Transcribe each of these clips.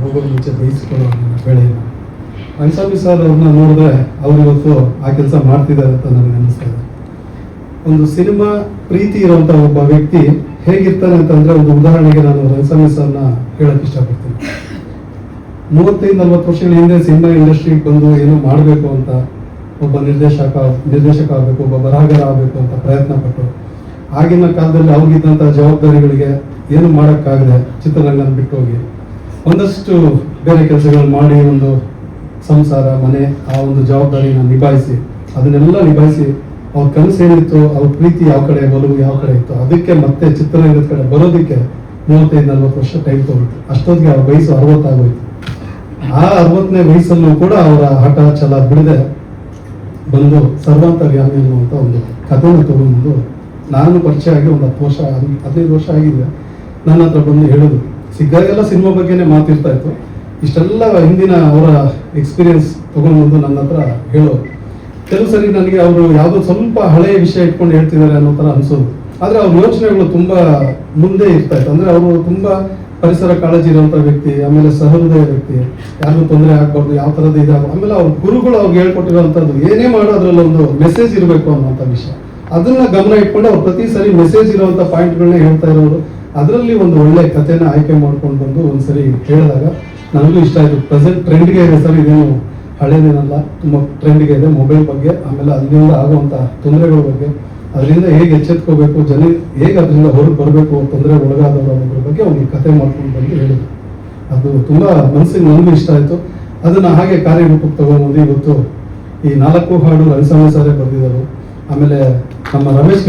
ಹೋಗೋ ಮುಂಚೆ ಬಯಸಿಕೊಳ್ಳೋ ವೇಳೆಯನ್ನು ರಂಗಸ್ವಾಮಿ ಸರ್ ಅವ್ರನ್ನ ನೋಡಿದ್ರೆ ಅವ್ರು ಇವತ್ತು ಆ ಕೆಲಸ ಮಾಡ್ತಿದ್ದಾರೆ ಅಂತ ನನಗೆ ಅನ್ನಿಸ್ತಾ ಇದೆ. ಒಂದು ಸಿನಿಮಾ ಪ್ರೀತಿ ಇರುವಂಥ ಒಬ್ಬ ವ್ಯಕ್ತಿ ಹೇಗಿರ್ತಾನೆ ಅಂತಂದ್ರೆ, ಒಂದು ಉದಾಹರಣೆಗೆ ನಾನು ರಂಗಸ್ವಾಮಿ ಸರ್ನ ಹೇಳಕ್ ಇಷ್ಟಪಡ್ತೀನಿ. 35-40 ವರ್ಷಗಳ ಹಿಂದೆ ಸಿನಿಮಾ ಇಂಡಸ್ಟ್ರಿಗೆ ಬಂದು ಏನೋ ಮಾಡಬೇಕು ಅಂತ ಒಬ್ಬ ನಿರ್ದೇಶಕ ಆಗಬೇಕು, ಒಬ್ಬ ಬರಹಗಾರ ಆಗಬೇಕು ಅಂತ ಪ್ರಯತ್ನ ಪಟ್ಟು, ಆಗಿನ ಕಾಲದಲ್ಲಿ ಅವ್ರಿಗಿದ್ದಂಥ ಜವಾಬ್ದಾರಿಗಳಿಗೆ ಏನು ಮಾಡೋಕ್ಕಾಗದೆ ಚಿತ್ರರಂಗನ ಬಿಟ್ಟು ಹೋಗಿ ಒಂದಷ್ಟು ಬೇರೆ ಕೆಲಸಗಳು ಮಾಡಿ ಒಂದು ಸಂಸಾರ, ಮನೆ, ಆ ಒಂದು ಜವಾಬ್ದಾರಿನ ನಿಭಾಯಿಸಿ, ಅದನ್ನೆಲ್ಲ ನಿಭಾಯಿಸಿ ಅವ್ರ ಕನಸು ಏನಿತ್ತು, ಅವ್ರ ಪ್ರೀತಿ ಯಾವ ಕಡೆ, ಒಲವು ಯಾವ ಕಡೆ ಇತ್ತು, ಅದಕ್ಕೆ ಮತ್ತೆ ಚಿತ್ರರಂಗದ ಕಡೆ ಬರೋದಕ್ಕೆ 35-40 ವರ್ಷ ಟೈಮ್ ತಗೊಳ್ತು. ಅಷ್ಟೊತ್ತಿಗೆ ಅವ್ರ ವಯಸ್ಸು 60 ಆಗೋಯ್ತು. ಆ 60ನೇ ವಯಸ್ಸಲ್ಲೂ ಕೂಡ ಅವರ ಹಠ ಛಲ ಬಿಡದೆ ಬಂದು ಸರ್ವಾಂತರ್ಯಾಮಿ ಅನ್ನುವಂಥ ಒಂದು ಕಥೆಯನ್ನು ತಗೊಂಡು ನಾನು ಪರಿಚಯ ಆಗಿ ಒಂದು 15 ವರ್ಷ ಆಗಿದೆ. ನನ್ನ ಹತ್ರ ಬಂದು ಹೇಳೋದು, ಸಿಗ್ಗಾಗೆಲ್ಲ ಸಿನಿಮಾ ಬಗ್ಗೆನೇ ಮಾತಿರ್ತಾ ಇತ್ತು. ಇಷ್ಟೆಲ್ಲ ಹಿಂದಿನ ಅವರ ಎಕ್ಸ್ಪೀರಿಯನ್ಸ್ ತಗೊಂಡ್ಬಂದು ನನ್ನ ಹತ್ರ ಹೇಳೋದು. ಕೆಲವು ಸರಿ ನನಗೆ ಅವರು ಯಾವುದೋ ಸ್ವಲ್ಪ ಹಳೆಯ ವಿಷಯ ಇಟ್ಕೊಂಡು ಹೇಳ್ತಿದ್ದಾರೆ ಅನ್ನೋ ಥರ ಅನ್ಸೋದು. ಆದರೆ ಅವ್ರ ಯೋಚನೆಗಳು ತುಂಬ ಮುಂದೆ ಇರ್ತಾ ಇತ್ತು. ಅಂದರೆ ಅವರು ತುಂಬ ಪರಿಸರ ಕಾಳಜಿ ಇರುವಂಥ ವ್ಯಕ್ತಿ, ಆಮೇಲೆ ಸಹೃದಯ ವ್ಯಕ್ತಿ, ಯಾರಿಗೂ ತೊಂದರೆ ಆಗ್ಬಾರ್ದು, ಯಾವ ಥರದ್ದು ಇದಾಗೋ, ಆಮೇಲೆ ಅವ್ರ ಗುರುಗಳು ಅವ್ರಿಗೆ ಹೇಳ್ಕೊಟ್ಟಿರುವಂಥದ್ದು ಏನೇ ಮಾಡೋ ಅದರಲ್ಲಿ ಒಂದು ಮೆಸೇಜ್ ಇರಬೇಕು ಅನ್ನೋಂಥ ವಿಷಯ, ಅದನ್ನ ಗಮನ ಇಟ್ಕೊಂಡು ಅವ್ರು ಪ್ರತಿ ಸರಿ ಮೆಸೇಜ್ ಇರುವಂಥ ಪಾಯಿಂಟ್ಗಳನ್ನ ಹೇಳ್ತಾ ಇರೋರು. ಅದರಲ್ಲಿ ಒಂದು ಒಳ್ಳೆ ಕಥೆನ ಆಯ್ಕೆ ಮಾಡ್ಕೊಂಡು ಬಂದು ಒಂದ್ಸರಿ ಹೇಳಿದಾಗ ನನಗೂ ಇಷ್ಟ ಆಯಿತು. ಪ್ರೆಸೆಂಟ್ ಟ್ರೆಂಡ್ಗೆ ಇದೆ ಸರ್, ಇದೇನು ಹಳೇದೇನಲ್ಲ, ತುಂಬ ಟ್ರೆಂಡ್ಗೆ ಇದೆ ಮೊಬೈಲ್ ಬಗ್ಗೆ, ಆಮೇಲೆ ಅದರಿಂದ ಆಗುವಂಥ ತೊಂದರೆಗಳ ಬಗ್ಗೆ, ಅದರಿಂದ ಹೇಗೆ ಎಚ್ಚೆತ್ಕೋಬೇಕು, ಜನ ಹೇಗೆ ಅದರಿಂದ ಹೊರಗೆ ಬರಬೇಕು, ತೊಂದರೆ ಒಳಗಾದವರು ಅನ್ನೋದ್ರ ಬಗ್ಗೆ ಒಂದು ಕತೆ ಮಾಡ್ಕೊಂಡು ಬಂದು ಹೇಳಿದ್ರು. ಅದು ತುಂಬ ಮನಸ್ಸಿಗೆ ನನಗೂ ಇಷ್ಟ ಆಯಿತು. ಅದನ್ನು ಹಾಗೆ ಕಾರ್ಯರೂಪಕ್ಕೆ ತಗೊಂಡು ಇವತ್ತು ಈ 4 ಹಾಡು ರಂಗಸ್ವಾಮಿ ಸರೇ ಬರೆದಿದ್ದರು. ಆಮೇಲೆ ನಮ್ಮ ರಮೇಶ್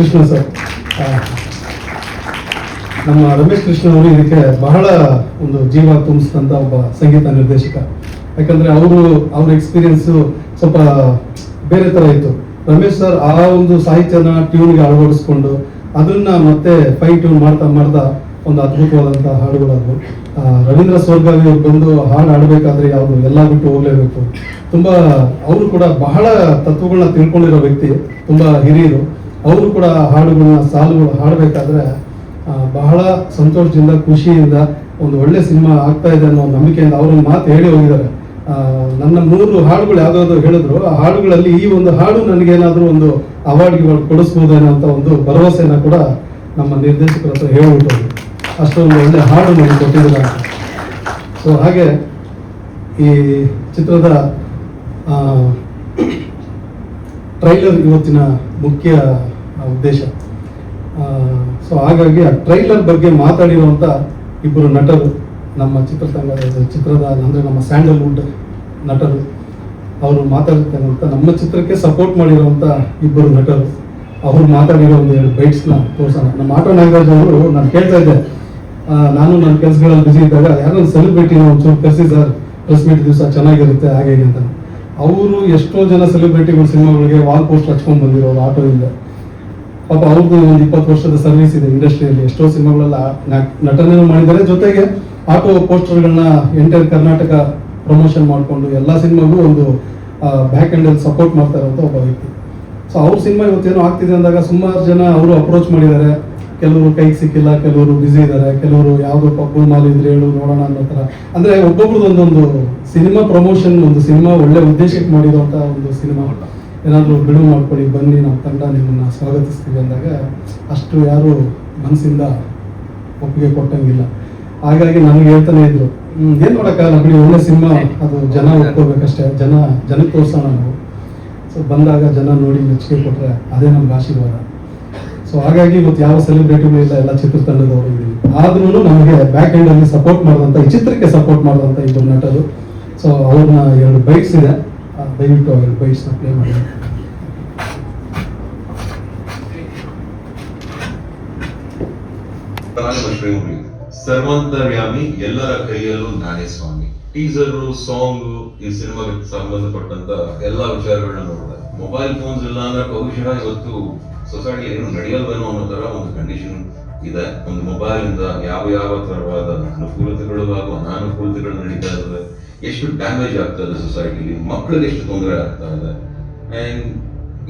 ಕೃಷ್ಣ ಅವರು ಇದಕ್ಕೆ ಬಹಳ ಒಂದು ಜೀವ ತುಂಬಿಸಿದಂಥ ಒಬ್ಬ ಸಂಗೀತ ನಿರ್ದೇಶಕ. ಯಾಕಂದ್ರೆ ಅವ್ರ ಎಕ್ಸ್ಪೀರಿಯನ್ಸು ಸ್ವಲ್ಪ ಬೇರೆ ಥರ ಇತ್ತು. ರಮೇಶ್ ಸರ್ ಆ ಒಂದು ಸಾಹಿತ್ಯನ ಟ್ಯೂನ್ಗೆ ಅಳವಡಿಸ್ಕೊಂಡು ಅದನ್ನ ಮತ್ತೆ ಫೈನ್ ಟ್ಯೂನ್ ಮಾಡ್ತಾ ಒಂದು ಅದ್ಭುತವಾದಂಥ ಹಾಡುಗಳಾದವು. ರವೀಂದ್ರ ಸ್ವರ್ಗಾವಿ ಅವ್ರು ಬಂದು ಹಾಡು ಆಡಬೇಕಾದ್ರೆ ಯಾವುದು ಎಲ್ಲ ಬಿಟ್ಟು ಹೋಗ್ಲೇಬೇಕು. ತುಂಬಾ ಅವರು ಕೂಡ ಬಹಳ ತತ್ವಗಳನ್ನ ತಿಳ್ಕೊಂಡಿರೋ ವ್ಯಕ್ತಿ, ತುಂಬಾ ಹಿರಿಯರು. ಅವರು ಕೂಡ ಹಾಡುಗಳನ್ನ ಸಾಲುಗಳು ಹಾಡಬೇಕಾದ್ರೆ ಬಹಳ ಸಂತೋಷದಿಂದ, ಖುಷಿಯಿಂದ, ಒಂದು ಒಳ್ಳೆ ಸಿನಿಮಾ ಆಗ್ತಾ ಇದೆ ಅನ್ನೋ ನಂಬಿಕೆಯಿಂದ ಅವ್ರನ್ನ ಮಾತು ಹೇಳಿ ಹೋಗಿದ್ದಾರೆ. ನನ್ನ 3 ಹಾಡುಗಳು ಯಾವ್ದಾದ್ರು ಹೇಳಿದ್ರು, ಆ ಹಾಡುಗಳಲ್ಲಿ ಈ ಒಂದು ಹಾಡು ನನಗೇನಾದ್ರೂ ಒಂದು ಅವಾರ್ಡ್ಗಳು ಕೊಡಿಸ್ಬೋದೇನೋ ಅಂತ ಒಂದು ಭರವಸೆನ ಕೂಡ ನಮ್ಮ ನಿರ್ದೇಶಕರ ಹತ್ರ ಹೇಳ್ಬಿಟ್ಟು ಅಷ್ಟೊಂದು ಒಳ್ಳೆ ಹಾಡು ನನಗೆ ಕೊಟ್ಟಿದ್ದಾರೆ. ಸೊ ಹಾಗೆ ಈ ಚಿತ್ರದ ಟ್ರೈಲರ್ ಇವತ್ತಿನ ಮುಖ್ಯ ಉದ್ದೇಶ. ಸೊ ಹಾಗಾಗಿ ಆ ಟ್ರೈಲರ್ ಬಗ್ಗೆ ಮಾತಾಡಿರುವಂಥ ಇಬ್ಬರು ನಟರು ನಮ್ಮ ಚಿತ್ರದ ಅಂದರೆ ನಮ್ಮ ಸ್ಯಾಂಡಲ್ವುಡ್ ನಟರು, ಅವರು ಮಾತಾಡ್ತಾರೆ ಅಂತ ನಮ್ಮ ಚಿತ್ರಕ್ಕೆ ಸಪೋರ್ಟ್ ಮಾಡಿರುವಂಥ ಇಬ್ಬರು ನಟರು, ಅವ್ರು ಮಾತಾಡಿರೋ ಒಂದು 2 ಬೈಟ್ಸ್ನ ತೋರಿಸೋಣ. ನಮ್ಮ ಆಟೋ ನಾಗರಾಜ್ ಅವರು, ನಾನು ಕೇಳ್ತಾ ಇದ್ದೆ, ನಾನು ನನ್ನ ಕೆಲಸಗಳಲ್ಲಿ ಬಿಸಿ ಇದ್ದಾಗ ಯಾರೋ ಒಂದು ಸೆಲೆಬ್ರಿಟಿನ ಒಂಚೂರು ಕರೆಸಿ ಸರ್, ಪ್ರೆಸ್ ಮೀಟ್ ದಿವಸ ಚೆನ್ನಾಗಿರುತ್ತೆ ಹಾಗೆ ಅಂತ. ಅವರು ಎಷ್ಟೋ ಜನ ಸೆಲೆಬ್ರಿಟಿಗಳು ಸಿನಿಮಾಗಳಿಗೆ ವಾಲ್ ಪೋಸ್ಟ್ ಹಚ್ಕೊಂಡು ಬಂದಿರೋರು ಆಟೋದಿಂದ. ಪಾಪ ಅವ್ರಿಗೂ ಒಂದು 20 ವರ್ಷದ ಸರ್ವಿಸ್ ಇದೆ ಇಂಡಸ್ಟ್ರಿಯಲ್ಲಿ, ಎಷ್ಟೋ ಸಿನಿಮಾಗಳೆಲ್ಲ ನಟನೆಯನ್ನು ಮಾಡಿದ್ದಾರೆ, ಜೊತೆಗೆ ಆಟೋ ಪೋಸ್ಟರ್ಗಳನ್ನ ಎಂಟೈರ್ ಕರ್ನಾಟಕ ಪ್ರಮೋಷನ್ ಮಾಡಿಕೊಂಡು ಎಲ್ಲ ಸಿನಿಮಾಗೂ ಒಂದು ಬ್ಯಾಕ್ ಎಂಡಲ್ಲಿ ಸಪೋರ್ಟ್ ಮಾಡ್ತಾ ಇರೋಂಥ ಒಬ್ಬ ವ್ಯಕ್ತಿ. ಸೊ ಅವ್ರ ಸಿನಿಮಾ ಇವತ್ತೇನೋ ಆಗ್ತಿದೆ ಅಂದಾಗ ಸುಮಾರು ಜನ ಅವರು ಅಪ್ರೋಚ್ ಮಾಡಿದ್ದಾರೆ. ಕೆಲವರು ಕೈಗೆ ಸಿಕ್ಕಿಲ್ಲ, ಕೆಲವರು ಬ್ಯುಸಿ ಇದ್ದಾರೆ, ಕೆಲವರು ಯಾವುದೋ ಪಬ್ಬು ಮಾಲ್ ಇದ್ರೆ ಹೇಳು ನೋಡೋಣ ಅನ್ನೋ ಥರ. ಅಂದರೆ ಒಬ್ಬೊಬ್ರದ್ದು ಒಂದೊಂದು ಸಿನಿಮಾ ಪ್ರಮೋಷನ್, ಒಂದು ಸಿನಿಮಾ ಒಳ್ಳೆ ಉದ್ದೇಶಕ್ಕೆ ಮಾಡಿರುವಂಥ ಒಂದು ಸಿನಿಮಾ ಏನಾದರೂ ಬಿಡುವು ಮಾಡ್ಕೊಳ್ಳಿ, ಬನ್ನಿ ನಮ್ಮ ತಂಡ ನಿಮ್ಮನ್ನು ಸ್ವಾಗತಿಸ್ತೀವಿ ಅಂದಾಗ ಅಷ್ಟು ಯಾರು ಮನಸ್ಸಿಂದ ಒಪ್ಪಿಗೆ ಕೊಟ್ಟಂಗಿಲ್ಲ. ಹಾಗಾಗಿ ನನಗೆ ಹೇಳ್ತಾನೆ ಇದ್ರು, ಏನು ಮಾಡೋಕ್ಕಾಗಲ್ಲ ಬಿಡಿ, ಒಳ್ಳೆ ಸಿನಿಮಾ, ಅದು ಜನ ಒಪ್ಕೋಬೇಕಷ್ಟೇ, ಜನಕ್ಕೆ ತೋರಿಸೋಣ ನಾವು. ಸೊ ಬಂದಾಗ ಜನ ನೋಡಿ ಮೆಚ್ಚುಗೆ ಕೊಟ್ಟರೆ ಅದೇ ನಮ್ಗೆ ಆಶೀರ್ವಾದ. ಸೊ ಹಾಗಾಗಿ ಇವತ್ತು ಯಾವ ಸೆಲೆಬ್ರಿಟಿನೂ ಇಲ್ಲ, ಎಲ್ಲ ಚಿತ್ರತಂಡದವರು ಇದ್ದೀವಿ. ಆದ್ರೂ ನಮಗೆ ಬ್ಯಾಕ್ ಎಂಡ್ ಅಲ್ಲಿ ಸಪೋರ್ಟ್ ಮಾಡಿದಂಥ, ಈ ಚಿತ್ರಕ್ಕೆ ಸಪೋರ್ಟ್ ಮಾಡಿದಂಥ ಇಬ್ಬರು ನಟರು. ಸೊ ಅವ್ರನ್ನ 2 ಬೈಟ್ಸ್ ಇದೆ, ದಯವಿಟ್ಟು 2 ಬೈಟ್ಸ್ನ ಪ್ಲೇ ಮಾಡಿ. ಸರ್ವಾಂತರ್ಯಾಮಿ, ಎಲ್ಲರ ಕೈಯಲ್ಲೂ ನಾನೇ ಸ್ವಾಮಿ. ಟೀಸರ್, ಸಾಂಗ್, ಈ ಸಿನಿಮಾಗೆ ಸಂಬಂಧಪಟ್ಟಂತ ಎಲ್ಲಾ ವಿಚಾರಗಳನ್ನ ನೋಡಿದೆ. ಮೊಬೈಲ್ ಫೋನ್ಸ್ ಇಲ್ಲ ಅಂದ್ರೆ ಬಹುಶಃ ಇವತ್ತು ಸೊಸೈಟಿ ಏನು ನಡೆಯಲ್ವೇನೋ ಅನ್ನೋ ತರ ಒಂದು ಕಂಡೀಷನ್ ಇದೆ. ಒಂದು ಮೊಬೈಲ್ ಇಂದ ಯಾವ ತರವಾದ ಅನುಕೂಲತೆಗಳು ಹಾಗೂ ಅನಾನುಕೂಲತೆಗಳು ನಡೀತಾ ಇದಾವೆ, ಎಷ್ಟು ಡ್ಯಾಮೇಜ್ ಆಗ್ತಾ ಇದೆ ಸೊಸೈಟಿಲಿ, ಮಕ್ಕಳಿಗೆ ಎಷ್ಟು ತೊಂದರೆ ಆಗ್ತಾ ಇದೆ. ಅಂಡ್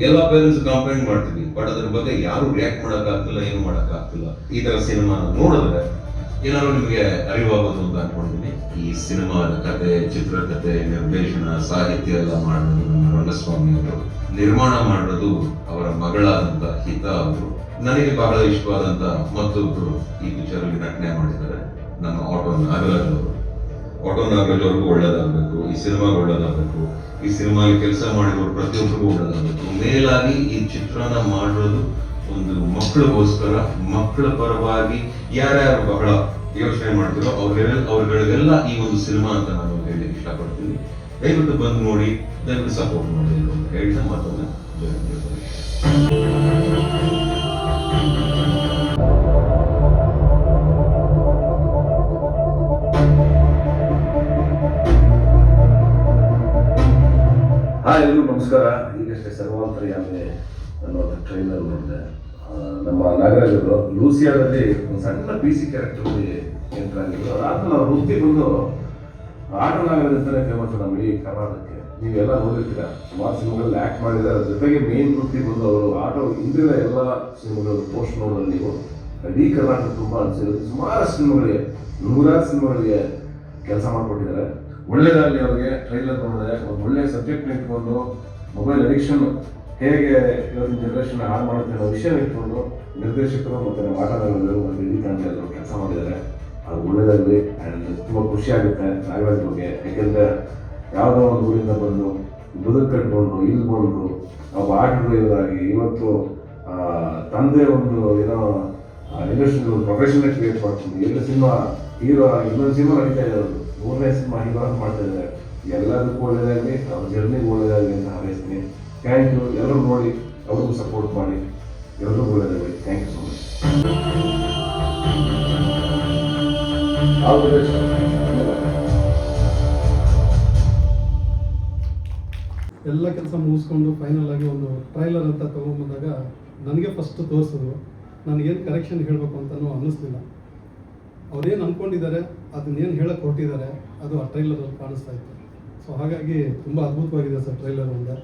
ಎಲ್ಲ ಪೇರೆಂಟ್ಸ್ ಕಂಪ್ಲೇಂಟ್ ಮಾಡ್ತೀವಿ, ಬಟ್ ಅದ್ರ ಬಗ್ಗೆ ಯಾರು ರಿಯಾಕ್ಟ್ ಮಾಡಕ್ ಆಗ್ತಿಲ್ಲ, ಏನು ಮಾಡಕ್ ಆಗ್ತಿಲ್ಲ. ಈ ತರ ಸಿನಿಮಾ ನೋಡಿದ್ರೆ ಏನಾದ್ರು ನಿಮಗೆ ಅರಿವಾಗೋದು ಅಂತ ಅನ್ಕೊಂಡಿದ್ದೀನಿ. ಈ ಸಿನಿಮಾದ ಕತೆ, ಚಿತ್ರಕಥೆ, ನಿರ್ದೇಶನ, ಸಾಹಿತ್ಯ ಎಲ್ಲ ಮಾಡೋದು ನಮ್ಮ ರಂಗಸ್ವಾಮಿ ಅವರು, ನಿರ್ಮಾಣ ಮಾಡೋದು ಅವರ ಮಗಳಾದಂತ ಹಿತಾ ಅವರು. ನನಗೆ ಬಹಳ ಇಷ್ಟವಾದಂತ ಮತ್ತೊಬ್ರು ಈ ಪಿಕ್ಚರ್ ಅಲ್ಲಿ ನಟನೆ ಮಾಡಿದ್ದಾರೆ, ನಮ್ಮ ಆಟೋ ನಾಗರಾಜ್ ಅವರು. ಆಟೋ ನಾಗರಾಜ್ ಅವ್ರಿಗೂ ಒಳ್ಳೇದಾಗಬೇಕು, ಈ ಸಿನಿಮಾಗೆ ಒಳ್ಳೇದಾಗಬೇಕು, ಈ ಸಿನಿಮಾಗೆ ಕೆಲಸ ಮಾಡಿರೋರು ಪ್ರತಿಯೊಬ್ಬರಿಗೂ ಒಳ್ಳೇದಾಗಬೇಕು. ಮೇಲಾಗಿ ಈ ಚಿತ್ರನ ಮಾಡಿರೋದು ಒಂದು ಮಕ್ಕಳಿಗೋಸ್ಕರ, ಮಕ್ಕಳ ಪರವಾಗಿ ಯಾರ್ಯಾರು ಬಹಳ ಯೋಚನೆ ಮಾಡ್ತಿರೋ ಅವ್ರಗಳಿಗೆಲ್ಲ ಈ ಒಂದು ಸಿನಿಮಾ ಅಂತ ನಾನು ಹೇಳಿ ಇಷ್ಟಪಡ್ತೀನಿ. ದಯವಿಟ್ಟು ಬಂದು ನೋಡಿ, ದಯವಿಟ್ಟು ಸಪೋರ್ಟ್ ಮಾಡಿ ಅಂತ ಹೇಳ್ತಾ ಮತ್ತೊಮ್ಮೆ ಎಲ್ಲರಿಗೂ ನಮಸ್ಕಾರ. ಈಗಷ್ಟೇ ಸರ್ವಾಂತರ್ಯಾಮಿ ಅನ್ನುವಂಥ ಟ್ರೈಲರ್ ನೋಡಿದೆ. ನಮ್ಮ ನಾಗರಾಜ್ ಅವರು ಲೂಸಿಯಾದಲ್ಲಿ ಒಂದು ಸಣ್ಣ PC ಕ್ಯಾರೆಕ್ಟರ್ಲಿ ಎಂಟರ್ ಆಗಿದ್ರು. ಅದಾದ್ಮೇಲೆ ಅವ್ರ ವೃತ್ತಿ ಬಂದು ಆಟೋ ನಾಗರಾಜ್ ಅಂತಲೇ ಫೇಮಸ್ ನಮ್ಮ ಇಡೀ ಕರ್ನಾಟಕಕ್ಕೆ. ನೀವೆಲ್ಲ ನೋಡಿರ್ತೀರ, ಸುಮಾರು ಸಿನಿಮಾಗಳಲ್ಲಿ ಆ್ಯಕ್ಟ್ ಮಾಡಿದ್ದಾರೆ. ಅದ್ರ ಜೊತೆಗೆ ಮೇನ್ ವೃತ್ತಿ ಬಂದು ಅವರು ಆಟೋ ಇಂದಿನ ಎಲ್ಲ ಸಿನಿಮಾಗಳು ಪೋಸ್ಟ್ ನೋಡೋದು ನೀವು ಇಡೀ ಕರ್ನಾಟಕ ತುಂಬ ಅನಿಸಿರೋದು. ಸುಮಾರು ಸಿನಿಮಾಗಳಿಗೆ, ನೂರಾರು ಸಿನಿಮಾಗಳಿಗೆ ಕೆಲಸ ಮಾಡಿಕೊಟ್ಟಿದ್ದಾರೆ. ಒಳ್ಳೇದಾಗಲಿ ಅವರಿಗೆ. ಟ್ರೈಲರ್ ನೋಡಿದೆ, ಒಂದು ಒಳ್ಳೆ ಸಬ್ಜೆಕ್ಟ್ ಇಟ್ಕೊಂಡು ಮೊಬೈಲ್ ಅಡಿಕ್ಷನ್ ಹೇಗೆ ಇವತ್ತಿನ ಜನರೇಷನ್ ಹಾಳು ಮಾಡುತ್ತೆ ಅನ್ನೋ ವಿಷಯ ಇಟ್ಕೊಂಡು ನಿರ್ದೇಶಕರು ಮತ್ತು ನಮ್ಮ ಆಟಗಾರರು ಮತ್ತು ಇಡೀ ತಂಡ ಎಲ್ಲರೂ ಕೆಲಸ ಮಾಡಿದ್ದಾರೆ. ಅದು ಒಳ್ಳೇದಾಗಲಿ. ಆ್ಯಂಡ್ ತುಂಬ ಖುಷಿ ಆಗುತ್ತೆ ನಾಗರಾಜ್ ಬಗ್ಗೆ. ಯಾಕೆಂದರೆ ಯಾವುದೋ ಒಂದು ಊರಿಂದ ಬಂದು ಬದುಕು ಕಟ್ಕೊಂಡು ಇಲ್ಲಿ ಬಂದು ಒಬ್ಬ ಆಟೋ ಡ್ರೈವರ್ ಆಗಿ ಇವತ್ತು ತಂದೆ ಒಂದು ಏನೋ ಇಂಡಸ್ಟ್ರಿ ಒಂದು ಪ್ರೊಫೆಷನ್ ಕ್ರಿಯೇಟ್ ಮಾಡ್ಕೊಂಡು ಎಲ್ಲ ಸಿನಿಮಾ ಹೀರೋ, ಇನ್ನೊಂದು ಸಿನಿಮಾ ನಡೀತಾ ಇರೋದು, 3ನೇ ಸಿನಿಮಾ ಹೀರೋ ಮಾಡ್ತಾ ಇದ್ದಾರೆ. ಎಲ್ಲದಕ್ಕೂ ಒಳ್ಳೇದಾಗಲಿ, ಅವ್ರ ಜರ್ನಿಗೆ ಒಳ್ಳೇದಾಗಲಿ ಅಂತ ಹಾರೈಸ್ತೀನಿ. Thank you. ಎಲ್ಲರೂ ನೋಡಿ, ಅವ್ರಿಗೂ ಸಪೋರ್ಟ್ ಮಾಡಿ, ಎಲ್ಲರಿಗೂ ಒಳ್ಳೇದಾಗಲಿ. Thank you so much. ಎಲ್ಲ ಕೆಲಸ ಮುಗಿಸ್ಕೊಂಡು ಫೈನಲ್ ಆಗಿ ಒಂದು ಟ್ರೈಲರ್ ಅಂತ ತೊಗೊಂಬಂದಾಗ ನನಗೆ ಫಸ್ಟ್ ತೋರಿಸಿದ್ರು. ನನಗೇನು ಕರೆಕ್ಷನ್ ಹೇಳಬೇಕು ಅಂತಲೂ ಅನ್ನಿಸ್ಲಿಲ್ಲ. ಅವ್ರೇನು ಅಂದ್ಕೊಂಡಿದ್ದಾರೆ, ಅದನ್ನೇನು ಹೇಳಕ್ಕೆ ಹೊರಟಿದ್ದಾರೆ, ಅದು ಆ ಟ್ರೈಲರಲ್ಲಿ ಕಾಣಿಸ್ತಾ ಇತ್ತು. ಸೊ ಹಾಗಾಗಿ ತುಂಬ ಅದ್ಭುತವಾಗಿದೆ ಸರ್ ಟ್ರೈಲರ್. ಒಂದು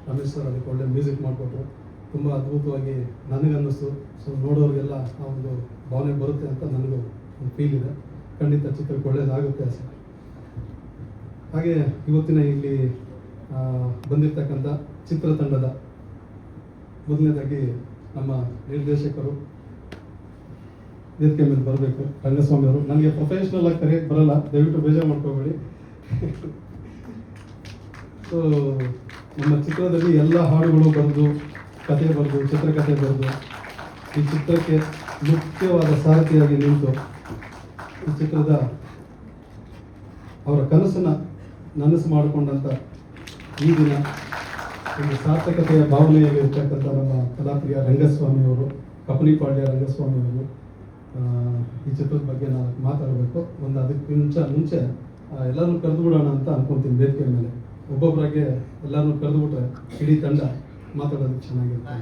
ರಮೇಶ್ ಸರ್ ಅದಕ್ಕೆ ಒಳ್ಳೆ ಮ್ಯೂಸಿಕ್ ಮಾಡಿಕೊಟ್ರು. ತುಂಬ ಅದ್ಭುತವಾಗಿ ನನಗನ್ನಿಸ್ತು. ಸೊ ನೋಡೋರಿಗೆಲ್ಲ ಆ ಒಂದು ಭಾವನೆ ಬರುತ್ತೆ ಅಂತ ನನಗೂ ಒಂದು ಫೀಲ್ ಇದೆ. ಖಂಡಿತ ಚಿತ್ರಕ್ಕೆ ಒಳ್ಳೇದಾಗುತ್ತೆ ಸರ್. ಹಾಗೆ ಇವತ್ತಿನ ಇಲ್ಲಿ ಬಂದಿರತಕ್ಕಂಥ ಚಿತ್ರತಂಡದ ಮೊದಲನೇದಾಗಿ ನಮ್ಮ ನಿರ್ದೇಶಕರು ವೇದಿಕೆ ಮೇಲೆ ಬರಬೇಕು, ರಂಗಸ್ವಾಮಿ ಅವರು. ನನಗೆ ಪ್ರೊಫೆಷ್ನಲ್ ಆಗಿ ಕರೆಯಕ್ಕೆ ಬರಲ್ಲ, ದಯವಿಟ್ಟು ಬೇಜಾರು ಮಾಡ್ಕೋಬೇಡಿ. ಸೊ ನಮ್ಮ ಚಿತ್ರದಲ್ಲಿ ಎಲ್ಲ ಹಾಡುಗಳು ಬರೆದು, ಕತೆ ಬರೆದು, ಚಿತ್ರಕಥೆ ಬರೆದು, ಈ ಚಿತ್ರಕ್ಕೆ ಮುಖ್ಯವಾದ ಸಾರಥಿಯಾಗಿ ನಿಂತು ಈ ಚಿತ್ರದ ಅವರ ಕನಸನ್ನು ನನಸು ಮಾಡಿಕೊಂಡಂಥ ಈ ದಿನ ಒಂದು ಸಾರ್ಥಕತೆಯ ಭಾವನೆಯಲ್ಲಿ ಇರ್ತಕ್ಕಂಥ ನಮ್ಮ ಕಲಾಪ್ರಿಯ ರಂಗಸ್ವಾಮಿ ಅವರು, ಕಪನಿಪಾಳ್ಯ ರಂಗಸ್ವಾಮಿ ಅವರು ಈ ಚಿತ್ರದ ಬಗ್ಗೆ ನಾನು ಮಾತಾಡಬೇಕು. ಒಂದು ಅದಕ್ಕಿಂತ ಮುಂಚೆ ಎಲ್ಲರನ್ನೂ ಕರೆದು ಬಿಡೋಣ ಅಂತ ಅನ್ಕೊಂತೀನಿ. ವೇದಿಕೆ ಮೇಲೆ ಒಬ್ಬೊಬ್ಬರಾಗೆ ಎಲ್ಲರನ್ನೂ ಕರೆದು ಬಿಟ್ರೆ ಇಡೀ ತಂಡ ಮಾತಾಡೋದಕ್ಕೆ ಚೆನ್ನಾಗಿರುತ್ತೆ.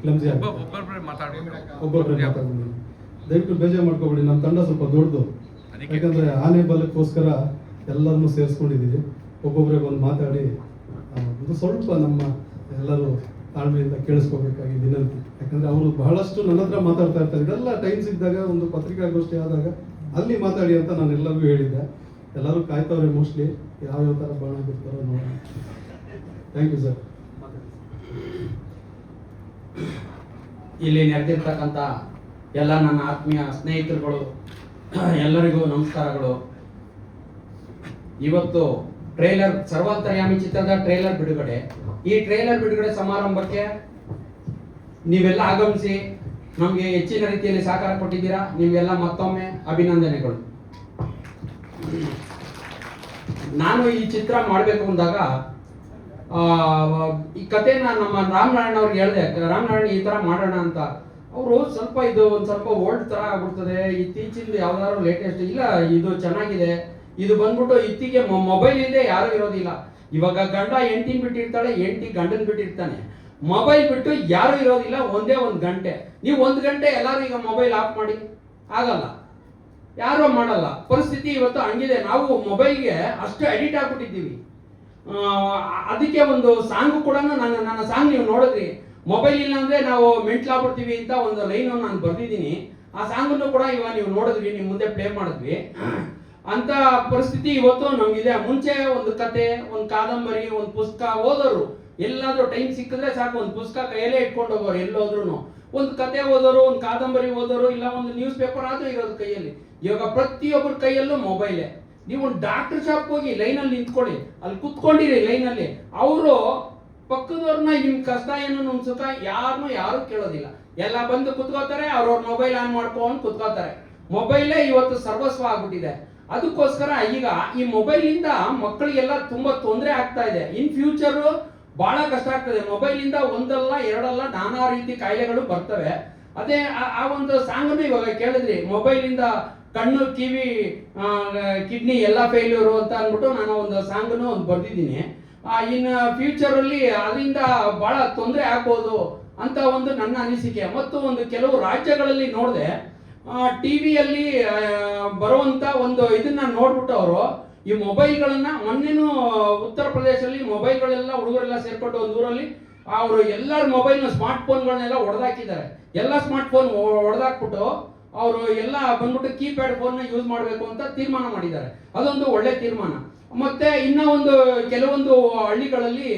ಕ್ಲಮ್ಸಿ ಆಗುತ್ತೆ, ಒಬ್ಬೊಬ್ಬರೇ ಮಾತಾಡ್ಬೋದು. ದಯವಿಟ್ಟು ಬೇಜಾರು ಮಾಡ್ಕೊಬೇಡಿ. ನಮ್ಮ ತಂಡ ಸ್ವಲ್ಪ ದೊಡ್ಡದು, ಯಾಕಂದರೆ ಆನೆ ಬಲಕ್ಕೋಸ್ಕರ ಎಲ್ಲರನ್ನೂ ಸೇರಿಸ್ಕೊಂಡಿದ್ದೀವಿ. ಒಬ್ಬೊಬ್ಬರೇ ಬಂದು ಮಾತಾಡಿ ಒಂದು ಸ್ವಲ್ಪ ನಮ್ಮ ಎಲ್ಲರೂ ತಾಳ್ಮೆಯಿಂದ ಕೇಳಿಸ್ಕೋಬೇಕಾಗಿ ವಿನಂತಿ. ಯಾಕಂದರೆ ಅವರು ಬಹಳಷ್ಟು ನನ್ನ ಹತ್ರ ಮಾತಾಡ್ತಾ ಇರ್ತಾರೆ. ಇದೆಲ್ಲ ಟೈಮ್ ಸಿಕ್ಕಿದಾಗ ಒಂದು ಪತ್ರಿಕಾಗೋಷ್ಠಿ ಆದಾಗ ಅಲ್ಲಿ ಮಾತಾಡಿ ಅಂತ ನಾನು ಎಲ್ಲರಿಗೂ ಹೇಳಿದ್ದೆ. ಎಲ್ಲರೂ ಕಾಯ್ತವ್ರೆ ಮೋಸ್ಟ್ಲಿ ಯಾವ್ಯಾವ ಥರ ಬಾಣ ಬಿಡ್ತಾರೋ ನೋಡೋಣ. Thank you sir. ಇಲ್ಲಿ ನೆರೆದಿರ್ತಕ್ಕಂಥ ಎಲ್ಲ ನನ್ನ ಆತ್ಮೀಯ ಸ್ನೇಹಿತರುಗಳು ಎಲ್ಲರಿಗೂ ನಮಸ್ಕಾರಗಳು. ಇವತ್ತು ಟ್ರೈಲರ್ ಸರ್ವಾಂತರ್ಯಾಮಿ ಚಿತ್ರದ ಟ್ರೈಲರ್ ಬಿಡುಗಡೆ. ಈ ಟ್ರೈಲರ್ ಬಿಡುಗಡೆ ಸಮಾರಂಭಕ್ಕೆ ನೀವೆಲ್ಲ ಆಗಮಿಸಿ ನಮಗೆ ಹೆಚ್ಚಿನ ರೀತಿಯಲ್ಲಿ ಸಹಕಾರ ಕೊಟ್ಟಿದ್ದೀರಾ. ನಿಮಗೆಲ್ಲ ಮತ್ತೊಮ್ಮೆ ಅಭಿನಂದನೆಗಳು. ನಾನು ಈ ಚಿತ್ರ ಮಾಡಬೇಕು ಅಂದಾಗ ಈ ಕಥೆನ ನಮ್ಮ ರಾಮನಾರಾಯಣ ಅವ್ರಿಗೆ ಹೇಳಿದೆ, ರಾಮನಾರಾಯಣ ಈ ಥರ ಮಾಡೋಣ ಅಂತ. ಅವರು ಸ್ವಲ್ಪ ಇದು ಒಂದು ಸ್ವಲ್ಪ ಓಲ್ಡ್ ಥರ ಆಗ್ಬಿಡ್ತದೆ, ಇತ್ತೀಚಿಂದ ಯಾವ್ದಾದ್ರು ಲೇಟೆಸ್ಟ್ ಇಲ್ಲ, ಇದು ಚೆನ್ನಾಗಿದೆ, ಇದು ಬಂದ್ಬಿಟ್ಟು ಇತ್ತಿಗೆ ಮೊಬೈಲ್ ಇಲ್ಲದೆ ಯಾರೂ ಇರೋದಿಲ್ಲ. ಇವಾಗ ಗಂಡ ಹೆಂಡತಿನ ಬಿಟ್ಟಿರ್ತಾಳೆ, ಹೆಂಡತಿ ಗಂಡನ್ ಬಿಟ್ಟಿರ್ತಾನೆ. ಮೊಬೈಲ್ ಬಿಟ್ಟು ಯಾರು ಇರೋದಿಲ್ಲ ಒಂದೇ ಒಂದು ಗಂಟೆ. ನೀವು 1 ಗಂಟೆ ಎಲ್ಲರೂ ಈಗ ಮೊಬೈಲ್ ಆಫ್ ಮಾಡಿ ಆಗಲ್ಲ, ಯಾರು ಮಾಡಲ್ಲ. ಪರಿಸ್ಥಿತಿ ಇವತ್ತು ಹಂಗಿದೆ. ನಾವು ಮೊಬೈಲ್ಗೆ ಅಷ್ಟು ಅಡಿಕ್ಟ್ ಆಗ್ಬಿಟ್ಟಿದ್ದೀವಿ. ಅದಕ್ಕೆ ಒಂದು ಸಾಂಗು ಕೂಡ ನನ್ನ ಸಾಂಗ್ ನೀವು ನೋಡಿದ್ರಿ, ಮೊಬೈಲ್ ಇಲ್ಲ ಅಂದ್ರೆ ನಾವು ಮೆಂಟ್ಲಾಗ್ಬಿಡ್ತೀವಿ ಅಂತ ಒಂದು ಲೈನ್ ನಾನು ಬರ್ದಿದ್ದೀನಿ. ಆ ಸಾಂಗನ್ನು ಕೂಡ ಇವಾಗ ನೀವು ನೋಡಿದ್ವಿ, ನಿಮ್ಮ ಮುಂದೆ ಪ್ಲೇ ಮಾಡಿದ್ವಿ. ಅಂತ ಪರಿಸ್ಥಿತಿ ಇವತ್ತು ನಮಗಿದೆ. ಮುಂಚೆ ಒಂದು ಕತೆ, ಒಂದು ಕಾದಂಬರಿ, ಒಂದು ಪುಸ್ತಕ ಓದೋರು, ಎಲ್ಲಾದ್ರೂ ಟೈಮ್ ಸಿಕ್ಕಿದ್ರೆ ಸಾಕು ಒಂದು ಪುಸ್ತಕ ಕೈಯಲ್ಲೇ ಇಟ್ಕೊಂಡು ಹೋಗೋರು. ಎಲ್ಲೋದ್ರು ಒಂದು ಕತೆ ಓದೋರು, ಒಂದು ಕಾದಂಬರಿ ಓದೋರು, ಇಲ್ಲ ಒಂದು ನ್ಯೂಸ್ ಪೇಪರ್ ಆದ್ರೂ ಇರೋದು ಕೈಯಲ್ಲಿ. ಇವಾಗ ಪ್ರತಿಯೊಬ್ಬರ ಕೈಯಲ್ಲೂ ಮೊಬೈಲೇ. ನೀವು ಒಂದು ಡಾಕ್ಟರ್ ಶಾಪ್ ಹೋಗಿ ಲೈನಲ್ಲಿ ನಿಂತ್ಕೊಳ್ಳಿ, ಅಲ್ಲಿ ಕುತ್ಕೊಂಡಿರಿ ಲೈನಲ್ಲಿ, ಅವರು ಪಕ್ಕದವ್ರನ್ನ ನಿಮ್ ಕಷ್ಟ ಏನು ನಮ್ ಸುಖ ಯಾರು ಕೇಳೋದಿಲ್ಲ. ಎಲ್ಲ ಬಂದು ಕುತ್ಕೋತಾರೆ, ಅವ್ರವ್ರ ಮೊಬೈಲ್ ಆನ್ ಮಾಡ್ಕೊಂಡು ಕುತ್ಕೋತಾರೆ. ಮೊಬೈಲೇ ಇವತ್ತು ಸರ್ವಸ್ವ ಆಗ್ಬಿಟ್ಟಿದೆ. ಅದಕ್ಕೋಸ್ಕರ ಈಗ ಈ ಮೊಬೈಲ್ ಇಂದ ಮಕ್ಕಳಿಗೆಲ್ಲ ತುಂಬಾ ತೊಂದರೆ ಆಗ್ತಾ ಇದೆ. ಇನ್ ಫ್ಯೂಚರ್ ಬಹಳ ಕಷ್ಟ ಆಗ್ತದೆ. ಮೊಬೈಲ್ ಇಂದ ಒಂದಲ್ಲ ಎರಡಲ್ಲ ನಾನಾ ರೀತಿ ಕಾಯಿಲೆಗಳು ಬರ್ತವೆ. ಅದೇ ಆ ಒಂದು ಸಾಂಗನ್ನು ಇವಾಗ ಕೇಳಿದ್ರಿ, ಮೊಬೈಲ್ ಇಂದ ಕಣ್ಣು, ಕಿವಿ, ಕಿಡ್ನಿ ಎಲ್ಲ ಫೇಲ್ಯೂರು ಅಂತ ಅಂದ್ಬಿಟ್ಟು ನಾನು ಒಂದು ಸಾಂಗನ್ನು ಒಂದು ಬರ್ದಿದ್ದೀನಿ. ಇನ್ ಫ್ಯೂಚರ್ ಅಲ್ಲಿ ಅದರಿಂದ ಬಹಳ ತೊಂದರೆ ಆಗ್ಬೋದು ಅಂತ ಒಂದು ನನ್ನ ಅನಿಸಿಕೆ. ಮತ್ತು ಒಂದು ಕೆಲವು ರಾಜ್ಯಗಳಲ್ಲಿ ನೋಡಿದೆ, ಟಿವಿಯಲ್ಲಿ ಬರುವಂತ ಒಂದು ಇದನ್ನ ನೋಡ್ಬಿಟ್ಟು ಅವರು ಈ ಮೊಬೈಲ್ಗಳನ್ನ, ಮೊನ್ನೆನೂ ಉತ್ತರ ಪ್ರದೇಶದಲ್ಲಿ ಮೊಬೈಲ್ಗಳೆಲ್ಲ ಹುಡುಗರೆಲ್ಲ ಸೇರ್ಕೊಂಡು ಒಂದು ಊರಲ್ಲಿ ಅವರು ಎಲ್ಲರ ಮೊಬೈಲ್ನ ಸ್ಮಾರ್ಟ್ ಫೋನ್ಗಳನ್ನೆಲ್ಲ ಹೊಡೆದಾಕಿದ್ದಾರೆ. ಎಲ್ಲ ಸ್ಮಾರ್ಟ್ ಫೋನ್ ಹೊಡೆದಾಕ್ಬಿಟ್ಟು ಅವರು ಎಲ್ಲ ಬಂದ್ಬಿಟ್ಟು ಕೀಪ್ಯಾಡ್ ಫೋನ್ ಯೂಸ್ ಮಾಡಬೇಕು ಅಂತ ತೀರ್ಮಾನ ಮಾಡಿದ್ದಾರೆ. ಅದೊಂದು ಒಳ್ಳೆ ತೀರ್ಮಾನ. ಮತ್ತೆ ಇನ್ನ ಒಂದು ಕೆಲವೊಂದು ಹಳ್ಳಿಗಳಲ್ಲಿ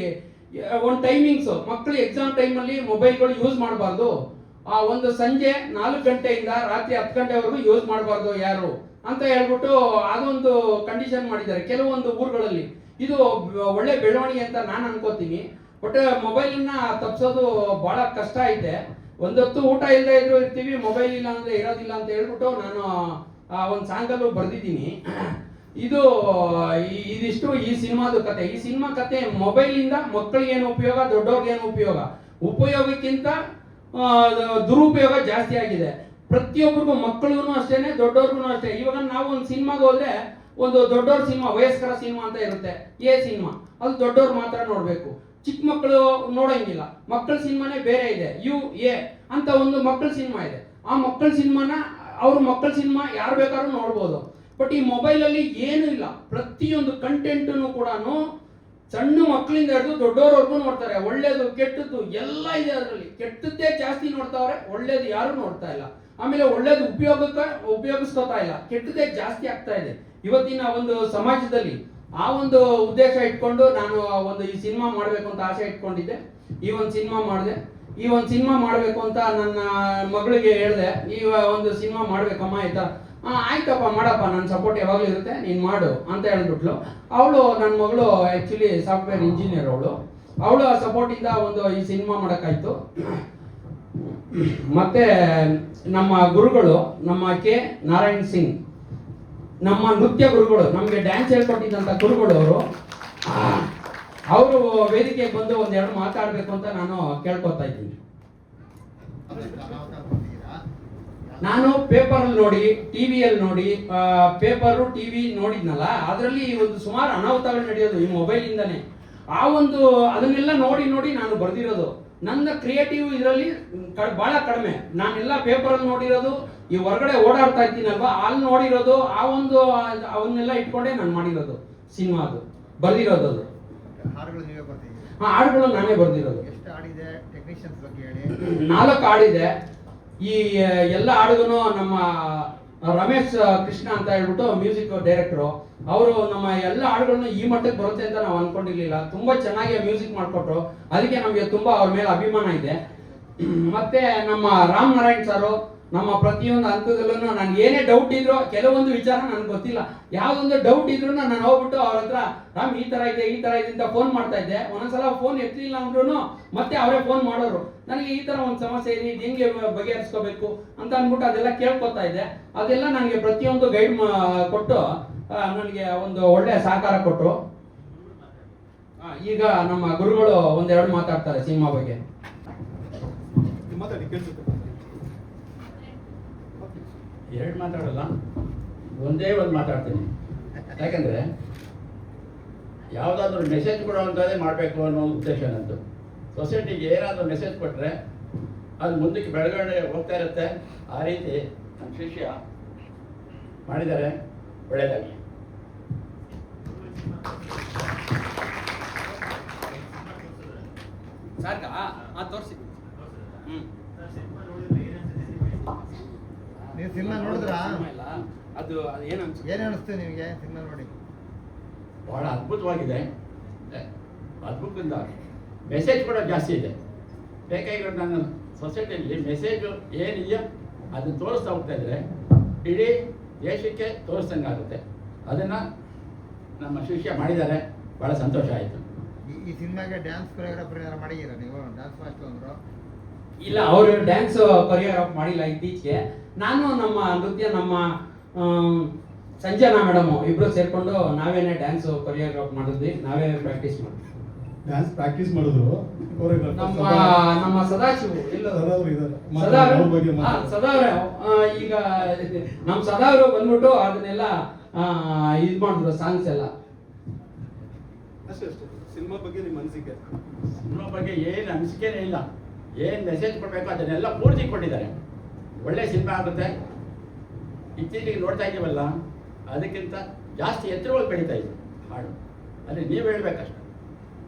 ಒಂದು ಟೈಮಿಂಗ್ಸ್, ಮಕ್ಕಳು ಎಕ್ಸಾಮ್ ಟೈಮಲ್ಲಿ ಮೊಬೈಲ್ಗಳು ಯೂಸ್ ಮಾಡಬಾರ್ದು, ಒಂದು ಸಂಜೆ 4 ಗಂಟೆಯಿಂದ ರಾತ್ರಿ 10 ಗಂಟೆವರೆಗೂ ಯೂಸ್ ಮಾಡಬಾರ್ದು ಯಾರು ಅಂತ ಹೇಳ್ಬಿಟ್ಟು ಅದೊಂದು ಕಂಡೀಷನ್ ಮಾಡಿದ್ದಾರೆ ಕೆಲವೊಂದು ಊರುಗಳಲ್ಲಿ. ಇದು ಒಳ್ಳೆ ಬೆಳವಣಿಗೆ ಅಂತ ನಾನು ಅನ್ಕೋತೀನಿ. ಬಟ್ ಮೊಬೈಲ್ನ ತಪ್ಪಿಸೋದು ಬಹಳ ಕಷ್ಟ ಐತೆ. ಒಂದೊತ್ತು ಊಟ ಇಲ್ಲದೆ ಇದ್ರೂ ಇರ್ತೀವಿ, ಮೊಬೈಲ್ ಇಲ್ಲ ಅಂದ್ರೆ ಇರೋದಿಲ್ಲ ಅಂತ ಹೇಳ್ಬಿಟ್ಟು ನಾನು ಒಂದು ಸಾಂಗಲ್ಲೂ ಬರ್ದಿದ್ದೀನಿ. ಇದಿಷ್ಟು ಈ ಸಿನಿಮಾದ ಕತೆ. ಈ ಸಿನಿಮಾ ಕತೆ ಮೊಬೈಲಿಂದ ಮಕ್ಕಳಿಗೆ ಏನು ಉಪಯೋಗ, ದೊಡ್ಡವ್ರಿಗೆ ಏನು ಉಪಯೋಗ, ಉಪಯೋಗಕ್ಕಿಂತ ದುರುಪಯೋಗ ಜಾಸ್ತಿ ಆಗಿದೆ. ಪ್ರತಿಯೊಬ್ಬರಿಗೂ, ಮಕ್ಕಳಿಗೂ ಅಷ್ಟೇನೆ, ದೊಡ್ಡವ್ರಿಗೂ ಅಷ್ಟೇ. ಇವಾಗ ನಾವು ಒಂದು ಸಿನಿಮಾಗೆ ಹೋದ್ರೆ ಒಂದು ದೊಡ್ಡವ್ರ ಸಿನಿಮಾ, ವಯಸ್ಕರ ಸಿನಿಮಾ ಅಂತ ಇರುತ್ತೆ, ಸಿನಿಮಾ, ಅದು ದೊಡ್ಡವ್ರು ಮಾತ್ರ ನೋಡ್ಬೇಕು, ಚಿಕ್ಕ ಮಕ್ಕಳು ನೋಡಂಗಿಲ್ಲ. ಮಕ್ಕಳ ಸಿನಿಮಾನೇ ಬೇರೆ ಇದೆ, ಅಂತ ಒಂದು ಮಕ್ಕಳ ಸಿನಿಮಾ ಇದೆ. ಆ ಮಕ್ಕಳ ಸಿನಿಮಾನ ಅವ್ರ ಮಕ್ಕಳ ಸಿನಿಮಾ ಯಾರು ಬೇಕಾದ್ರೂ ನೋಡ್ಬೋದು. ಬಟ್ ಈ ಮೊಬೈಲ್ ಅಲ್ಲಿ ಏನೂ ಇಲ್ಲ. ಪ್ರತಿಯೊಂದು ಕಂಟೆಂಟನ್ನು ಕೂಡ ಸಣ್ಣ ಮಕ್ಕಳಿಂದ ಹಿಡಿದು ದೊಡ್ಡವರವರೆಗೂ ನೋಡ್ತಾರೆ. ಒಳ್ಳೇದು ಕೆಟ್ಟದ್ದು ಎಲ್ಲ ಇದೆ ಅದರಲ್ಲಿ. ಕೆಟ್ಟದ್ದೇ ಜಾಸ್ತಿ ನೋಡ್ತಾವ್ರೆ, ಒಳ್ಳೇದು ಯಾರು ನೋಡ್ತಾ ಇಲ್ಲ. ಆಮೇಲೆ ಒಳ್ಳೇದು ಉಪಯೋಗಿಸ್ಕೋತಾ ಇಲ್ಲ, ಕೆಟ್ಟದ್ದೇ ಜಾಸ್ತಿ ಆಗ್ತಾ ಇದೆ ಇವತ್ತಿನ ಒಂದು ಸಮಾಜದಲ್ಲಿ. ಆ ಒಂದು ಉದ್ದೇಶ ಇಟ್ಕೊಂಡು ನಾನು ಒಂದು ಈ ಸಿನಿಮಾ ಮಾಡಬೇಕು ಅಂತ ಆಸೆ ಇಟ್ಕೊಂಡಿದ್ದೆ. ಈ ಒಂದು ಸಿನಿಮಾ ಮಾಡಿದೆ. ಈ ಒಂದು ಸಿನಿಮಾ ಮಾಡಬೇಕು ಅಂತ ನನ್ನ ಮಗಳಿಗೆ ಹೇಳಿದೆ, ಈ ಒಂದು ಸಿನಿಮಾ ಮಾಡ್ಬೇಕಮ್ಮ ಆಯ್ತಾ, ಆಯ್ತಪ್ಪ ಮಾಡಪ್ಪ, ನನ್ನ ಸಪೋರ್ಟ್ ಯಾವಾಗಲೂ ಇರುತ್ತೆ, ನೀನು ಮಾಡು ಅಂತ ಹೇಳ್ಬಿಟ್ಲು. ಅವಳು, ನನ್ನ ಮಗಳು ಆ್ಯಕ್ಚುಲಿ ಸಾಫ್ಟ್ವೇರ್ ಇಂಜಿನಿಯರ್. ಅವಳು ಆ ಸಪೋರ್ಟಿಂದ ಒಂದು ಈ ಸಿನಿಮಾ ಮಾಡೋಕ್ಕಾಯ್ತು. ಮತ್ತೆ ನಮ್ಮ ಗುರುಗಳು, ನಮ್ಮ ಕೆ ನಾರಾಯಣ್ ಸಿಂಗ್, ನಮ್ಮ ನೃತ್ಯ ಗುರುಗಳು, ನಮಗೆ ಡ್ಯಾನ್ಸ್ ಹೇಳ್ಕೊಟ್ಟಿದ್ದಂಥ ಗುರುಗಳು ಅವರು ವೇದಿಕೆಗೆ ಬಂದು ಒಂದೆರಡು ಮಾತಾಡಬೇಕು ಅಂತ ನಾನು ಕೇಳ್ಕೊತಾ ಇದ್ದೀನಿ. ನಾನು ಪೇಪರಲ್ಲಿ ನೋಡಿ, ಟಿವಿಯಲ್ಲಿ ನೋಡಿ, ಪೇಪರು ಟಿವಿ ನೋಡಿದ್ನಲ್ಲ, ಅದರಲ್ಲಿ ಒಂದು ಸುಮಾರು ಅನಾಹುತಗಳು ನಡೆಯೋದು ಈ ಮೊಬೈಲಿಂದಾನೆ. ಅದನ್ನೆಲ್ಲ ನೋಡಿ ನಾನು ಬರ್ದಿರೋದು. ನನ್ನ ಕ್ರಿಯೇಟಿವ್ ಇದರಲ್ಲಿ ಬಹಳ ಕಡಿಮೆ. ನಾನೆಲ್ಲ ಪೇಪರಲ್ಲಿ ನೋಡಿರೋದು, ಈ ಹೊರಗಡೆ ಓಡಾಡ್ತಾ ಇದ್ದೀನಲ್ವಾ, ಅಲ್ಲಿ ನೋಡಿರೋದು, ಅವನ್ನೆಲ್ಲ ಇಟ್ಕೊಂಡೇ ನಾನು ಮಾಡಿರೋದು ಸಿನಿಮಾ, ಅದು ಬರ್ದಿರೋದು. ಅದು ಹಾಡುಗಳು ನಾನೇ ಬರ್ದಿರೋದು. 4 ಹಾಡಿದೆ. ಈ ಎಲ್ಲ ಹಾಡುಗೂ ನಮ್ಮ ರಮೇಶ್ ಕೃಷ್ಣ ಅಂತ ಹೇಳ್ಬಿಟ್ಟು ಮ್ಯೂಸಿಕ್ ಡೈರೆಕ್ಟರು, ಅವರು ನಮ್ಮ ಎಲ್ಲ ಹಾಡುಗಳನ್ನು ಈ ಮಟ್ಟಕ್ಕೆ ಬರುತ್ತೆ ಅಂತ ನಾವು ಅನ್ಕೊಂಡಿರ್ಲಿಲ್ಲ. ತುಂಬಾ ಚೆನ್ನಾಗಿ ಮ್ಯೂಸಿಕ್ ಮಾಡಿಕೊಟ್ರು. ಅದಕ್ಕೆ ನಮಗೆ ತುಂಬಾ ಅವ್ರ ಮೇಲೆ ಅಭಿಮಾನ ಇದೆ. ಮತ್ತೆ ನಮ್ಮ ರಾಮ್ ನಾರಾಯಣ್ ಸಾರು, ನಮ್ಮ ಪ್ರತಿಯೊಂದು ಹಂತದಲ್ಲೂ ನನ್ಗೆ ಏನೇ ಡೌಟ್ ಇದ್ರು, ಕೆಲವೊಂದು ವಿಚಾರ ನನಗೆ ಗೊತ್ತಿಲ್ಲ, ಯಾವ್ದೊಂದು ಡೌಟ್ ಇದ್ರು ನಾನು ಹೋಗ್ಬಿಟ್ಟು ಅವ್ರ ಹತ್ರ, ರಾಮ್ ಈ ತರ ಇದೆ ಅಂತ ಫೋನ್ ಮಾಡ್ತಾ ಇದ್ದೆ. ಒಂದೊಂದ್ಸಲ ಫೋನ್ ಎತ್ತಲಿಲ್ಲ ಅಂದ್ರೂ ಮತ್ತೆ ಅವರೇ ಫೋನ್ ಮಾಡೋರು, ನನಗೆ ಈ ತರ ಒಂದು ಸಮಸ್ಯೆ ಇದೆ, ಇದು ಹೆಂಗೆ ಬಗೆಹರಿಸ್ಕೋಬೇಕು ಅಂತ ಅಂದ್ಬಿಟ್ಟು ಅದೆಲ್ಲ ಕೇಳ್ಕೊತಾ ಇದ್ದೆ. ಅದೆಲ್ಲ ನನಗೆ ಪ್ರತಿಯೊಂದು ಗೈಡ್ ಕೊಟ್ಟು ನನಗೆ ಒಂದು ಒಳ್ಳೆ ಸಹಕಾರ ಕೊಟ್ಟರು. ಈಗ ನಮ್ಮ ಗುರುಗಳು ಒಂದೆರಡು ಮಾತಾಡ್ತಾರೆ ಸಿನಿಮಾ ಬಗ್ಗೆ. ಎರಡು ಮಾತಾಡಲ್ಲ, ಒಂದೇ ಒಂದು ಮಾತಾಡ್ತೀನಿ. ಯಾಕಂದರೆ ಯಾವುದಾದ್ರೂ ಮೆಸೇಜ್ ಕೊಡುವಂಥದ್ದೇ ಮಾಡಬೇಕು ಅನ್ನೋ ಉದ್ದೇಶ ನಂದು. ಸೊಸೈಟಿಗೆ ಏನಾದರೂ ಮೆಸೇಜ್ ಕೊಟ್ಟರೆ ಅದು ಮುಂದಕ್ಕೆ ಬೆಳವಣಿಗೆ ಹೋಗ್ತಾ ಇರುತ್ತೆ. ಆ ರೀತಿ ನಮ್ಮ ಶಿಷ್ಯ ಮಾಡಿದ್ದಾರೆ. ಒಳ್ಳೆಯದಾಗಲಿ. ಸಾಕಾ? ತೋರಿಸಿ. ನೀವು ಸಿನಿಮಾ ನೋಡಿದ್ರಾ? ಇಲ್ಲ ಅದು ಏನು ಅನ್ಸುತ್ತೆ? ಏನು ಅನಿಸ್ತು ನಿಮಗೆ ಸಿನಿಮಾ ನೋಡಿ? ಬಹಳ ಅದ್ಭುತವಾಗಿದೆ. ಅದ್ಭುತದಿಂದ ಮೆಸೇಜ್ ಕೂಡ ಜಾಸ್ತಿ ಇದೆ. ಬೇಕಾಗಿರೋ ನನ್ನ ಸೊಸೈಟಿಯಲ್ಲಿ ಮೆಸೇಜು ಏನಿದೆಯೋ ಅದನ್ನು ತೋರಿಸ್ತಾ ಹೋಗ್ತಾ ಇದ್ರೆ ಇಡೀ ದೇಶಕ್ಕೆ ತೋರಿಸ್ದಂಗೆ ಆಗುತ್ತೆ. ಅದನ್ನು ನಮ್ಮ ಶಿಷ್ಯ ಮಾಡಿದ್ದಾರೆ, ಭಾಳ ಸಂತೋಷ ಆಯಿತು. ಈ ಸಿನಿಮಾಗೆ ಡ್ಯಾನ್ಸ್ ಕೊರಿಯೋಗ್ರಾಫರ್ ಏನಾರು ಮಾಡಿದ್ದೀರಾ ನೀವು? ಡ್ಯಾನ್ಸ್ ಮಾಸ್ಟರ್ ಅಂದರು. ಇಲ್ಲ, ಅವರು ಡ್ಯಾನ್ಸ್ ಕೊರಿಯೋಗ್ರಾಫ್ ಮಾಡಿಲ್ಲ ಇತ್ತೀಚೆಗೆ. ನಾನು ನಮ್ಮ ನೃತ್ಯ ನಮ್ಮ ಸಂಜನಾ ಮೇಡಮ್ ಇಬ್ರು ಸೇರ್ಕೊಂಡು ನಾವೇನೆ ಡ್ಯಾನ್ಸ್ ಕೊರಿಯೋಗ್ರಾಫ್ ಮಾಡಿದ್ವಿ, ನಾವೇ ಪ್ರಾಕ್ಟೀಸ್ ಮಾಡಿದ್ವಿ. ಡ್ಯಾನ್ಸ್ ಪ್ರಾಕ್ಟೀಸ್ ಮಾಡಿದ್ರು ನಮ್ಮ ಸದಾಶಿವು ಇಲ್ಲ ಸದಾವ್ರು ಇದ್ದಾರೆ. ಸದಾವ್ರು ಅವ್ರ ಬಗ್ಗೆ ಸದಾವ್ರೆ ಈಗ ನಮ್ಮ ಸದಾವ್ರು ಬಂದ್ಬಿಟ್ಟು ಅದನ್ನೆಲ್ಲ ಇದು ಮಾಡಿದ್ರು, ಸಾಂಗ್ಸ್ ಎಲ್ಲ. ಅಷ್ಟೇ ಸಿನಿಮಾ ಬಗ್ಗೆ ನಿಮ್ಮ ಅನಿಸಿಕೆ? ಸಿನಿಮಾ ಬಗ್ಗೆ ಏನು ಅನಿಸಿಕೆನೇ ಇಲ್ಲ. ಏನು ಮೆಸೇಜ್ ಕೊಡಬೇಕು ಅದನ್ನೆಲ್ಲ ಪೂರ್ತಿ ಕೊಟ್ಟಿದ್ದಾರೆ. ಒಳ್ಳೆ ಸಿನಿಮಾ ಆಗುತ್ತೆ. ಇತ್ತೀಚೆಗೆ ನೋಡ್ತಾ ಇದ್ದೀವಲ್ಲ, ಅದಕ್ಕಿಂತ ಜಾಸ್ತಿ ಎತ್ತರವಾಗಿ ಬೆಳೀತಾ ಇದೆ ಹಾಡು. ಅದೇ ನೀವು ಹೇಳ್ಬೇಕಷ್ಟೆ.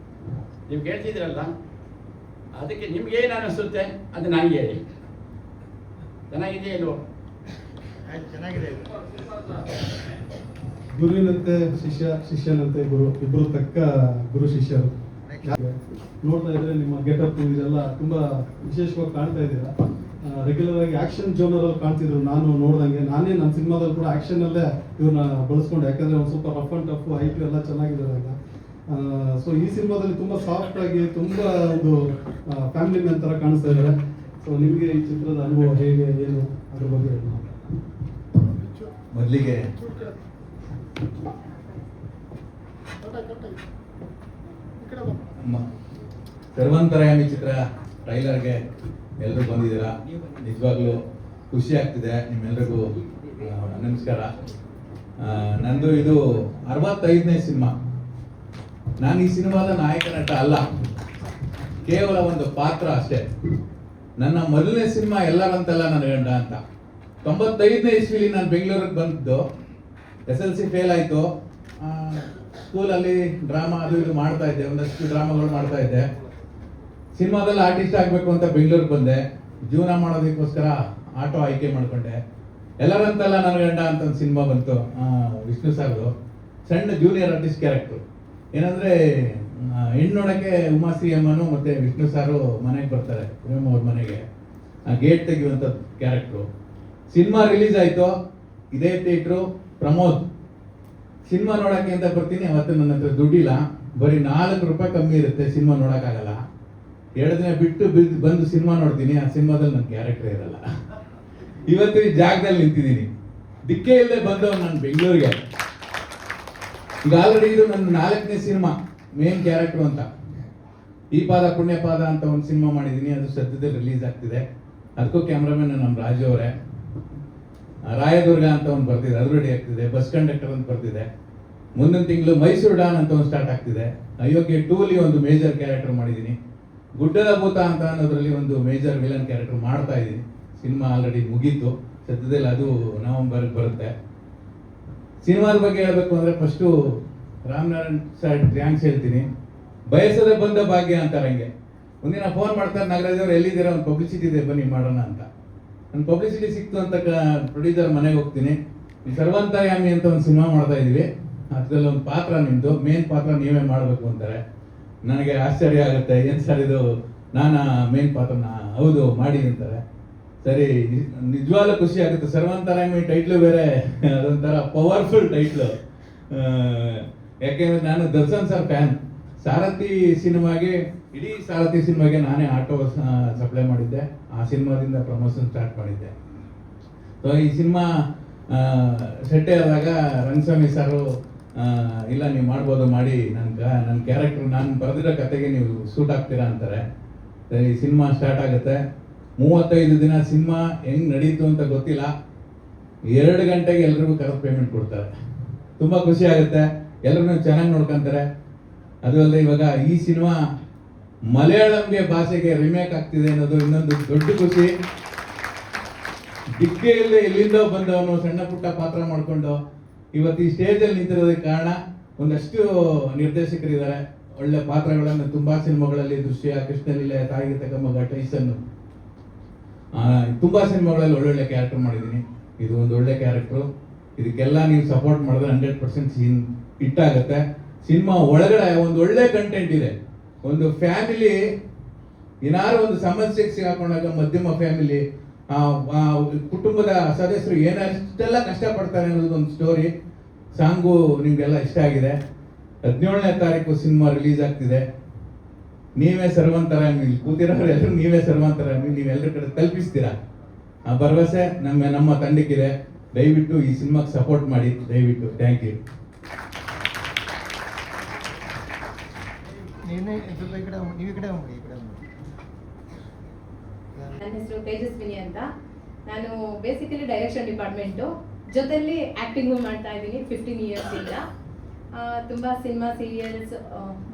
ನೀವು ಕೇಳ್ತಿದ್ದೀರಲ್ಲ, ಅದಕ್ಕೆ ನಿಮ್ಗೇನು ಅನ್ನಿಸುತ್ತೆ ಅದು ನನಗೆ ಹೇಳಿ. ಚೆನ್ನಾಗಿದೆಯಾ ಇಲ್ವೋ? ಆಯ್ತು, ಚೆನ್ನಾಗಿದೆ. ಗುರುವಿನಂತೆ ಶಿಷ್ಯ, ಶಿಷ್ಯನಂತೆ ಗುರು, ಇಬ್ಬರು ತಕ್ಕ ಗುರು ಶಿಷ್ಯರು. ನೋಡ್ತಾ ಇದ್ರೆ ನಿಮ್ಮ ಗೆಟಪ್ ಇದೆಲ್ಲ ತುಂಬಾ ವಿಶೇಷವಾಗಿ ಕಾಣ್ತಾ ಇದ್ದೀರಾ. ರೆಗ್ಯುಲರ್ ಆಗಿ ಆಕ್ಷನ್ ಜೋನರ್ ಅಲ್ಲಿ ಕಾಣ್ತಿದ್ರು. ನಾನು ನೋಡ್ದಂಗೆ ನಾನೇ ನನ್ನ ಸಿನಿಮಾದಲ್ಲಿ ಕೂಡ ಆಕ್ಷನ್ ಅಲ್ಲೇ ಇವ್ರನ್ನ ಬಳಸ್ಕೊಂಡು, ಯಾಕಂದ್ರೆ ಒಂದು ಸ್ವಲ್ಪ ರಫ್ ಅಂಡ್ ಟಫ್ ಐಟು ಎಲ್ಲ ಚೆನ್ನಾಗಿದ್ದಾರೆ ಅಂತ. ಸೊ ಈ ಸಿನಿಮಾದಲ್ಲಿ ತುಂಬಾ ಸಾಫ್ಟ್ ಆಗಿ ತುಂಬಾ ಒಂದು ಫ್ಯಾಮಿಲಿ ಮ್ಯಾನ್ ತರ ಕಾಣಿಸ್ತಾ ಇದ್ದಾರೆ. ಸೊ ನಿಮಗೆ ಈ ಚಿತ್ರದ ಅನುಭವ ಹೇಗೆ, ಏನು ಅದ್ರ ಬಗ್ಗೆ ಹೇಳಿ. ಮೊದಲಿಗೆ ಸರ್ವಂತರಾಯಮಿ ಚಿತ್ರ ಟ್ರೈಲರ್ಗೆ ಎಲ್ಲರೂ ಬಂದಿದ್ದೀರಾ. ನಿಜವಾಗ್ಲೂ ಖುಷಿ ಆಗ್ತಿದೆ. ನಿಮ್ಮೆಲ್ಲರಿಗೂ ನಮಸ್ಕಾರ. ನಂದು ಇದು 65ನೇ ಸಿನಿಮಾ. ನಾನು ಈ ಸಿನಿಮಾದ ನಾಯಕ ನಟ ಅಲ್ಲ, ಕೇವಲ ಒಂದು ಪಾತ್ರ ಅಷ್ಟೇ. ನನ್ನ ಮೊದಲನೇ ಸಿನಿಮಾ ಎಲ್ಲರಂತಲ್ಲ ನನ್ನ ಗಂಡ ಅಂತ. 95ನೇ ಇಸ್ವಿಲಿ ನಾನು ಬೆಂಗಳೂರಿಗೆ ಬಂದಿದ್ದು. SLC ಫೇಲ್ ಆಯಿತು. ಸ್ಕೂಲಲ್ಲಿ ಡ್ರಾಮಾ ಅದು ಇದು ಮಾಡ್ತಾ ಇದ್ದೆ, ಒಂದಷ್ಟು ಡ್ರಾಮಾಗಳು ಮಾಡ್ತಾ ಇದ್ದೆ. ಸಿನಿಮಾದಲ್ಲಿ ಆರ್ಟಿಸ್ಟ್ ಆಗಬೇಕು ಅಂತ ಬೆಂಗಳೂರಿಗೆ ಬಂದೆ. ಜೀವನ ಮಾಡೋದಕ್ಕೋಸ್ಕರ ಆಟೋ ಆಯ್ಕೆ ಮಾಡ್ಕೊಂಡೆ. ಎಲ್ಲರಂತಲ್ಲ ನನ್ನ ಗಂಡ ಅಂತ ಒಂದು ಸಿನಿಮಾ ಬಂತು, ವಿಷ್ಣು ಸಾರ್ದು. ಸಣ್ಣ ಜೂನಿಯರ್ ಆರ್ಟಿಸ್ಟ್ ಕ್ಯಾರೆಕ್ಟರ್. ಏನಂದ್ರೆ ಹೆಣ್ಣು ನೋಡಕ್ಕೆ ಉಮಾಶ್ರೀ ಅಮ್ಮನು ಮತ್ತೆ ವಿಷ್ಣು ಸಾರು ಮನೆಗೆ ಬರ್ತಾರೆ, ಪ್ರೇಮ್ ಅವ್ರ ಮನೆಗೆ. ಗೇಟ್ ತೆಗೆಯುವಂಥ ಕ್ಯಾರೆಕ್ಟ್ರು. ಸಿನಿಮಾ ರಿಲೀಸ್ ಆಯಿತು. ಇದೇ ಥಿಯೇಟ್ರು ಪ್ರಮೋದ್. ಸಿನಿಮಾ ನೋಡೋಕ್ಕೆ ಅಂತ ಬರ್ತೀನಿ. ಅವತ್ತು ನನ್ನ ಹತ್ರ ದುಡ್ಡಿಲ್ಲ, ಬರೀ 4 ರೂಪಾಯಿ ಕಮ್ಮಿ ಇರುತ್ತೆ, ಸಿನಿಮಾ ನೋಡೋಕ್ಕಾಗಲ್ಲ. 2 ದಿನ ಬಿಟ್ಟು ಬಂದು ಸಿನಿಮಾ ನೋಡ್ತೀನಿ. ಆ ಸಿನಿಮಾದಲ್ಲಿ ನನ್ನ ಕ್ಯಾರೆಕ್ಟರ್ ಇರಲ್ಲ. ಇವತ್ತು ಈ ಜಾಗದಲ್ಲಿ ನಿಂತಿದ್ದೀನಿ. ದಿಕ್ಕೇ ಇಲ್ಲದೆ ಬಂದವ್ ನಾನು ಬೆಂಗಳೂರಿಗೆ. ಈಗ ಆಲ್ರೆಡಿ ಇದು ನನ್ನ 4ನೇ ಸಿನಿಮಾ, ಮೇನ್ ಕ್ಯಾರೆಕ್ಟರ್ ಅಂತ. ಈ ಪಾದ ಪುಣ್ಯ ಪಾದ ಅಂತ ಒಂದು ಸಿನಿಮಾ ಮಾಡಿದ್ದೀನಿ, ಅದು ಸದ್ಯದಲ್ಲಿ ರಿಲೀಸ್ ಆಗ್ತಿದೆ. ಅದಕ್ಕೂ ಕ್ಯಾಮ್ರಾಮನ್ ನಮ್ಮ ರಾಜು ಅವರೇ. ರಾಯದುರ್ಗ ಅಂತ ಒಂದು ಬರ್ತಿದೆ, ಅದು ರೆಡಿ ಆಗ್ತಿದೆ. ಬಸ್ ಕಂಡಕ್ಟರ್ ಅಂತ ಬರ್ತಿದೆ. ಮುಂದಿನ ತಿಂಗಳು ಮೈಸೂರು ಡಾನ್ ಅಂತ ಒಂದು ಸ್ಟಾರ್ಟ್ ಆಗ್ತಿದೆ. ಅಯೋಗ್ಯ 2 ಒಂದು ಮೇಜರ್ ಕ್ಯಾರೆಕ್ಟರ್ ಮಾಡಿದ್ದೀನಿ. ಗುಡ್ಡದ ಭೂತ ಅಂತ ಅನ್ನೋದ್ರಲ್ಲಿ ಒಂದು ಮೇಜರ್ ವಿಲನ್ ಕ್ಯಾರೆಕ್ಟರ್ ಮಾಡ್ತಾ ಇದ್ದೀನಿ. ಸಿನಿಮಾ ಆಲ್ರೆಡಿ ಮುಗೀತು, ಸದ್ಯದಲ್ಲಿ ಅದು ನವೆಂಬರ್ಗೆ ಬರುತ್ತೆ. ಸಿನಿಮಾದ ಬಗ್ಗೆ ಹೇಳ್ಬೇಕು ಅಂದ್ರೆ ಫಸ್ಟು ರಾಮನಾರಾಯಣ್ ಸರ್ ಥ್ಯಾಂಕ್ಸ್ ಹೇಳ್ತೀನಿ. ಬಯಸದೆ ಬಂದ ಭಾಗ್ಯ ಅಂತಾರೆ. ಹಂಗೆ ಒಂದಿನ ಫೋನ್ ಮಾಡ್ತಾರೆ, ನಾಗರಾಜ್ ಅವ್ರು ಎಲ್ಲಿದ್ದೀರಾ, ಒಂದು ಪಬ್ಲಿಸಿಟಿ ಇದೆ ಬನ್ನಿ ಮಾಡೋಣ ಅಂತ. ನನ್ನ ಪಬ್ಲಿಸಿಟಿ ಸಿಕ್ತು ಅಂತ ಪ್ರೊಡ್ಯೂಸರ್ ಮನೆಗೆ ಹೋಗ್ತೀನಿ. ಈ ಸರ್ವಂತರ್ಯಾಮಿ ಅಂತ ಒಂದು ಸಿನಿಮಾ ಮಾಡ್ತಾ ಇದೀವಿ, ಅದರಲ್ಲಿ ಒಂದು ಪಾತ್ರ ನಿಮ್ಮದು, ಮೇನ್ ಪಾತ್ರ ನೀವೇ ಮಾಡಬೇಕು ಅಂತಾರೆ. ನನಗೆ ಆಶ್ಚರ್ಯ ಆಗುತ್ತೆ, ಏನು ಸರ್ ಇದು ನಾನು ಮೇನ್ ಪಾತ್ರನ? ಹೌದು ಮಾಡಿ ಅಂತಾರೆ. ಸರಿ, ನಿಜವಾಗ್ಲೂ ಖುಷಿ ಆಗುತ್ತೆ. ಸರ್ವಂತರ್ಯಾಮಿ ಟೈಟ್ಲು ಬೇರೆ ಅದೊಂಥರ ಪವರ್ಫುಲ್ ಟೈಟ್ಲು. ಯಾಕೆಂದ್ರೆ ನಾನು ದರ್ಶನ್ ಸರ್ ಫ್ಯಾನ್. ಸಾರಥಿ ಸಿನಿಮಾಗೆ, ಇಡೀ ಸಾರಥಿ ಸಿನಿಮಾಗೆ ನಾನೇ ಆಟೋ ಸಪ್ಲೈ ಮಾಡಿದ್ದೆ. ಆ ಸಿನಿಮಾದಿಂದ ಪ್ರಮೋಷನ್ ಸ್ಟಾರ್ಟ್ ಮಾಡಿದ್ದೆ. ಸೊ ಈ ಸಿನಿಮಾ ಸೆಟ್ಟೆ ಆದಾಗ ರಂಗಸ್ವಾಮಿ ಸಾರು ಇಲ್ಲ ನೀವು ಮಾಡ್ಬೋದು, ಮಾಡಿ ನನ್ನ ಕ್ಯಾರೆಕ್ಟರ್ ನಾನು ಬರೆದಿರೋ ಕತೆಗೆ ನೀವು ಸೂಟ್ ಆಗ್ತೀರಾ ಅಂತಾರೆ. ಸರಿ, ಸಿನಿಮಾ ಸ್ಟಾರ್ಟ್ ಆಗುತ್ತೆ. 35 ದಿನ ಸಿನಿಮಾ ಹೆಂಗ್ ನಡೀತು ಅಂತ ಗೊತ್ತಿಲ್ಲ. 2 ಗಂಟೆಗೆ ಎಲ್ರಿಗೂ ಕರೆಕ್ಟ್ ಪೇಮೆಂಟ್ ಕೊಡ್ತಾರೆ. ತುಂಬ ಖುಷಿ ಆಗುತ್ತೆ. ಎಲ್ಲರೂ ಚೆನ್ನಾಗಿ ನೋಡ್ಕೊಂತಾರೆ. ಅದು ಅಲ್ಲದೆ ಇವಾಗ ಈ ಸಿನಿಮಾ ಮಲಯಾಳಂಗೆ ಭಾಷೆಗೆ ರಿಮೇಕ್ ಆಗ್ತಿದೆ ಅನ್ನೋದು ಇನ್ನೊಂದು ದೊಡ್ಡ ಖುಷಿ. ದಿಕ್ಕೇ ಇಲ್ಲದೆ ಎಲ್ಲಿಂದ ಬಂದವನು ಸಣ್ಣ ಪುಟ್ಟ ಪಾತ್ರ ಮಾಡಿಕೊಂಡು ಇವತ್ತು ಈ ಸ್ಟೇಜಲ್ಲಿ ನಿಂತಿರೋದಕ್ಕೆ ಕಾರಣ ಒಂದಷ್ಟು ನಿರ್ದೇಶಕರಿದ್ದಾರೆ. ಒಳ್ಳೆ ಪಾತ್ರಗಳನ್ನು ತುಂಬಾ ಸಿನಿಮಾಗಳಲ್ಲಿ, ದೃಶ್ಯ, ಕೃಷ್ಣಲೀಲೆ, ತಾಯಿಗೆ ತಗಮಗ, ಟೈಸನ್, ತುಂಬಾ ಸಿನಿಮಾಗಳಲ್ಲಿ ಒಳ್ಳೊಳ್ಳೆ ಕ್ಯಾರೆಕ್ಟರ್ ಮಾಡಿದ್ದೀನಿ. ಇದು ಒಂದು ಒಳ್ಳೆ ಕ್ಯಾರೆಕ್ಟ್ರು. ಇದಕ್ಕೆಲ್ಲ ನೀವು ಸಪೋರ್ಟ್ ಮಾಡಿದ್ರೆ 100% ಹಿಟ್ ಆಗುತ್ತೆ. ಸಿನಿಮಾ ಒಳಗಡೆ ಒಂದು ಒಳ್ಳೆ ಕಂಟೆಂಟ್ ಇದೆ. ಒಂದು ಫ್ಯಾಮಿಲಿ ಏನಾದ್ರು ಒಂದು ಸಮಸ್ಯೆಗೆ ಸಿಗಾಕೊಂಡಾಗ ಮಧ್ಯಮ ಫ್ಯಾಮಿಲಿ ಕುಟುಂಬದ ಸದಸ್ಯರು ಏನಷ್ಟೆಲ್ಲ ಕಷ್ಟಪಡ್ತಾರೆ ಅನ್ನೋದು ಒಂದು ಸ್ಟೋರಿ. ಸಾಂಗು ನಿಮಗೆಲ್ಲ ಇಷ್ಟ ಆಗಿದೆ. 17ನೇ ತಾರೀಕು ಸಿನಿಮಾ ರಿಲೀಸ್ ಆಗ್ತಿದೆ. ನೀವೇ ಸರ್ವಂತರಾಮಿ, ಇಲ್ಲಿ ಕೂತಿರೋರೆಲ್ಲರೂ ನೀವೇ ಸರ್ವಂತರಾಮಿ, ನೀವೆಲ್ಲರ ಕಡೆ ತಲುಪಿಸ್ತೀರಾ ಆ ಭರವಸೆ ನಮ್ಮ ತಂಡಕ್ಕಿದೆ. ದಯವಿಟ್ಟು ಈ ಸಿನಿಮಾಗೆ ಸಪೋರ್ಟ್ ಮಾಡಿ, ದಯವಿಟ್ಟು. Thank you. ನೀನೇ ಸ್ವಲ್ಪ ಈ ಕಡೆ ನೀವು ಈ ಕಡೆ ಹೋಗಿ ಈ ಕಡೆ ಹೋಗಿ. ನನ್ನ ಹೆಸರು ತೇಜಸ್ವಿನಿ ಅಂತ. ನಾನು ಬೇಸಿಕಲಿ ಡೈರೆಕ್ಷನ್ ಡಿಪಾರ್ಟ್ಮೆಂಟು, ಜೊತೆಲಿ ಆ್ಯಕ್ಟಿಂಗು ಮಾಡ್ತಾ ಇದ್ದೀನಿ 15 ಇಯರ್ಸಿಂದ. ತುಂಬ ಸಿನಿಮಾ ಸೀರಿಯಲ್ಸ್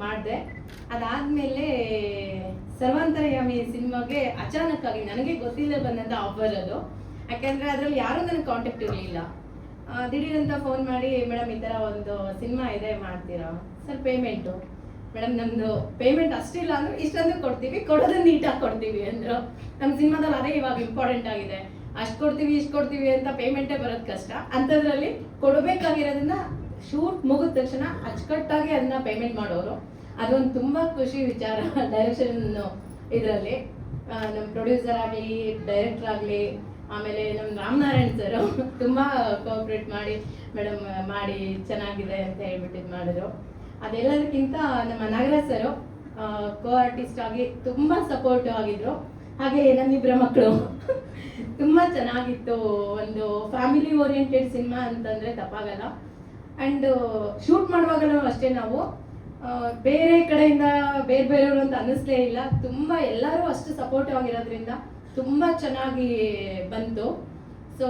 ಮಾಡಿದೆ. ಅದಾದಮೇಲೆ ಸರ್ವಾಂತರ್ಯಾಮಿ ಸಿನಿಮಾಗೆ ಅಚಾನಕ್ಕಾಗಿ ನನಗೆ ಗೊತ್ತಿಲ್ಲ ಬಂದಂಥ ಆಫರ್ ಅದು. ಯಾಕೆಂದರೆ ಅದರಲ್ಲಿ ಯಾರೂ ನನಗೆ ಕಾಂಟ್ಯಾಕ್ಟ್ ಇರಲಿಲ್ಲ. ದಿಢೀರಂತ ಫೋನ್ ಮಾಡಿ, ಮೇಡಮ್ ಈ ಥರ ಒಂದು ಸಿನಿಮಾ ಇದೆ, ಮಾಡ್ತೀರಾ ಸರ್? ಪೇಮೆಂಟು ಮೇಡಮ್ ನಮ್ಮದು ಪೇಮೆಂಟ್ ಅಷ್ಟಿಲ್ಲ ಅಂದರೆ ಇಷ್ಟೊಂದು ಕೊಡ್ತೀವಿ, ಕೊಡೋದನ್ನ ನೀಟಾಗಿ ಕೊಡ್ತೀವಿ ಅಂದರು. ನಮ್ಮ ಸಿನಿಮಾದಲ್ಲಿ ಅದೇ ಇವಾಗ ಇಂಪಾರ್ಟೆಂಟ್ ಆಗಿದೆ. ಅಷ್ಟು ಕೊಡ್ತೀವಿ ಇಷ್ಟು ಕೊಡ್ತೀವಿ ಅಂತ ಪೇಮೆಂಟೇ ಬರೋದು ಕಷ್ಟ. ಅಂಥದ್ರಲ್ಲಿ ಕೊಡಬೇಕಾಗಿರೋದನ್ನ ಶೂಟ್ ಮುಗಿದ ತಕ್ಷಣ ಅಚ್ಚುಕಟ್ಟಾಗಿ ಅದನ್ನ ಪೇಮೆಂಟ್ ಮಾಡೋರು. ಅದೊಂದು ತುಂಬ ಖುಷಿ ವಿಚಾರ ಡೈರೆಕ್ಷನ್ ಇದರಲ್ಲಿ. ನಮ್ಮ ಪ್ರೊಡ್ಯೂಸರ್ ಆಗಲಿ, ಡೈರೆಕ್ಟರ್ ಆಗಲಿ, ಆಮೇಲೆ ನಮ್ಮ ರಾಮನಾರಾಯಣ್ ಸರ್ ತುಂಬ ಕೋಆಪ್ರೇಟ್ ಮಾಡಿ ಮೇಡಮ್ ಮಾಡಿ ಚೆನ್ನಾಗಿದೆ ಅಂತ ಹೇಳ್ಬಿಟ್ಟು ಇದು ಮಾಡಿದ್ರು. ಅದೆಲ್ಲದಕ್ಕಿಂತ ನಮ್ಮ ನಾಗರಾಜ್ ಸರು ಕೋ ಆರ್ಟಿಸ್ಟ್ ಆಗಿ ತುಂಬ ಸಪೋರ್ಟಿವ್ ಆಗಿದ್ರು. ಹಾಗೆ ನಮ್ಮಿಬ್ಬರ ಮಕ್ಕಳು ತುಂಬ ಚೆನ್ನಾಗಿತ್ತು. ಒಂದು ಫ್ಯಾಮಿಲಿ ಓರಿಯೆಂಟೆಡ್ ಸಿನಿಮಾ ಅಂತಂದರೆ ತಪ್ಪಾಗಲ್ಲ. ಆ್ಯಂಡ್ ಶೂಟ್ ಮಾಡುವಾಗಲೂ ಅಷ್ಟೇ ನಾವು ಬೇರೆ ಕಡೆಯಿಂದ ಬೇರೆಯವರು ಅಂತ ಅನ್ನಿಸ್ಲೇ ಇಲ್ಲ. ತುಂಬ ಎಲ್ಲರೂ ಅಷ್ಟು ಸಪೋರ್ಟಿವ್ ಆಗಿರೋದ್ರಿಂದ ತುಂಬ ಚೆನ್ನಾಗಿ ಬಂತು. ಸೊ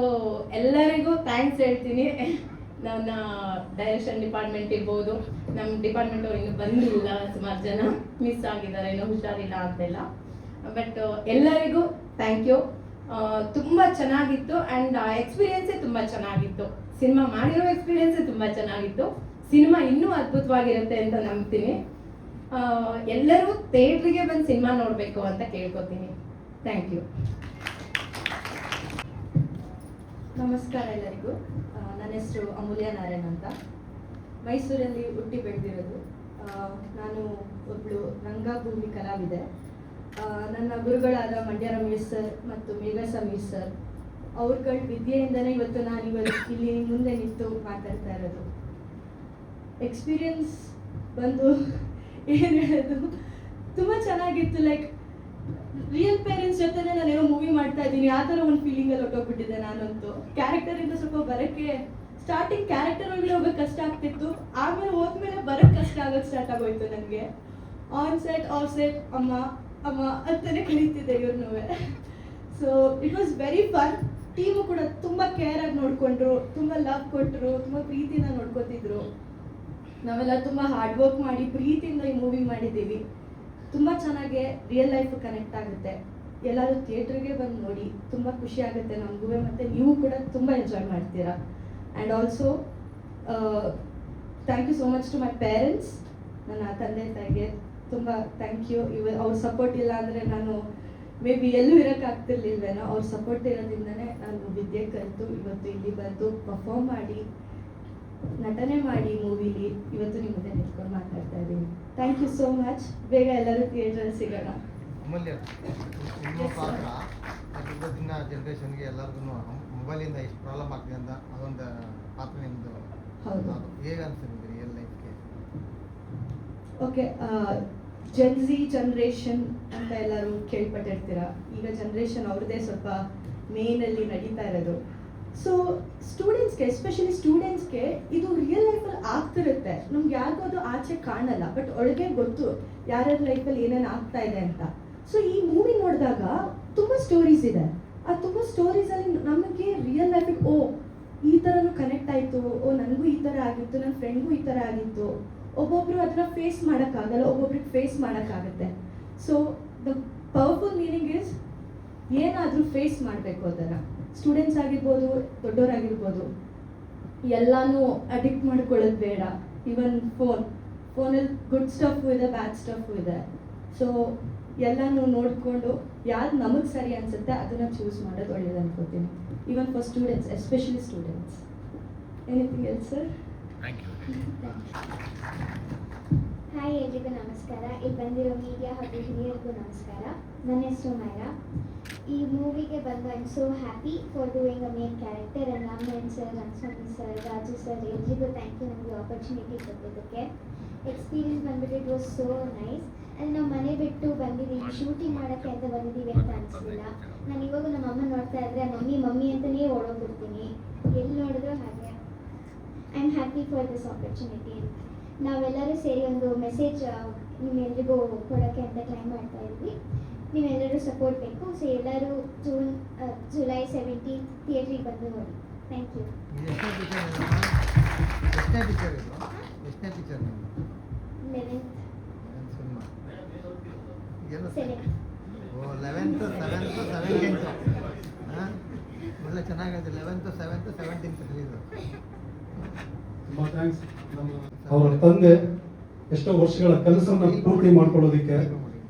ಎಲ್ಲರಿಗೂ ಥ್ಯಾಂಕ್ಸ್ ಹೇಳ್ತೀನಿ. ನನ್ನ ಡೈರೆಕ್ಷನ್ ಡಿಪಾರ್ಟ್ಮೆಂಟ್ ಇರ್ಬೋದು, ನಮ್ಮ ಡಿಪಾರ್ಟ್ಮೆಂಟ್ ಅವ್ರು ಇನ್ನೂ ಬಂದಿಲ್ಲ, ಸುಮಾರು ಜನ ಮಿಸ್ ಆಗಿದ್ದಾರೆ, ಇನ್ನೂ ಹುಷಾರಿಲ್ಲ ಅಂತೆಲ್ಲ. ಬಟ್ ಎಲ್ಲರಿಗೂ ಥ್ಯಾಂಕ್ ಯು. ತುಂಬ ಚೆನ್ನಾಗಿತ್ತು. ಆ್ಯಂಡ್ ಆ ಎಕ್ಸ್ಪೀರಿಯೆನ್ಸೇ ತುಂಬ ಚೆನ್ನಾಗಿತ್ತು. ಸಿನಿಮಾ ಮಾಡಿರೋ ಎಕ್ಸ್ಪೀರಿಯೆನ್ಸೇ ತುಂಬ ಚೆನ್ನಾಗಿತ್ತು. ಸಿನಿಮಾ ಇನ್ನೂ ಅದ್ಭುತವಾಗಿರುತ್ತೆ ಅಂತ ನಂಬ್ತೀನಿ. ಎಲ್ಲರೂ ಥಿಯೇಟ್ರಿಗೆ ಬಂದು ಸಿನಿಮಾ ನೋಡಬೇಕು ಅಂತ ಕೇಳ್ಕೊತೀನಿ. Thank you. ನಮಸ್ಕಾರ ಎಲ್ಲರಿಗೂ. ನನ್ನ ಹೆಸರು ಅಮೂಲ್ಯ ನಾರಾಯಣ್ ಅಂತ. ಮೈಸೂರಲ್ಲಿ ಹುಟ್ಟಿ ಬೆಳೆದಿರೋದು. ನಾನು ಒಬ್ಬಳು ರಂಗಭೂಮಿ ಕಲಾವಿದೆ. ನನ್ನ ಗುರುಗಳಾದ ಮಂಡ್ಯ ರಮೇಶ್ ಸರ್ ಮತ್ತು ಮೇಘ ಸಮೀರ್ ಸರ್ ಅವ್ರಗಳ ವಿದ್ಯೆಯಿಂದನೇ ಇವತ್ತು ನಾನು ಇಲ್ಲಿ ಮುಂದೆ ನಿಂತು ಮಾತಾಡ್ತಾ ಇರೋದು. ಎಕ್ಸ್ಪೀರಿಯನ್ಸ್ ಬಂದು ಏನು ಹೇಳೋದು, ತುಂಬ ಚೆನ್ನಾಗಿತ್ತು. ಲೈಕ್ ರಿಯಲ್ ಪೇರೆಂಟ್ಸ್ ಜೊತೆನೇ ನಾನೇನೋ ಮೂವಿ ಮಾಡ್ತಾ ಇದ್ದೀನಿ ಆ ಥರ ಒಂದು ಫೀಲಿಂಗಲ್ಲಿ ಹೊಟ್ಟೋಗ್ಬಿಟ್ಟಿದ್ದೆ ನಾನಂತೂ. ಕ್ಯಾರೆಕ್ಟರಿಂದ ಸ್ವಲ್ಪ ಬರೋಕ್ಕೆ ಸ್ಟಾರ್ಟಿಂಗ್ ಕ್ಯಾರೆಕ್ಟರ್ ಒಳಗಡೆ ಹೋಗೋಕ್ಕೆ ಕಷ್ಟ ಆಗ್ತಿತ್ತು. ಆಮೇಲೆ ಹೋದ್ಮೇಲೆ ಬರೋಕ್ಕೆ ಕಷ್ಟ ಆಗೋಕ್ಕೆ ಸ್ಟಾರ್ಟ್ ಆಗೋಯ್ತು ನನಗೆ. ಆನ್ ಸೆಟ್ ಆಫ್ ಸೆಟ್ ಅಮ್ಮ ಅಮ್ಮ ಅಂತಲೇ ಕರೀತಿದ್ದೆ ಇವ್ರನ್ನೂ. So it was very fun. Team ಕೂಡ ತುಂಬ ಕೇರಾಗಿ ನೋಡಿಕೊಂಡ್ರು, ತುಂಬ ಲವ್ ಕೊಟ್ಟರು, ತುಂಬ ಪ್ರೀತಿಯಿಂದ ನೋಡ್ಕೊತಿದ್ರು. ನಾವೆಲ್ಲ ತುಂಬ ಹಾರ್ಡ್ ವರ್ಕ್ ಮಾಡಿ ಪ್ರೀತಿಯಿಂದ ಈ ಮೂವಿ ಮಾಡಿದ್ದೀವಿ. ತುಂಬ ಚೆನ್ನಾಗಿ ರಿಯಲ್ ಲೈಫ್ ಕನೆಕ್ಟ್ ಆಗುತ್ತೆ. ಎಲ್ಲರೂ ಥಿಯೇಟ್ರಿಗೆ ಬಂದು ನೋಡಿ, ತುಂಬ ಖುಷಿ ಆಗುತ್ತೆ ನಮಗೂ, ಮತ್ತು ನೀವು ಕೂಡ ತುಂಬ ಎಂಜಾಯ್ ಮಾಡ್ತೀರಾ. And also thank you so much to my parents. ನನ್ನ ತಂದೆ ತಾಯಿಗೆ ತುಂಬ ಥ್ಯಾಂಕ್ ಯು. ಅವ್ರ ಸಪೋರ್ಟ್ ಇಲ್ಲ ಅಂದರೆ ನಾನು ಮೇ ಬಿ ಎಲ್ಲೂ ಇರೋಕ್ಕಾಗ್ತಿರ್ಲಿಲ್ವೇನೋ. ಅವ್ರ ಸಪೋರ್ಟ್ ಇರೋದ್ರಿಂದನೇ ನಾನು ವಿದ್ಯೆ ಕಲಿತು ಇವತ್ತು ಇಲ್ಲಿ ಬಂದು ಪರ್ಫಾರ್ಮ್ ಮಾಡಿ ನಟನೆ ಮಾಡಿ ಮೂವಿಲಿ ಇವತ್ತು ನಿಮ್ಮ ಮುಂದೆ ನಿಂತ್ಕೊಂಡು ಮಾತಾಡ್ತಾ ಇದ್ದೀನಿ. Thank you so much. ಬೇಗ ಎಲ್ಲರೂ ಥಿಯೇಟ್ರಲ್ಲಿ ಸಿಗೋಣ. ಅಮೂಲ್ಯ, ನಿಮ್ಮ ಪಾತ್ರ ಇವತ್ತಿನ ಜನ್ರೇಷನ್ಗೆ ಎಲ್ಲರಿಗೂ ಮೊಬೈಲಿಂದ ಎಷ್ಟು ಪ್ರಾಬ್ಲಮ್ ಆಗ್ತದೆ ಅಂತ ಅದೊಂದು ಪಾತ್ರ ನಿಮ್ಮದು. ಹೌದು. ಹೇಗೆ ಅನ್ಸುತ್ತೆ ರಿಯಲ್ ಲೈಫ್ಗೆ? ಓಕೆ, ಜೆನ್ಝಿ ಜನ್ರೇಷನ್ ಅಂತ ಎಲ್ಲರೂ ಕೇಳ್ಪಟ್ಟಿರ್ತೀರ. ಈಗ ಜನ್ರೇಷನ್ ಅವ್ರದ್ದೇ ಸ್ವಲ್ಪ ಮೇನಲ್ಲಿ ನಡೀತಾ ಇರೋದು. ಸೊ ಸ್ಟೂಡೆಂಟ್ಸ್ಗೆ, ಎಸ್ಪೆಷಲಿ ಸ್ಟೂಡೆಂಟ್ಸ್ಗೆ ಇದು ರಿಯಲ್ ಲೈಫಲ್ಲಿ ಆಗ್ತಿರುತ್ತೆ. ನಮ್ಗೆ ಯಾರಿಗೂ ಅದು ಆಚೆ ಕಾಣಲ್ಲ, ಬಟ್ ಒಳಗೆ ಗೊತ್ತು ಯಾರ್ಯಾರ ಲೈಫಲ್ಲಿ ಏನೇನು ಆಗ್ತಾ ಇದೆ ಅಂತ. ಸೊ ಈ ಮೂವಿ ನೋಡಿದಾಗ ತುಂಬ ಸ್ಟೋರೀಸ್ ಇದೆ. ಆ ತುಂಬ ಸ್ಟೋರೀಸಲ್ಲಿ ನಮಗೆ ರಿಯಲ್ ಲೈಫಿಗೆ ಓ ಈ ಥರನೂ ಕನೆಕ್ಟ್ ಆಯಿತು, ಓ ನನಗೂ ಈ ಥರ ಆಗಿತ್ತು, ನನ್ನ ಫ್ರೆಂಡ್ಗೂ ಈ ಥರ ಆಗಿತ್ತು. ಒಬ್ಬೊಬ್ಬರು ಅದನ್ನ ಫೇಸ್ ಮಾಡೋಕ್ಕಾಗಲ್ಲ, ಒಬ್ಬೊಬ್ರಿಗೆ ಫೇಸ್ ಮಾಡೋಕ್ಕಾಗುತ್ತೆ. So the powerful meaning is ಏನಾದರೂ ಫೇಸ್ ಮಾಡಬೇಕು ಅದನ್ನು. ಸ್ಟೂಡೆಂಟ್ಸ್ ಆಗಿರ್ಬೋದು, ದೊಡ್ಡವರಾಗಿರ್ಬೋದು, ಎಲ್ಲನೂ ಅಡಿಕ್ಟ್ ಮಾಡ್ಕೊಳ್ಳೋದು ಬೇಡ. ಈವನ್ ಫೋನಲ್ಲಿ ಗುಡ್ ಸ್ಟಫು ಇದೆ, ಬ್ಯಾಡ್ ಸ್ಟಫು ಇದೆ. ಸೊ ಎಲ್ಲನೂ ನೋಡಿಕೊಂಡು ಯಾರು ನಮಗೆ ಸರಿ ಅನ್ಸುತ್ತೆ ಅದನ್ನ ಚೂಸ್ ಮಾಡೋದು ಒಳ್ಳೇದು ಅನ್ಕೋತೀನಿ. Even for students, especially students. Anything else sir? Hi, ಎಲ್ರಿಗೂ ನಮಸ್ಕಾರ. ಇಲ್ಲಿ ಬಂದಿರೋ ಮೀಡಿಯಾ ಹಾಗೂ ಹಿರಿಯರಿಗೂ ನಮಸ್ಕಾರ. ನನ್ನ ಹೆಸರು ಮೈರಾ. ಈ ಮೂವಿಗೆ ಬಂದು I am so happy for doing a main character. And Ramnath sir, Rangaswamy sir, Raju sir, ಎಲ್ರಿಗೂ ಥ್ಯಾಂಕ್ ಯು ನಮಗೆ ಆಪರ್ಚುನಿಟಿ ಕೊಟ್ಟಿದ್ದಕ್ಕೆ. ಎಕ್ಸ್ಪೀರಿಯನ್ಸ್ ಬಂದ್ಬಿಟ್ಟು ಇಟ್ ವಾಸ್ ಸೋ ನೈಸ್. ಅಲ್ಲಿ ನಾವು ಮನೆ ಬಿಟ್ಟು ಬಂದಿದ್ದೀವಿ, ಶೂಟಿಂಗ್ ಮಾಡೋಕ್ಕೆ ಅಂತ ಬಂದಿದ್ದೀವಿ ಅಂತ ಅನಿಸಲಿಲ್ಲ. ನಾನು ಇವಾಗ ನಮ್ಮ ಅಮ್ಮ ನೋಡ್ತಾ ಇದ್ದರೆ ಮಮ್ಮಿ ಅಂತಲೇ ಓಡೋಗ್ಬಿಡ್ತೀನಿ, ಎಲ್ಲಿ ನೋಡಿದ್ರು ಹಾಗೆ. I am happy for this opportunity. ನಾವೆಲ್ಲರೂ ಸೇರಿ ಒಂದು ಮೆಸೇಜ್ ನಿಮ್ಮೆಲ್ರಿಗೂ ಕೊಡೋಕ್ಕೆ ಅಂತ ಕ್ಲೈಮ್ ಮಾಡ್ತಾ ಇದ್ವಿ. ನೀವೆಲ್ಲರೂ ಸಪೋರ್ಟ್ ಬೇಕು. ಸೊ ಎಲ್ಲರೂ ಜುಲೈ 17 ಥಿಯೇಟ್ರಿಗೆ ಬಂದು ನೋಡಿ. Thank you. ಎಷ್ಟನೇ ಪಿಕ್ಚರ್ ಇದು? ಎಷ್ಟನೇ ಪಿಕ್ಚರ್ ನೀವು? 11th ಸಿನಿಮಾ ಏನು? 7th. ಓ 11th 7th 17th. ಹಾಂ, ಒಳ್ಳೆ ಚೆನ್ನಾಗಿದೆ. 11th 7th 17th release. ತುಂಬ ಥ್ಯಾಂಕ್ಸ್. ಅವರ ತಂದೆ ಎಷ್ಟೋ ವರ್ಷಗಳ ಕೆಲಸವನ್ನು ಪೂರ್ತಿ ಮಾಡ್ಕೊಳ್ಳೋದಕ್ಕೆ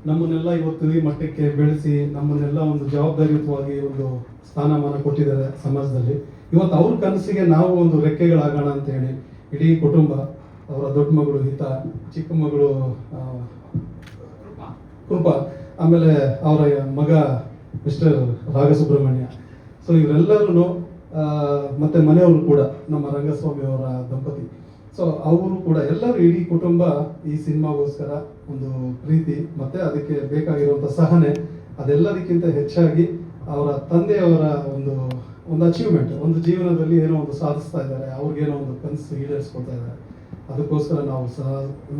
ನಮ್ಮನ್ನೆಲ್ಲ ಇವತ್ತು ಈ ಮಟ್ಟಕ್ಕೆ ಬೆಳೆಸಿ ನಮ್ಮನ್ನೆಲ್ಲ ಒಂದು ಜವಾಬ್ದಾರಿಯುತವಾಗಿ ಒಂದು ಸ್ಥಾನಮಾನ ಕೊಟ್ಟಿದ್ದಾರೆ ಸಮಾಜದಲ್ಲಿ. ಇವತ್ತು ಅವ್ರ ಕನಸಿಗೆ ನಾವು ಒಂದು ರೆಕ್ಕೆಗಳಾಗೋಣ ಅಂತ ಹೇಳಿ ಇಡೀ ಕುಟುಂಬ, ಅವರ ದೊಡ್ಡ ಮಗಳು ಹಿತಾ, ಚಿಕ್ಕ ಮಗಳು ಕೃಪಾ, ಆಮೇಲೆ ಅವರ ಮಗ ಮಿಸ್ಟರ್ ರಾಘಸುಬ್ರಹ್ಮಣ್ಯ, ಸೊ ಇವರೆಲ್ಲರೂ ಮತ್ತೆ ಮನೆಯವರು ಕೂಡ ನಮ್ಮ ರಂಗಸ್ವಾಮಿ ಅವರ ದಂಪತಿ, ಸೊ ಅವರು ಕೂಡ ಎಲ್ಲರೂ ಇಡೀ ಕುಟುಂಬ ಈ ಸಿನಿಮಾಗೋಸ್ಕರ ಒಂದು ಪ್ರೀತಿ ಮತ್ತೆ ಅದಕ್ಕೆ ಬೇಕಾಗಿರುವಂಥ ಸಹನೆ, ಅದೆಲ್ಲದಕ್ಕಿಂತ ಹೆಚ್ಚಾಗಿ ಅವರ ತಂದೆಯವರ ಒಂದು ಅಚೀವ್ಮೆಂಟ್, ಒಂದು ಜೀವನದಲ್ಲಿ ಏನೋ ಒಂದು ಸಾಧಿಸ್ತಾ ಇದ್ದಾರೆ, ಅವ್ರಿಗೇನೋ ಒಂದು ಕನಸು ಈಡೇರಿಸ್ಕೊಳ್ತಾ ಇದ್ದಾರೆ. ಅದಕ್ಕೋಸ್ಕರ ನಾವು ಸಹ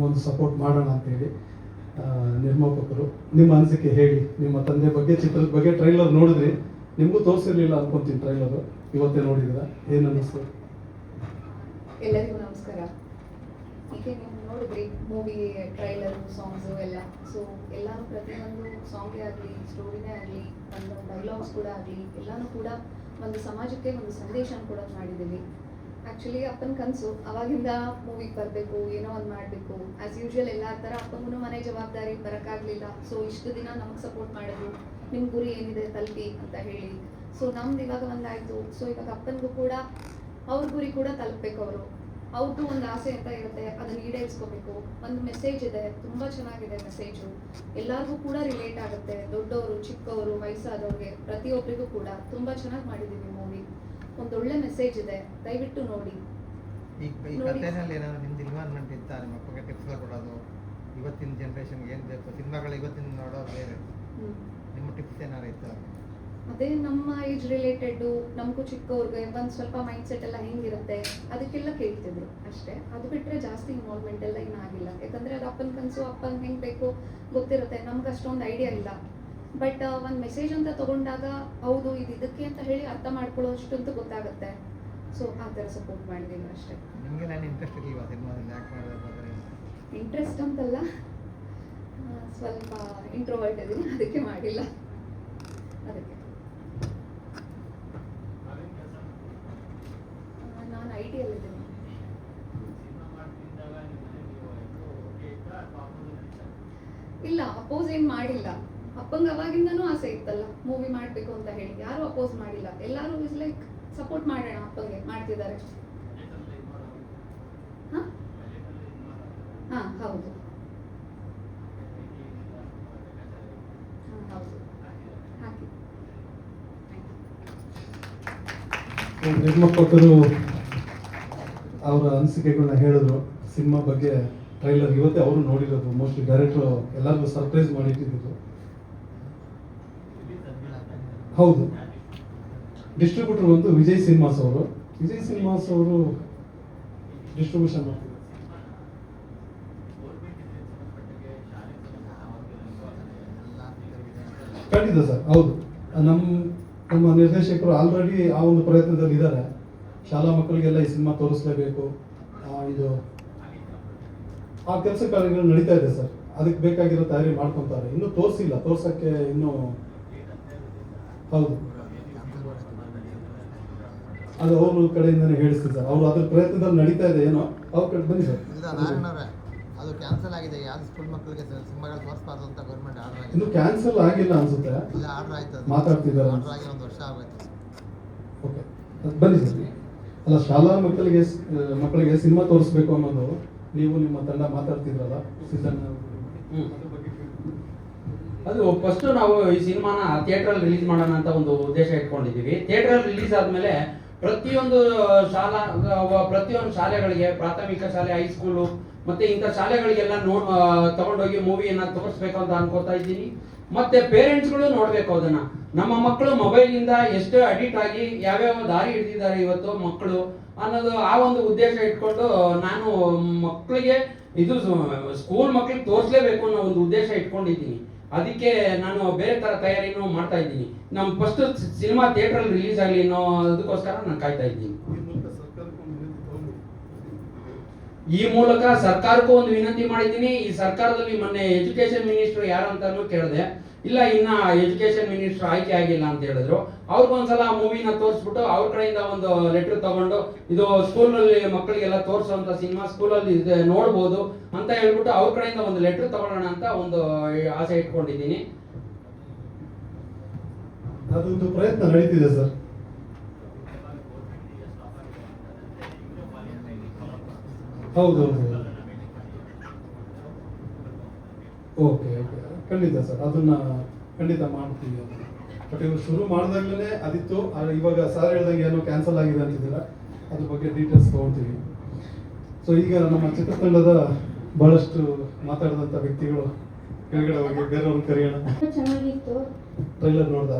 ಒಂದು ಸಪೋರ್ಟ್ ಮಾಡೋಣ ಅಂತೇಳಿ ನಿರ್ಮಾಪಕರು. ನಿಮ್ಮ ಅನಿಸಿಕೆ ಹೇಳಿ, ನಿಮ್ಮ ತಂದೆ ಬಗ್ಗೆ, ಚಿತ್ರದ ಬಗ್ಗೆ. ಟ್ರೈಲರ್ ನೋಡಿದ್ರಿ, ನಿಮಗೂ ತೋರಿಸಿರ್ಲಿಲ್ಲ ಅನ್ಕೊಂತೀನಿ ಟ್ರೈಲರು, ಇವತ್ತೇ ನೋಡಿದ್ದೀರಾ, ಏನು ಅನ್ನಿಸ್ತು? ಎಲ್ಲರಿಗೂ ನಮಸ್ಕಾರ. ಹೀಗೆ ನೀವು ನೋಡಿದ್ರಿ ಮೂವಿ ಟ್ರೈಲರು, ಸಾಂಗ್ಸು ಎಲ್ಲ. ಸೊ ಎಲ್ಲರೂ ಪ್ರತಿಯೊಂದು ಸಾಂಗೇ ಆಗಲಿ, ಸ್ಟೋರಿನೇ ಆಗಲಿ, ಒಂದು ಡೈಲಾಗ್ಸ್ ಕೂಡ ಆಗಲಿ, ಎಲ್ಲನೂ ಕೂಡ ಒಂದು ಸಮಾಜಕ್ಕೆ ಒಂದು ಸಂದೇಶನ ಕೊಡೋದು ಮಾಡಿದ್ದೀವಿ. ಆ್ಯಕ್ಚುಲಿ ಅಪ್ಪನ ಕನಸು ಅವಾಗಿಂದ ಮೂವಿಗೆ ಬರಬೇಕು, ಏನೋ ಒಂದು ಮಾಡಬೇಕು. ಆ್ಯಸ್ ಯೂಶ್ವಲ್ ಎಲ್ಲ ಥರ ಅಪ್ಪನಿಗೂ ಮನೆ ಜವಾಬ್ದಾರಿ ಬರೋಕ್ಕಾಗಲಿಲ್ಲ. ಸೊ ಇಷ್ಟು ದಿನ ನಮಗೆ ಸಪೋರ್ಟ್ ಮಾಡೋದು, ನಿಮ್ಮ ಗುರಿ ಏನಿದೆ ತಲುಪಿ ಅಂತ ಹೇಳಿ. ಸೊ ನಮ್ದು ಇವಾಗ ಒಂದಾಯಿತು. ಸೊ ಇವಾಗ ಅಪ್ಪನಿಗೂ ಕೂಡ ಅವ್ರ ಗುರಿ ಕೂಡ ತಲುಪಬೇಕು. ಅವ್ರದ್ದು ಒಂದು ಆಸೆ ಅಂತ ಇರುತ್ತೆ, ಅದನ್ನು ಈಡೇರಿಸ್ಕೋಬೇಕು. ಒಂದು ಮೆಸೇಜ್ ಇದೆ, ತುಂಬ ಚೆನ್ನಾಗಿದೆ ಮೆಸೇಜು, ಎಲ್ಲರಿಗೂ ಕೂಡ ರಿಲೇಟ್ ಆಗುತ್ತೆ. ದೊಡ್ಡವರು, ಚಿಕ್ಕವರು, ವಯಸ್ಸಾದವ್ರಿಗೆ, ಪ್ರತಿಯೊಬ್ಬರಿಗೂ ಕೂಡ ತುಂಬ ಚೆನ್ನಾಗಿ ಮಾಡಿದ್ದೀವಿ ಮೂವಿ. ಒಂದೊಳ್ಳೆ ಮೆಸೇಜ್ ಇದೆ, ದಯವಿಟ್ಟು ನೋಡಿ. ಈ ಕಥೆನಲ್ಲಿ ಏನಾದ್ರು ನಿಮ್ದು ಇನ್ವಾಲ್ವ್ಮೆಂಟ್ ಇತ್ತಾ? ನಿಮ್ಮ ಮಕ್ಕಳಿಗೆ ಟಿಪ್ಸ್ಗಳು ಕೊಡೋದು, ಇವತ್ತಿನ ಜನ್ರೇಷನ್ಗೆ ಏನು ಬೇಕು, ಸಿನಿಮಾಗಳು ಇವತ್ತಿನ ನೋಡೋದು ಬೇರೆ, ನಿಮ್ಮ ಟಿಪ್ಸ್ ಏನಾರು ಇತ್ತು? ಅದೇ ನಮ್ಮ ಏಜ್ ರಿಲೇಟೆಡ್ಡು, ನಮಗೂ ಚಿಕ್ಕವ್ರಿಗೆ ಒಂದು ಸ್ವಲ್ಪ ಮೈಂಡ್ಸೆಟ್ ಎಲ್ಲ ಹೆಂಗಿರುತ್ತೆ ಅದಕ್ಕೆಲ್ಲ ಕೇಳ್ತಿದ್ರು ಅಷ್ಟೇ. ಅದು ಬಿಟ್ಟರೆ ಜಾಸ್ತಿ ಇನ್ವಾಲ್ವ್ಮೆಂಟ್ ಎಲ್ಲ ಏನಾಗಿಲ್ಲ. ಯಾಕಂದರೆ ಅದು ಅಪ್ಪನ ಕನಸು, ಅಪ್ಪನ ಹೆಂಗೆ ಬೇಕು ಗೊತ್ತಿರುತ್ತೆ, ನಮ್ಗೆ ಅಷ್ಟೊಂದು ಐಡಿಯಾ ಇಲ್ಲ. ಬಟ್ ಒಂದು ಮೆಸೇಜ್ ಅಂತ ತೊಗೊಂಡಾಗ ಹೌದು ಇದು ಇದಕ್ಕೆ ಅಂತ ಹೇಳಿ ಅರ್ಥ ಮಾಡ್ಕೊಳ್ಳೋಷ್ಟಂತೂ ಗೊತ್ತಾಗುತ್ತೆ. ಸೊ ಆ ಥರ ಸಪೋರ್ಟ್ ಮಾಡಿದ್ದೀವಿ ಅಷ್ಟೇ. ನಿಮಗೆ ನಾನು ಇಂಟ್ರೆಸ್ಟ್ ಇರಲಿಲ್ಲ ಸಿನಿಮಾದಲ್ಲಿ ಯಾಕೆ ಮಾಡಬೇಕಾದ್ರೆ? ಇಂಟ್ರೆಸ್ಟ್ ಅಂತಲ್ಲ, ಸ್ವಲ್ಪ ಇಂಟ್ರೋವರ್ಟ್ ಇದ್ದೀನಿ, ಅದಕ್ಕೆ ಮಾಡಿಲ್ಲ. ಅದಕ್ಕೆ ನಾನು IT-ಯಲ್ಲಿದ್ದೀನಿ. ಇಲ್ಲ, ಅಪೋಸ್ ಏನು ಮಾಡಿಲ್ಲ. ಅಪ್ಪಂಗೆ ಅವಾಗಿಂದನೂ ಆಸೆ ಇತ್ತಲ್ಲ ಮೂವಿ ಮಾಡಬೇಕು ಅಂತ ಹೇಳಿ, ಯಾರೂ ಅಪೋಸ್ ಮಾಡಿಲ್ಲ. ಎಲ್ಲರೂ ಇಸ್ ಲೈಕ್ ಸಪೋರ್ಟ್ ಮಾಡೋಣ ಅಪ್ಪಂಗೆ, ಮಾಡ್ತಿದ್ದಾರೆ. ಹಾಂ ಹೌದು, ಹೌದು, ಹಾಕಿ. ನಿರ್ಮಾಪಕರು ಅವರ ಅನಿಸಿಕೆಗಳನ್ನ ಹೇಳಿದ್ರು ಸಿನಿಮಾ ಬಗ್ಗೆ. ಟ್ರೈಲರ್ ಇವತ್ತೇ ಅವರು ನೋಡಿರೋದು, ಮೋಸ್ಟ್ಲಿ ಡೈರೆಕ್ಟರ್ ಎಲ್ಲರಿಗೂ ಸರ್ಪ್ರೈಸ್ ಮಾಡಿಟ್ಟಿದ್ರು. ಹೌದು, ಡಿಸ್ಟ್ರಿಬ್ಯೂಟರ್ ಒಂದು ವಿಜಯ್ ಸಿನಿಮಾಸ್ ಅವರು. ವಿಜಯ್ ಸಿನಿಮಾಸ್ ಅವರು ಡಿಸ್ಟ್ರಿಬ್ಯೂಷನ್ ಮಾಡ್ತಿದ್ದಾರೆ. ಖಂಡಿತ ಸರ್, ಹೌದು. ನಮ್ಮ ನಿರ್ದೇಶಕರು ಆಲ್ರೆಡಿ ಆ ಒಂದು ಪ್ರಯತ್ನದಲ್ಲಿ ಇದ್ದಾರೆ. ಶಾಲಾ ಮಕ್ಕಳಿಗೆಲ್ಲ ಈ ಸಿನಿಮಾ ತೋರಿಸ್ಲೇಬೇಕು, ಇದು ಆ ಕೆಲಸ ಕಾರ್ಯಗಳು ನಡೀತಾ ಇದೆ ಸರ್. ಅದಕ್ಕೆ ಬೇಕಾಗಿರೋ ತಯಾರಿ ಮಾಡ್ಕೊತಾರೆ. ಇನ್ನೂ ತೋರಿಸಿಲ್ಲ, ತೋರ್ಸಕ್ಕೆ ಇನ್ನೂ. ಹೌದು, ಅದು ಅವ್ರ ಕಡೆಯಿಂದನೇ ಹೇಳಿಸ್ತೀವಿ ಸರ್. ಅವರು ಅದ್ರ ಪ್ರಯತ್ನದಲ್ಲಿ ನಡೀತಾ ಇದೆ. ಏನೋ ಅವ್ರ ಕಡೆ ಬನ್ನಿ ಸರ್. ಅದು ಕ್ಯಾನ್ಸಲ್ ಆಗಿದೆ, ಯಾವ್ದು ಸ್ಕೂಲ್ ಮಕ್ಕಳಿಗೆ ಸಿನಿಮಾಗಳು ತೋರಿಸ್ಬಾರ್ದು ಅಂತ ಗೌರ್ಮೆಂಟ್ ಆರ್ಡರ್ ಆಗಿದೆ. ಇನ್ನು ಕ್ಯಾನ್ಸಲ್ ಆಗಿಲ್ಲ ಅನ್ಸುತ್ತೆ. ಇಲ್ಲ, ಆರ್ಡರ್ ಆಯ್ತು, ಮಾತಾಡ್ತಿದ್ದಾರೆ. ಆರ್ಡರ್ ಆಗಿ 1 ವರ್ಷ ಆಗೋಯ್ತು. ಓಕೆ, ಬನ್ನಿ ಸರ್. ಅಲ್ಲ, ಶಾಲಾ ಮಕ್ಕಳಿಗೆ ಸಿನಿಮಾ ತೋರಿಸ್ಬೇಕು ಅನ್ನೋದು ನೀವು ನಿಮ್ಮ ತಂಡ ಮಾತಾಡ್ತಿದ್ರಲ್ಲ, ಅದು ಫಸ್ಟ್ ನಾವು ಈ ಸಿನಿಮಾನ ಥಿಯೇಟ್ರಲ್ಲಿ ರಿಲೀಸ್ ಮಾಡೋಣ ಅಂತ ಒಂದು ಉದ್ದೇಶ ಇಟ್ಕೊಂಡಿದ್ದೀವಿ. ಥಿಯೇಟ್ರಲ್ಲಿ ರಿಲೀಸ್ ಆದಮೇಲೆ ಪ್ರತಿಯೊಂದು ಶಾಲೆಗಳಿಗೆ, ಪ್ರಾಥಮಿಕ ಶಾಲೆ, ಹೈಸ್ಕೂಲು ಮತ್ತೆ ಇಂಥ ಶಾಲೆಗಳಿಗೆಲ್ಲ ತಗೊಂಡೋಗಿ ಮೂವಿಯನ್ನ ತೋರಿಸ್ಬೇಕು ಅಂತ ಅನ್ಕೋತಾ ಇದ್ದೀನಿ. ಮತ್ತೆ ಪೇರೆಂಟ್ಸ್ಗಳು ನೋಡ್ಬೇಕು ಅದನ್ನ. ನಮ್ಮ ಮಕ್ಕಳು ಮೊಬೈಲಿಂದ ಎಷ್ಟು ಅಡಿಕ್ಟ್ ಆಗಿ ಯಾವ್ಯಾವ ದಾರಿ ಹಿಡಿದಿದ್ದಾರೆ ಇವತ್ತು ಮಕ್ಕಳು ಅನ್ನೋದು ಆ ಒಂದು ಉದ್ದೇಶ ಇಟ್ಕೊಂಡು ನಾನು ಮಕ್ಕಳಿಗೆ ಇದು ಸ್ಕೂಲ್ ಮಕ್ಕಳಿಗೆ ತೋರಿಸ್ಲೇಬೇಕು ಅನ್ನೋ ಒಂದು ಉದ್ದೇಶ ಇಟ್ಕೊಂಡಿದ್ದೀನಿ. ಅದಕ್ಕೆ ನಾನು ಬೇರೆ ತರ ತಯಾರಿನೂ ಮಾಡ್ತಾ ಇದ್ದೀನಿ. ನಮ್ಮ ಫಸ್ಟ್ ಸಿನಿಮಾ ಥಿಯೇಟ್ರಲ್ಲಿ ರಿಲೀಸ್ ಆಗಲಿ ಅನ್ನೋ ಅದಕ್ಕೋಸ್ಕರ ನಾನು ಕಾಯ್ತಾ ಇದ್ದೀನಿ. ಈ ಮೂಲಕ ಸರ್ಕಾರಕ್ಕೂ ಒಂದು ವಿನಂತಿ ಮಾಡಿದ್ದೀನಿ. ಈ ಸರ್ಕಾರದಲ್ಲಿ ಮೊನ್ನೆ ಎಜುಕೇಶನ್ ಮಿನಿಸ್ಟರ್ ಯಾರು ಅಂತಾನು ಕೇಳಿದೆ. ಇಲ್ಲ, ಇನ್ನ ಎಜುಕೇಶನ್ ಮಿನಿಸ್ಟರ್ ಆಯ್ಕೆ ಆಗಿಲ್ಲ ಅಂತ ಹೇಳಿದ್ರು. ಅವ್ರಿಗೊಂದ್ಸಲ ಮೂವಿನ ತೋರಿಸ್ಬಿಟ್ಟು ಅವ್ರ ಕಡೆಯಿಂದ ಒಂದು ಲೆಟರ್ ತಗೊಂಡು ಇದು ಸ್ಕೂಲಲ್ಲಿ ಮಕ್ಕಳಿಗೆಲ್ಲ ತೋರಿಸುವಂತ ಸಿನಿಮಾ ಸ್ಕೂಲಲ್ಲಿ ನೋಡ್ಬೋದು ಅಂತ ಹೇಳ್ಬಿಟ್ಟು ಅವ್ರ ಕಡೆಯಿಂದ ಒಂದು ಲೆಟರ್ ತಗೊಳ್ಳೋಣ ಅಂತ ಒಂದು ಆಸೆ ಇಟ್ಕೊಂಡಿದ್ದೀನಿ. ಅದೊಂದು ಪ್ರಯತ್ನ ನಡೀತಿದೆ ಸರ್. ಹೌದು, ಓಕೆ, ಖಂಡಿತ ಸರ್, ಅದನ್ನ ಖಂಡಿತ ಮಾಡ್ತೀವಿ. ಬಟ್ ಇವರು ಶುರು ಮಾಡಿದಾಗಲೇ ಅದಿತ್ತು. ಇವಾಗ ಸರ್ ಹೇಳ್ದಂಗೆ ಏನೋ ಕ್ಯಾನ್ಸಲ್ ಆಗಿದೆ ಅಂತಿದ್ದೀರ, ಅದ್ರ ಬಗ್ಗೆ ಡೀಟೇಲ್ಸ್ ತಗೊಳ್ತೀವಿ. ಸೊ ಈಗ ನಮ್ಮ ಚಿತ್ರತಂಡದ ಬಹಳಷ್ಟು ಮಾತಾಡಿದಂಥ ವ್ಯಕ್ತಿಗಳು ಕೆಳಗಡೆ ಹೋಗಿ ಬೇರೆಯವ್ರನ್ನ ಕರೆಯೋಣ. ಚೆನ್ನಾಗಿತ್ತು. ಟ್ರೈಲರ್ ನೋಡ್ದ,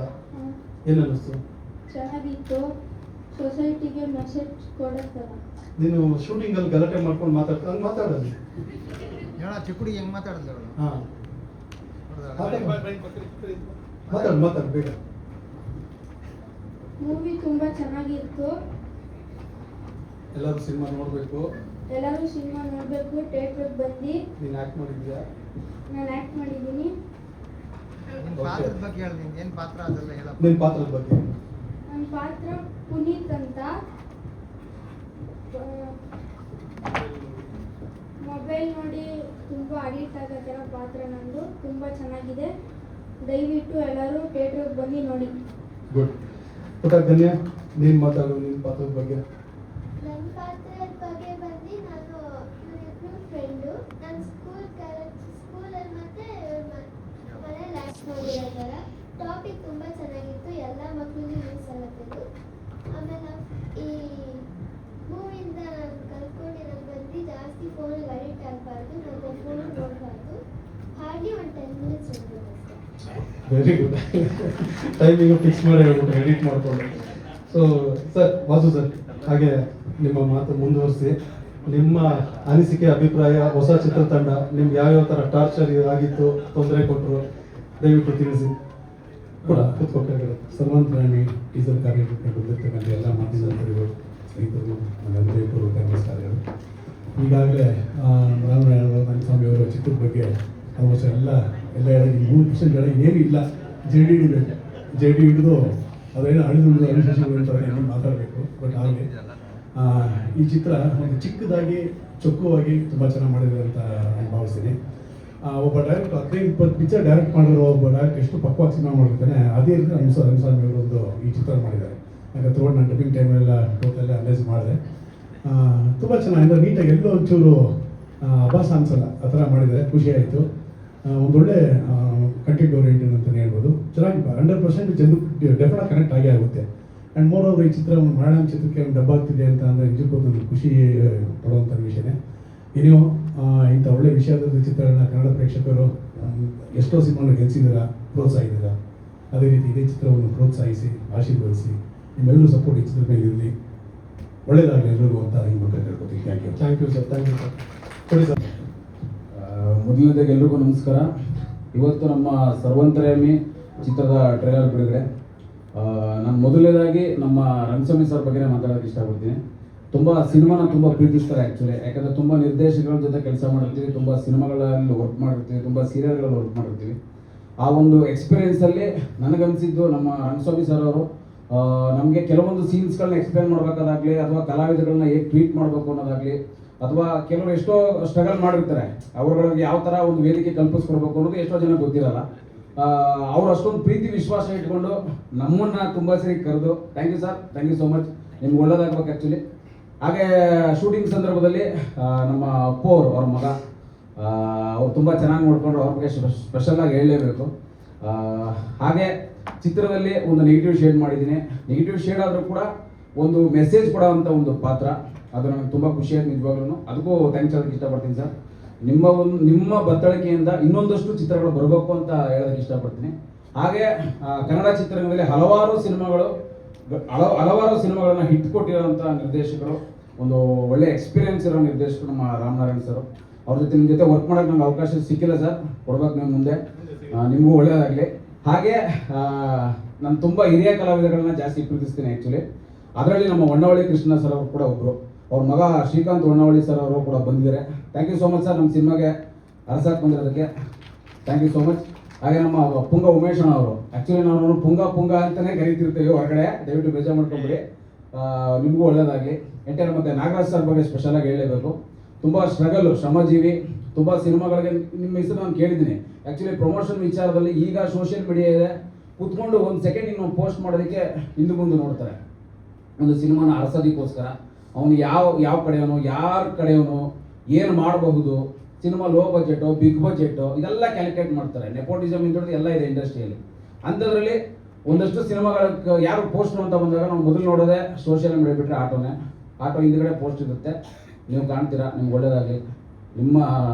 ಏನನ್ನಿಸ್ತು? ಚೆನ್ನಾಗಿತ್ತು. ಸೊಸೈಟಿಗೆ ಮೆಸೇಜ್ ಕೊಡುತ್ತಲ್ಲ. ನೀನು ಶೂಟಿಂಗ್ ಅಲ್ಲಿ ಗಲಾಟೆ ಮಾಡ್ಕೊಂಡು ಮಾತಾಡೋದು ಚಿಕ್ಕುಡಿ ಹೆಂಗ್ ಮಾತಾಡಿದ್ಲು ಅವಳು? ಹಾ, ಮಾತಾಡು ಬೇಗ. ಮೂವಿ ತುಂಬಾ ಚೆನ್ನಾಗಿತ್ತು. ಎಲ್ಲರೂ ಸಿನಿಮಾ ನೋಡ್ಬೇಕು. ಎಲ್ಲರೂ ಸಿನಿಮಾ ನೋಡ್ಬೇಕು. ಥಿಯೇಟರ್ಗೆ ಬಂದು. ನೀನು ಆಕ್ಟ್ ಮಾಡಿದ್ಯಾ? ನಾನು ಆಕ್ಟ್ ಮಾಡಿದ್ದೀನಿ. ನಿನ್ ಪಾತ್ರದ ಬಗ್ಗೆ ಹೇಳು, ನಿನ್ ಏನ್ ಪಾತ್ರ ಅದೆಲ್ಲ ಹೇಳ. ನಿನ್ ಪಾತ್ರದ ಬಗ್ಗೆ? ನನ್ನ ಪಾತ್ರ ಪುನೀತ್ ಅಂತ. ಮೊಬೈಲ್ ನೋಡಿ ತುಂಬಾ ಅಡಿಕ್ಟ್ ಆಗೋ ಥರ ಪಾತ್ರ ನಂದು. ತುಂಬಾ ಚೆನ್ನಾಗಿದೆ. ದಯವಿಟ್ಟು ಎಲ್ಲರೂ ಥಿಯೇಟರ್ಗೆ ಬಂದು ನೋಡಿ. ಗುಡ್. ಗಣ್ಯ, ನೀನ್ ಮಾತಾಡು ನಿನ್ ಪಾತ್ರದ ಬಗ್ಗೆ. ನನ್ನ ಪಾತ್ರದ ಬಗ್ಗೆ ಬಂದು ನಾನು ಇವ್ರಿಬ್ರು ಫ್ರೆಂಡು. ನನ್ನ ಸ್ಕೂಲಲ್ಲಿ ಮತ್ತೆ ಮನೇಲಿ ಆಕ್ಟ್ ಮಾಡಿರೋ ಥರ. ಟಾಪಿಕ್ ತುಂಬ ಚೆನ್ನಾಗಿತ್ತು, ಎಲ್ಲ ಮಕ್ಕಳಿಗೂ ಯೂಸ್ ಆಗುತ್ತಿತ್ತು. ಆಮೇಲೆ ಈ ಮೂವಿಯಿಂದ ನಾನು ಕಲ್ತ್ಕೊಂಡಿರೋದು ಬಂದು ಜಾಸ್ತಿ ಫೋನಿಗೆ ಅಡಿಕ್ಟ್ ಆಗಬಾರ್ದು, ನಾವು ಫೋನ್ ನೋಡಬಾರ್ದು. ಹಾಗೆ ಒಂದು 10 minutes ನೋಡ್ಬೇಕು ಅಷ್ಟೇ. Very good. ಟೈಮಿಂಗ್ ಫಿಕ್ಸ್ ಮಾಡಿ ಹೇಳ್ಬಿಟ್ಟು ಎಡಿಟ್ ಮಾಡ್ಕೊಂಡು. ಸೊ ಸರ್, ವಾಸು ಸರ್, ಹಾಗೆ ನಿಮ್ಮ ಮಾತು ಮುಂದುವರಿಸಿ. ನಿಮ್ಮ ಅನಿಸಿಕೆ, ಅಭಿಪ್ರಾಯ, ಹೊಸ ಚಿತ್ರತಂಡ ನಿಮ್ಗೆ ಯಾವ್ಯಾವ ಥರ ಟಾರ್ಚರ್ ಆಗಿತ್ತು, ತೊಂದರೆ ಕೊಟ್ಟರು, ದಯವಿಟ್ಟು ತಿಳಿಸಿ. ಕೂಡ ಕೂತ್ಕೊಳ್ತಾರೆ. ಸರ್ವಂತರಾಣಿ ಟೀಸರ್ ಕಾರ್ಯಕ್ರಮಕ್ಕೆ ಬಂದಿರ್ತಕ್ಕಂಥ ಎಲ್ಲ ಮಾಧ್ಯಮದವರು, ಸ್ನೇಹಿತರು, ನನ್ನ ಹೃದಯಪೂರ್ವಕ ನಮಸ್ಕಾರಗಳು. ಈಗಾಗಲೇ ರಾಮನಾರಾಯಣ ರಂಗಸ್ವಾಮಿ ಅವರ ಚಿತ್ರದ ಬಗ್ಗೆ ಆಲ್ಮೋಸ್ಟ್ ಎಲ್ಲ 3% ಏನೂ ಇಲ್ಲ. ಜೆ ಡಿ ಹಿಡಿದು ಅದೇನೋ ಅಳಿದುಳಿದು ಅನುಶೇಷಗಳು ಅಂತ ಮಾತಾಡಬೇಕು. ಬಟ್ ಹಾಗೆ ಈ ಚಿತ್ರ ಒಂದು ಚಿಕ್ಕದಾಗಿ ಚೊಕ್ಕವಾಗಿ ತುಂಬ ಚೆನ್ನಾಗಿ ಮಾಡಿದೆ ಅಂತ ನಾನು ಭಾವಿಸ್ತೀನಿ. ಒಬ್ಬ ಡೈರೆಕ್ಟರ್ 15-20 ಪಿಕ್ಚರ್ ಡೈರೆಕ್ಟ್ ಮಾಡಿರೋ ಒಬ್ಬ ಡೈರೆಕ್ಟರ್ ಎಷ್ಟು ಪಕ್ವಾಗಿ ಸಿನಿಮಾ ಮಾಡಿರ್ತಾನೆ, ಅದೇ ರೀತಿ ರಂಗಸ್ವಾಮಿ ಅವರು ಒಂದು ಈ ಚಿತ್ರ ಮಾಡಿದ್ದಾರೆ. ಯಾಕಂದ್ರೆ ಥ್ರೋಟ್ ನಾನು ಡಬ್ಬಿಂಗ್ ಟೈಮೆಲ್ಲ ಟೋಟಲ್ ಅನಲೈಸ್ ಮಾಡಿದೆ. ತುಂಬ ಚೆನ್ನಾಗಿದೆ, ನೀಟಾಗಿ ಎಲ್ಲೋ ಒಂಚೂರು ಅಭಾಸ ಅನ್ಸಲ್ಲ, ಆ ಥರ ಮಾಡಿದ್ದಾರೆ. ಖುಷಿ ಆಯಿತು. ಒಂದೊಳ್ಳೆ ಕಂಟೆಂಟ್ ಓರಿಯೆಂಟೆಡ್ ಅಂತಲೇ ಹೇಳ್ಬೋದು. ಚೆನ್ನಾಗಿ 100% ಜನಕ್ಕೆ ಡೆಫಿನೆಟ್ ಕನೆಕ್ಟ್ ಆಗೇ ಆಗುತ್ತೆ. ಆ್ಯಂಡ್ ಮೋರ್ ಓವರ್ ಈ ಚಿತ್ರ ಒಂದು ಮಲಯಾಳಂ ಚಿತ್ರಕ್ಕೆ ಒಂದು ಡಬ್ಬ ಆಗ್ತಿದೆ ಅಂತ ಅಂದರೆ ನಿಜಕ್ಕೂ ಒಂದು ಖುಷಿ ಪಡುವಂಥ ವಿಷಯನೇ. ಏನೋ ಇಂಥ ಒಳ್ಳೆ ವಿಷಯದ ಚಿತ್ರಗಳನ್ನ ಕನ್ನಡ ಪ್ರೇಕ್ಷಕರು ಎಷ್ಟೋ ಸಿನಿಮಾನ ಗೆಲ್ಲಿಸಿದಾರ, ಪ್ರೋತ್ಸಾಹಿಸಿದಾರ. ಅದೇ ರೀತಿ ಇದೇ ಚಿತ್ರವನ್ನು ಪ್ರೋತ್ಸಾಹಿಸಿ ಆಶೀರ್ವದಿಸಿ ನಿಮ್ಮೆಲ್ಲರೂ ಸಪೋರ್ಟ್ ಈ ಚಿತ್ರದ ಮೇಲೆ ಇರಲಿ, ಒಳ್ಳೆಯದಾಗಲಿ ಎಲ್ಲರಿಗೂ ಅಂತ ಈ ಮೂಲಕ ಹೇಳ್ಕೊತೀನಿ. Thank you sir. Thank you sir. ಕೊಡಿ ಸರ್. ಮೊದಲನೇದಾಗಿ ಎಲ್ರಿಗೂ ನಮಸ್ಕಾರ. ಇವತ್ತು ನಮ್ಮ ಸರ್ವಂತರಾಮಿ ಚಿತ್ರದ ಟ್ರೈಲರ್ ಬಿಡುಗಡೆ. ನಾನು ಮೊದಲನೇದಾಗಿ ನಮ್ಮ ರಂಗಸ್ವಾಮಿ ಸರ್ ಬಗ್ಗೆ ಮಾತಾಡೋಕ್ಕೆ ಇಷ್ಟಪಡ್ತೀನಿ. ತುಂಬ ಸಿನಿಮಾನ ತುಂಬ ಪ್ರೀತಿಸ್ತಾರೆ ಆ್ಯಕ್ಚುಲಿ. ಯಾಕಂದರೆ ತುಂಬ ನಿರ್ದೇಶಕರ ಜೊತೆ ಕೆಲಸ ಮಾಡಿರ್ತೀವಿ, ತುಂಬ ಸಿನಿಮಾಗಳಲ್ಲಿ ವರ್ಕ್ ಮಾಡಿರ್ತೀವಿ, ತುಂಬ ಸೀರಿಯಲ್ಗಳಲ್ಲಿ ವರ್ಕ್ ಮಾಡಿರ್ತೀವಿ. ಆ ಒಂದು ಎಕ್ಸ್ಪೀರಿಯೆನ್ಸಲ್ಲಿ ನನಗನ್ಸಿದ್ದು ನಮ್ಮ ರಂಗಸ್ವಾಮಿ ಸರ್ ಅವರು ನಮಗೆ ಕೆಲವೊಂದು ಸೀನ್ಸ್ಗಳನ್ನ ಎಕ್ಸ್ಪ್ಲೇನ್ ಮಾಡಬೇಕಾದಾಗಲಿ ಅಥವಾ ಕಲಾವಿದಗಳನ್ನ ಹೇಗೆ ಟ್ರೀಟ್ ಮಾಡಬೇಕು ಅನ್ನೋದಾಗಲಿ ಅಥವಾ ಕೆಲವರು ಎಷ್ಟೋ ಸ್ಟ್ರಗಲ್ ಮಾಡಿರ್ತಾರೆ, ಅವ್ರಗಳಿಗೆ ಯಾವ ಥರ ಒಂದು ವೇದಿಕೆ ಕಲ್ಪಿಸ್ಕೊಡ್ಬೇಕು ಅನ್ನೋದು ಎಷ್ಟೋ ಜನ ಗೊತ್ತಿರಲ್ಲ. ಅವ್ರು ಅಷ್ಟೊಂದು ಪ್ರೀತಿ ವಿಶ್ವಾಸ ಇಟ್ಕೊಂಡು ನಮ್ಮನ್ನ ತುಂಬ ಸರಿ ಕರೆದು thank you sir, thank you so much, ನಿಮ್ಗೆ ಒಳ್ಳೇದಾಗ್ಬೇಕು ಆ್ಯಕ್ಚುಲಿ. ಹಾಗೆ ಶೂಟಿಂಗ್ ಸಂದರ್ಭದಲ್ಲಿ ನಮ್ಮ ಅಪ್ಪು ಅವ್ರ ಮಗ ಅವ್ರು ತುಂಬ ಚೆನ್ನಾಗಿ ನೋಡ್ಕೊಂಡ್ರು, ಅವ್ರ ಬಗ್ಗೆ ಸ್ಪೆಷಲಾಗಿ ಹೇಳಲೇಬೇಕು. ಹಾಗೆ ಚಿತ್ರದಲ್ಲಿ ಒಂದು ನೆಗೆಟಿವ್ ಶೇಡ್ ಮಾಡಿದ್ದೀನಿ. ನೆಗೆಟಿವ್ ಶೇಡ್ ಆದರೂ ಕೂಡ ಒಂದು ಮೆಸೇಜ್ ಕೊಡೋವಂಥ ಒಂದು ಪಾತ್ರ, ಅದು ನನಗೆ ತುಂಬ ಖುಷಿಯಾಗಿ ನಿಜವಾಗ್ಲೂ. ಅದಕ್ಕೂ ಥ್ಯಾಂಕ್ಸ್ ಹೇಳೋದಕ್ಕೆ ಇಷ್ಟಪಡ್ತೀನಿ ಸರ್. ನಿಮ್ಮ ಬತ್ತಳಿಕೆಯಿಂದ ಇನ್ನೊಂದಷ್ಟು ಚಿತ್ರಗಳು ಬರಬೇಕು ಅಂತ ಹೇಳೋದಕ್ಕೆ ಇಷ್ಟಪಡ್ತೀನಿ. ಹಾಗೆ ಕನ್ನಡ ಚಿತ್ರರಂಗದಲ್ಲಿ ಹಲವಾರು ಸಿನಿಮಾಗಳನ್ನ ಹಿಟ್ ಕೊಟ್ಟಿರೋಂಥ ನಿರ್ದೇಶಕರು, ಒಂದು ಒಳ್ಳೆ ಎಕ್ಸ್ಪೀರಿಯನ್ಸ್ ಇರೋ ನಿರ್ದೇಶಕರು ನಮ್ಮ ರಾಮನಾರಾಯಣ್ ಸರ್. ಅವ್ರ ಜೊತೆ ನಿಮ್ಮ ಜೊತೆ ವರ್ಕ್ ಮಾಡೋಕ್ಕೆ ನಂಗೆ ಅವಕಾಶ ಸಿಕ್ಕಿಲ್ಲ ಸರ್, ಕೊಡ್ಬೇಕು ನಿಮ್ಮ ಮುಂದೆ. ನಿಮಗೂ ಒಳ್ಳೆಯದಾಗಲಿ. ಹಾಗೆ ನಾನು ತುಂಬ ಹಿರಿಯ ಕಲಾವಿದಗಳನ್ನ ಜಾಸ್ತಿ ಪ್ರೀತಿಸ್ತೀನಿ ಆ್ಯಕ್ಚುಲಿ. ಅದರಲ್ಲಿ ನಮ್ಮ ಹೊನ್ನವಳ್ಳಿ ಕೃಷ್ಣ ಸರ್ ಅವರು ಕೂಡ ಒಬ್ಬರು, ಅವ್ರ ಮಗ ಶ್ರೀಕಾಂತ್ ಹೊನ್ನವಳ್ಳಿ ಸರ್ ಅವರು ಕೂಡ ಬಂದಿದ್ದಾರೆ. Thank you so much sir, ನಮ್ಮ ಸಿನಿಮಾಗೆ ಅರಸಾಕ್ ಬಂದಿರೋದಕ್ಕೆ ಥ್ಯಾಂಕ್ ಯು ಸೋ ಮಚ್. ಹಾಗೆ ನಮ್ಮ ಪುಂಗ ಉಮೇಶ್ ಅಣ್ಣ ಅವರು, ಆ್ಯಕ್ಚುಲಿ ನಾವು ಪುಂಗ ಅಂತಲೇ ಕರೀತಿರ್ತೀವಿ ಹೊರಗಡೆ, ದಯವಿಟ್ಟು ಬೇಜಾರು ಮಾಡ್ಕೊಂಬಿಡಿ. ನಿಮಗೂ ಒಳ್ಳೆಯದಾಗಲಿ. ಎಂಟರ್ ಮತ್ತು ನಾಗರಾಜ್ ಸರ್ ಬಗ್ಗೆ ಸ್ಪೆಷಲಾಗಿ ಹೇಳಲೇಬೇಕು. ತುಂಬ ಸ್ಟ್ರಗಲ್, ಶ್ರಮಜೀವಿ, ತುಂಬ ಸಿನಿಮಾಗಳಿಗೆ ನಿಮ್ಮ ಹೆಸರು ನಾನು ಕೇಳಿದ್ದೀನಿ. ಆ್ಯಕ್ಚುಲಿ ಪ್ರಮೋಷನ್ ವಿಚಾರದಲ್ಲಿ ಈಗ ಸೋಷಿಯಲ್ ಮೀಡಿಯಾ ಇದೆ, ಕೂತ್ಕೊಂಡು ಒಂದು ಸೆಕೆಂಡ್ ಇನ್ನೊಂದು ಪೋಸ್ಟ್ ಮಾಡೋದಕ್ಕೆ ಹಿಂದೆ ಮುಂದೆ ನೋಡ್ತಾರೆ. ಒಂದು ಸಿನಿಮಾನ ಅರಸೋದಕ್ಕೋಸ್ಕರ ಅವನು ಯಾವ ಕಡೆಯವನು, ಯಾರ ಕಡೆಯವನು, ಏನು ಮಾಡಬಹುದು, cinema low budget big budget ಇದೆಲ್ಲ ಕ್ಯಾಲ್ಕುಲೇಟ್ ಮಾಡ್ತಾರೆ. ನೆಪೋಟಿಸಮ್ ಇಂದ ಎಲ್ಲ ಇದೆ ಇಂಡಸ್ಟ್ರಿಯಲ್ಲಿ. ಅಂಥದ್ರಲ್ಲಿ ಒಂದಷ್ಟು ಸಿನಿಮಾಗಳ ಯಾರು ಪೋಸ್ಟ್ ಅಂತ ಬಂದಾಗ ನಾವು ಮೊದಲು ನೋಡೋದೇ ಸೋಷಿಯಲ್ ಮೀಡಿಯಾ ಬಿಟ್ಟರೆ ಆಟೋ ಹಿಂದ್ಗಡೆ ಪೋಸ್ಟ್ ಇರುತ್ತೆ, ನೀವು ಕಾಣ್ತೀರಾ. ನಿಮ್ಗೆ ಒಳ್ಳೆಯದಾಗಲಿ, ನಿಮ್ಮ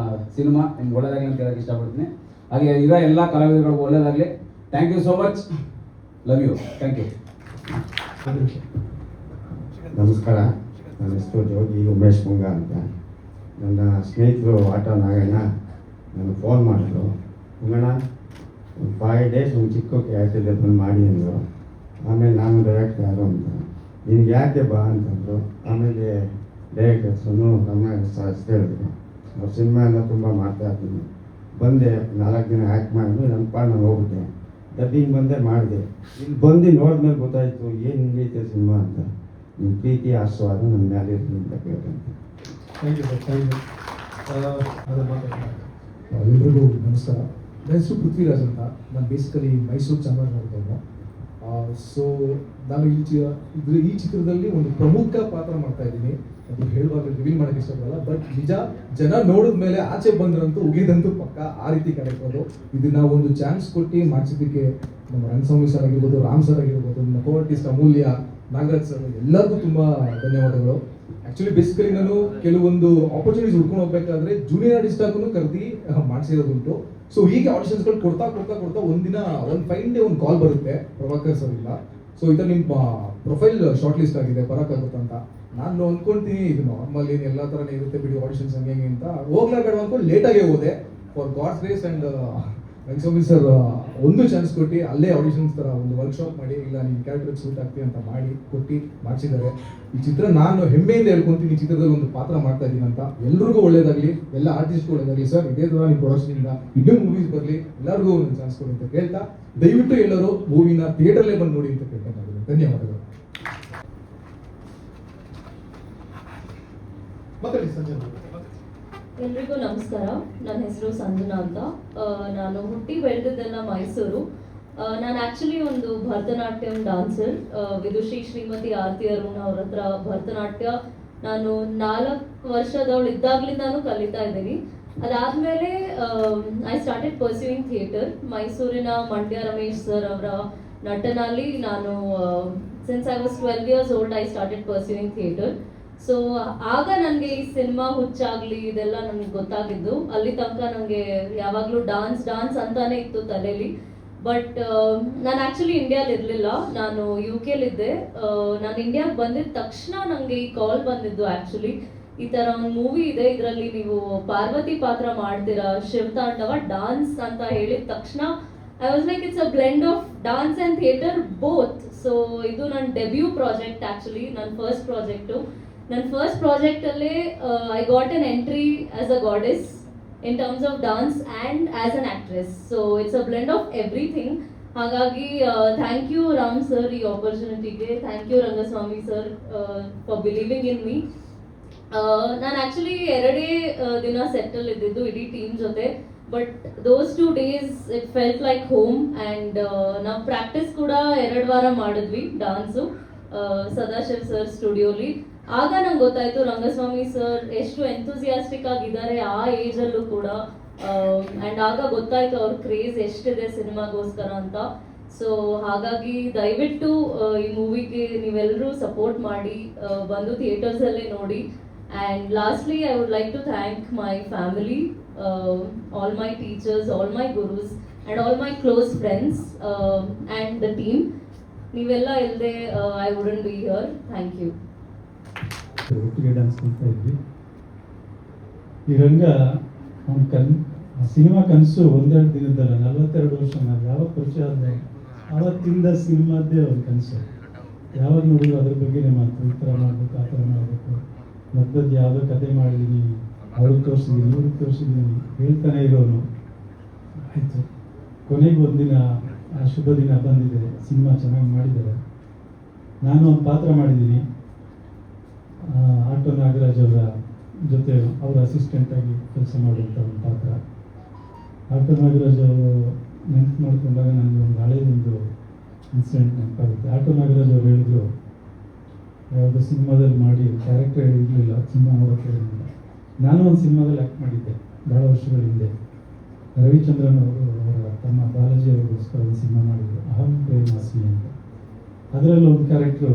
ಸಿನಿಮಾ ನಿಮ್ಗೆ ಒಳ್ಳೆಯದಾಗಲಿ ಅಂತ ಹೇಳೋಕ್ಕೆ ಇಷ್ಟಪಡ್ತೀನಿ. ಹಾಗೆ ಇರೋ ಎಲ್ಲ ಕಲಾವಿದರಿಗೂ ಒಳ್ಳೆಯದಾಗಲಿ. Thank you so much, love you, thank you. ನಮಸ್ಕಾರ, ನನ್ನ ಹೆಸರು ಜೋಗಿ ಉಮೇಶ್ ಪುಂಗ ಅಂತ. ನನ್ನ ಸ್ನೇಹಿತರು ಆಟೋ ನಾಗಣ್ಣ ನನಗೆ ಫೋನ್ ಮಾಡಿದ್ರು, ಪುಂಗಣ್ಣ ಒಂದು 5 days ಒಂದು ಚಿಕ್ಕ ಕ್ಯಾರೆಕ್ಟರ್ ಬಂದು ಮಾಡಿ ಅಂದರು. ಆಮೇಲೆ ನಾನು ಡೈರೆಕ್ಟರ್ ಯಾರು ಅಂತ, ನಿನ್ಗೆ ಯಾಕೆ ಬಾ ಅಂತಂದರು. ಆಮೇಲೆ ಡೈರೆಕ್ಟರ್ಸನ್ನು ರಮ್ಯ ಹೇಳಿದ್ರು, ಅವ್ರ ಸಿನಿಮಾ ಎಲ್ಲ ತುಂಬ ಮಾಡ್ತಾ ಇದ್ದೀನಿ. ಬಂದೆ 4 ದಿನ ಆ್ಯಕ್ಟ್ ಮಾಡಿದ್ರು, ನನ್ನ ಪಾಡು ನಾನು ಹೋಗ್ಬಿಟ್ಟೆ. ಡಬ್ಬಿಂಗ್ ಬಂದೆ ಮಾಡಿದೆ. ಇಲ್ಲಿ ಬಂದು ನೋಡಿದ್ಮೇಲೆ ಗೊತ್ತಾಯಿತು ಏನು ಹಿಂಗೈತೆ ಸಿನಿಮಾ ಅಂತ. ನಿಮ್ಮ ಪ್ರೀತಿ ಆಸ್ವಾದ ನನ್ನ ಮೇಲೆ ಇರಲಿ ಅಂತ ಕೇಳ್ತಂತೆ. Thank you sir, thank you. ಅದು ಮಾತಾಡ್ತಾರೆ. ಎಲ್ರಿಗೂ ನಮಸ್ಕಾರ. ನನ್ನ ಹೆಸರು ಪೃಥ್ವಿರಾಜ್ ಅಂತ. ನಾನು ಬೇಸಿಕಲಿ ಮೈಸೂರು ಚಾಮರಾಜನಗರದವನು. ಸೊ ನಾನು ಈ ಚಿತ್ರದಲ್ಲಿ ಒಂದು ಪ್ರಮುಖ ಪಾತ್ರ ಮಾಡ್ತಾ ಇದ್ದೀನಿ. ಅದು ಹೇಳುವಾಗ ರಿವೀಲ್ ಮಾಡೋಕ್ಕೆ ಇಷ್ಟಪಡಲ್ಲ, ಬಟ್ ನಿಜ ಜನ ನೋಡಿದ ಮೇಲೆ ಆಚೆ ಬಂದ್ರಂತೂ ಉಗಿದಂತೂ ಪಕ್ಕ ಆ ರೀತಿ ಕರೆಕ್ಟೋದು. ಇದನ್ನ ಒಂದು ಚಾನ್ಸ್ ಕೊಟ್ಟು ಮಾಡಿಸಿದ್ದಕ್ಕೆ ನಮ್ಮ ರಂಗಸ್ವಾಮಿ ಸರ್ ಆಗಿರ್ಬೋದು, ರಾಮ್ ಸರ್ ಆಗಿರ್ಬೋದು, ನಮ್ಮ ಕೋ ಆರ್ಟಿಸ್ಟ್ ಅಮೂಲ್ಯ, ನಾಗರಾಜ್ ಸರ್ ಎಲ್ಲರಿಗೂ ತುಂಬ ಧನ್ಯವಾದಗಳು. ಆ್ಯಕ್ಚುಲಿ ಬೇಸಿಕಲಿ ನಾನು ಕೆಲವೊಂದು ಆಪರ್ಚುನಿಟೀಸ್ ಹುಡ್ಕೊಂಡು ಹೋಗ್ಬೇಕಾದ್ರೆ ಜೂನಿಯರ್ ಆರ್ಟಿಸ್ಟ್ ಆಗೂ ಕರೆದಿ ಮಾಡಿಸಿರೋದುಂಟು. ಸೊ ಹೀಗೆ ಆಡಿಷನ್ಸ್ಗಳು ಕೊಡ್ತಾ ಒಂದಿನ ಒಂದು ಫೈನ್ ಡೇ ಒಂದು ಕಾಲ್ ಬರುತ್ತೆ ಪ್ರಭಾಕರ್ ಸರ್ ಇಲ್ಲ, ಸೊ ಈ ಥರ ನಿಮ್ಮ ಪ್ರೊಫೈಲ್ ಶಾರ್ಟ್ ಲಿಸ್ಟ್ ಆಗಿದೆ ಬರೋಕ್ಕಾಗುತ್ತಾ ಅಂತ. ನಾನು ಅಂದ್ಕೊಳ್ತೀನಿ ಇದು ನಾರ್ಮಲ್ ಏನು ಎಲ್ಲ ಥರನೇ ಇರುತ್ತೆ ಬಿಡಿ ಆಡಿಷನ್ಸ್ ಹಂಗೆ ಅಂತ ಹೋಗ್ಲೇಬೇಡ ಅಂದ್ಕೊಂಡು ಲೇಟಾಗೇ ಹೋದೆ. For God's grace and Rangaswamy sir ಒಂದು ಚಾನ್ಸ್ ಕೊಟ್ಟು ಅಲ್ಲೇ ಆಡಿಷನ್ಸ್ ಥರ ಒಂದು ವರ್ಕ್ಶಾಪ್ ಮಾಡಿ, ಇಲ್ಲ ನಿಮ್ಮ ಕ್ಯಾರೆಕ್ಟರ್ ಸೂಟ್ ಆಗ್ತೀವಿ ಅಂತ ಕೊಟ್ಟು ಮಾಡಿಸಿದ್ದಾರೆ. ಈ ಚಿತ್ರ ನಾನು ಹೆಮ್ಮೆಯಿಂದ ಹೇಳ್ಕೊತೀನಿ, ಈ ಚಿತ್ರದಲ್ಲಿ ಒಂದು ಪಾತ್ರ ಮಾಡ್ತಾ ಇದ್ದೀನಿ ಅಂತ. ಎಲ್ರಿಗೂ ಒಳ್ಳೇದಾಗಲಿ, ಎಲ್ಲ ಆರ್ಟಿಸ್ಟ್ಗೂ ಒಳ್ಳೇದಾಗಲಿ ಸರ್. ಇದೇ ಥರ ನಿಮ್ಮ ಪ್ರೊಡಕ್ಷನಿಂದ ಇನ್ನೂ ಮೂವೀಸ್ ಬರಲಿ, ಎಲ್ಲರಿಗೂ ಒಂದು ಚಾನ್ಸ್ ಕೊಡಿ ಅಂತ ಕೇಳ್ತಾ, ದಯವಿಟ್ಟು ಎಲ್ಲರೂ ಮೂವಿನ ಥಿಯೇಟರ್ಲೇ ಬಂದು ನೋಡಿ ಅಂತ ಕೇಳ್ತಾ ಇದ್ದೀನಿ. ಧನ್ಯವಾದಗಳು. ಮಾತಾಡಿ ಸಂಜನಾ. ಎಲ್ರಿಗೂ ನಮಸ್ಕಾರ. ನನ್ನ ಹೆಸರು ಸಂಜನಾ ಅಂತ. ನಾನು ಹುಟ್ಟಿ ಬೆಳೆದಿದ್ದೆಲ್ಲ ಮೈಸೂರು. ನಾನು ಆ್ಯಕ್ಚುಲಿ ಒಂದು ಭರತನಾಟ್ಯಂ ಡಾನ್ಸರ್. ವಿದುಶ್ರೀ ಶ್ರೀಮತಿ ಆರತಿ ಅರುಣ್ ಅವ್ರ ಹತ್ರ ಭರತನಾಟ್ಯ ನಾನು 4 ವರ್ಷದವಳು ಇದ್ದಾಗಲಿಂದಾನು ಕಲಿತಾ ಇದ್ದೀನಿ. ಅದಾದಮೇಲೆ ಐ ಸ್ಟಾರ್ಟೆಡ್ ಪರ್ಸ್ಯೂಯಿಂಗ್ ಥಿಯೇಟರ್. ಮೈಸೂರಿನ ಮಂಡ್ಯ ರಮೇಶ್ ಸರ್ ಅವರ ನಟನಲ್ಲಿ ನಾನು since I was 12 years old I started pursuing theatre. So ಆಗ ನನಗೆ ಈ ಸಿನಿಮಾ ಹುಚ್ಚಾಗಲಿ ಇದೆಲ್ಲ ನನಗೆ ಗೊತ್ತಾಗಿದ್ದು. ಅಲ್ಲಿ ತನಕ ನನಗೆ ಯಾವಾಗಲೂ ಡಾನ್ಸ್ ಅಂತಾನೆ ಇತ್ತು ತಲೆಯಲ್ಲಿ. ಬಟ್ ನಾನು ಆ್ಯಕ್ಚುಲಿ ಇಂಡಿಯಾದಲ್ಲಿ ಇರಲಿಲ್ಲ, ನಾನು UK-ಲಿದ್ದೆ. ನಾನು ಇಂಡಿಯಾಗೆ ಬಂದಿದ್ದ ತಕ್ಷಣ ನನಗೆ ಈ ಕಾಲ್ ಬಂದಿದ್ದು. ಆ್ಯಕ್ಚುಲಿ ಈ ಥರ ಒಂದು ಮೂವಿ ಇದೆ, ಇದರಲ್ಲಿ ನೀವು ಪಾರ್ವತಿ ಪಾತ್ರ ಮಾಡ್ತೀರಾ, ಶಿವತಾಂಡವ ಡಾನ್ಸ್ ಅಂತ ಹೇಳಿದ ತಕ್ಷಣ I was like it's a blend of dance and theatre both. So ಇದು ನನ್ನ ಡೆಬ್ಯೂ ಪ್ರಾಜೆಕ್ಟ್. ಆ್ಯಕ್ಚುಲಿ ನನ್ನ ಫಸ್ಟ್ ಪ್ರಾಜೆಕ್ಟು. ನನ್ನ ಫಸ್ಟ್ ಪ್ರಾಜೆಕ್ಟಲ್ಲೇ I got an entry as a goddess in terms of dance and as an actress. So it's a blend of everything. ಹಾಗಾಗಿ thank you Ram sir ಈ opportunity ಗೆ, thank you Rangaswamy sir for believing in me. ನಾನು actually 2 ದಿನ settle ಇದ್ದಿದ್ದು ಇಡೀ team ಜೊತೆ. But those 2 days it felt like home. And ನಾವು practice ಕೂಡ 2 ವಾರ ಮಾಡಿದ್ವಿ ಡಾನ್ಸು ಸದಾಶಿವ್ ಸರ್ ಸ್ಟುಡಿಯೋಲಿ. ಆಗ ನಂಗೆ ಗೊತ್ತಾಯಿತು ರಂಗಸ್ವಾಮಿ ಸರ್ ಎಷ್ಟು ಎಂಥೂಸಿಯಾಸ್ಟಿಕ್ ಆಗಿದ್ದಾರೆ ಆ ಏಜಲ್ಲೂ ಕೂಡ. ಆ್ಯಂಡ್ ಆಗ ಗೊತ್ತಾಯಿತು ಅವ್ರ ಕ್ರೇಜ್ ಎಷ್ಟಿದೆ ಸಿನಿಮಾಗೋಸ್ಕರ ಅಂತ. ಸೊ ಹಾಗಾಗಿ ದಯವಿಟ್ಟು ಈ ಮೂವಿಗೆ ನೀವೆಲ್ಲರೂ ಸಪೋರ್ಟ್ ಮಾಡಿ, ಬಂದು ಥಿಯೇಟರ್ಸಲ್ಲೇ ನೋಡಿ. And lastly I would like to thank my family, all my teachers, all my gurus and all my close friends and the team. ನೀವೆಲ್ಲ ಇಲ್ಲದೆ I wouldn't be here. Thank you. ಒಟ್ಟಿಗೆ ಡ್ಯಾನ್ಸ್ ಮಾಡ್ತಾ ಇದ್ವಿ. ಈ ರಂಗ ಅವನ ಸಿನಿಮಾ ಕನಸು 1-2 ದಿನದಲ್ಲ, 42 ವರ್ಷ. ನಾವು ಯಾವಾಗ ಪರಿಚಯ ಆದ ಆವತ್ತಿಂದ ಸಿನಿಮಾದ್ದೇ ಅವ್ರ ಕನಸು. ಯಾವಾಗ ನೋಡಿದ್ರು ಅದ್ರ ಬಗ್ಗೆನೇ ಮಾತು, ಈ ಥರ ಮಾಡಬೇಕು, ಆ ಥರ ಮಾಡಬೇಕು. ಮಧ್ಯದ ಯಾವುದೋ ಕತೆ ಮಾಡಿದ್ದೀನಿ, ಅವ್ರಿಗೆ ತೋರಿಸಿದ್ದೀನಿ, ಇವ್ರಿಗೆ ತೋರಿಸಿದ್ದೀನಿ ಹೇಳ್ತಾನೆ ಇರೋನು. ಆಯಿತು, ಕೊನೆಗೆ ಒಂದಿನ ಆ ಶುಭ ದಿನ ಬಂದಿದೆ, ಸಿನಿಮಾ ಚೆನ್ನಾಗಿ ಮಾಡಿದ್ದಾರೆ. ನಾನು ಒಂದು ಪಾತ್ರ ಮಾಡಿದ್ದೀನಿ, ಆಟೋ ನಾಗರಾಜ್ ಅವರ ಜೊತೆ ಅವರ ಅಸಿಸ್ಟೆಂಟಾಗಿ ಕೆಲಸ ಮಾಡುವಂಥ ಒಂದು ಪಾತ್ರ. ಆಟೋ ನಾಗರಾಜ್ ಅವರು ನೆನಪು ಮಾಡಿಕೊಂಡಾಗ ನನಗೆ ಒಂದು ಹಳೆಯದೊಂದು ಇನ್ಸಿಡೆಂಟ್ ನೆನಪಾಗುತ್ತೆ. ಆಟೋ ನಾಗರಾಜ್ ಅವರು ಹೇಳಿದ್ರು, ಯಾವುದೋ ಸಿನಿಮಾದಲ್ಲಿ ಮಾಡಿ ಕ್ಯಾರೆಕ್ಟರ್ ಇರಲಿಲ್ಲ, ಸಿನಿಮಾ ನೋಡೋಕ್ಕೆ ಇರಲಿಲ್ಲ. ನಾನು ಒಂದು ಸಿನಿಮಾದಲ್ಲಿ ಆ್ಯಕ್ಟ್ ಮಾಡಿದ್ದೆ ಭಾಳ ವರ್ಷಗಳ ಹಿಂದೆ. ರವಿಚಂದ್ರನ್ ಅವರು ಅವರ ತಮ್ಮ ಬಾಲಾಜಿ ಅವರಿಗೋಸ್ಕರ ಒಂದು ಸಿನಿಮಾ ಮಾಡಿದ್ರು, ಅಹಂ ಪ್ರೇಮಾಸ್ಮಿ ಅಂತ. ಅದರಲ್ಲಿ ಒಂದು ಕ್ಯಾರೆಕ್ಟ್ರು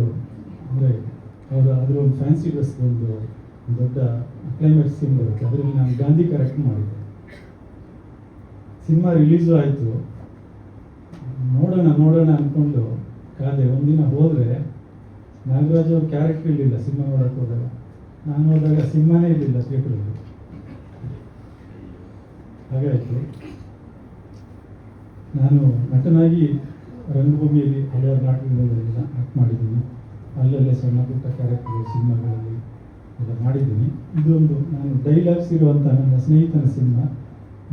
ಅಂದರೆ ಅದರ ಒಂದು ಫ್ಯಾನ್ಸಿ ಡ್ರೆಸ್ ಒಂದು ದೊಡ್ಡ ಕ್ಲೈಮ್ಯಾಕ್ಸ್ ಸೀನ್ ಬರುತ್ತೆ. ಅದರಲ್ಲಿ ನಾನು ಗಾಂಧಿ ಕ್ಯಾರೆಕ್ಟರ್ ಮಾಡಿದ್ದೆ. ಸಿನಿಮಾ ರಿಲೀಸು ಆಯಿತು. ನೋಡೋಣ ಅಂದ್ಕೊಂಡು ಕಾದೆ. ಒಂದಿನ ಹೋದರೆ ನಾಗರಾಜ್ ಅವ್ರ ಕ್ಯಾರೆಕ್ಟರ್ ಇರಲಿಲ್ಲ ಸಿನಿಮಾ ನೋಡೋಕ್ಕೆ ಹೋದಾಗ. ನಾನು ಹೋದಾಗ ಸಿನಿಮಾನೇ ಇರಲಿಲ್ಲ ಥಿಯೇಟ್ರಲ್ಲಿ. ಹಾಗಾಯಿತು. ನಾನು ನಟನಾಗಿ ರಂಗಭೂಮಿಯಲ್ಲಿ ಹಲವಾರು ನಾಟಕಗಳಲ್ಲೆಲ್ಲ ಆ್ಯಕ್ಟ್ ಮಾಡಿದ್ದೀನಿ. ಅಲ್ಲಲ್ಲೇ ಸಣ್ಣ ಪುಟ್ಟ ಕ್ಯಾರೆಕ್ಟರ್ ಸಿನಿಮಾಗಳಲ್ಲಿ ಎಲ್ಲ ಮಾಡಿದ್ದೀನಿ. ಇದೊಂದು ನಾನು ಡೈಲಾಗ್ಸ್ ಇರುವಂಥ ನನ್ನ ಸ್ನೇಹಿತನ ಸಿನಿಮಾ.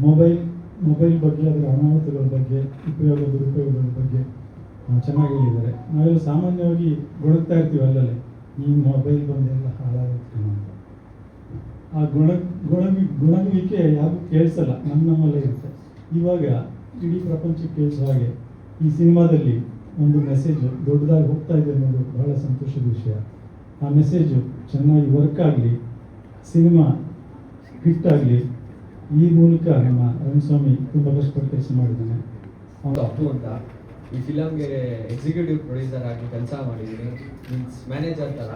ಮೊಬೈಲ್ ಬಗ್ಗೆ, ಅದರ ಅನಾಹುತಗಳ ಬಗ್ಗೆ, ಉಪಯೋಗ ದುರುಪಯೋಗಗಳ ಬಗ್ಗೆ ಚೆನ್ನಾಗಿ ಹೇಳಿದ್ದಾರೆ. ನಾವೆಲ್ಲ ಸಾಮಾನ್ಯವಾಗಿ ಗೊಣಗ್ತಾ ಇರ್ತೀವಿ ಅಲ್ಲಲ್ಲೇ, ಈ ಮೊಬೈಲ್ ಬಂದೆಲ್ಲ ಹಾಳಾಗ್ತೀವಿ ಅಂತ. ಆ ಗುಣಗುವಿಕೆ ಯಾರಿಗೂ ಕೇಳಿಸಲ್ಲ, ನಮ್ಮಲ್ಲೇ ಇರುತ್ತೆ. ಇವಾಗ ಇಡೀ ಪ್ರಪಂಚಕ್ಕೆ ಕೇಳಿಸೋ ಹಾಗೆ ಈ ಸಿನಿಮಾದಲ್ಲಿ ಒಂದು ಮೆಸೇಜು ದೊಡ್ಡದಾಗಿ ಹೋಗ್ತಾ ಇದೆ ಅನ್ನೋದು ಬಹಳ ಸಂತೋಷದ ವಿಷಯ. ಆ ಮೆಸೇಜು ಚೆನ್ನಾಗಿ ವರ್ಕ್ ಆಗಲಿ, ಸಿನಿಮಾ ಹಿಟ್ ಆಗಲಿ. ಈ ಮೂಲಕ ನಮ್ಮ ರಂಗಸ್ವಾಮಿ ತುಂಬ ಕಷ್ಟಪಟ್ಟು ಕೆಲಸ ಮಾಡಿದ್ದಾನೆ. ಅಪ್ಪು ಅಂತ ಈ ಫಿಲಮ್ಗೆ ಎಕ್ಸಿಕ್ಯೂಟಿವ್ ಪ್ರೊಡ್ಯೂಸರ್ ಆಗಿ ಕೆಲಸ ಮಾಡಿದ್ದೀನಿ. ಮೀನ್ಸ್ ಮ್ಯಾನೇಜರ್ ಥರ.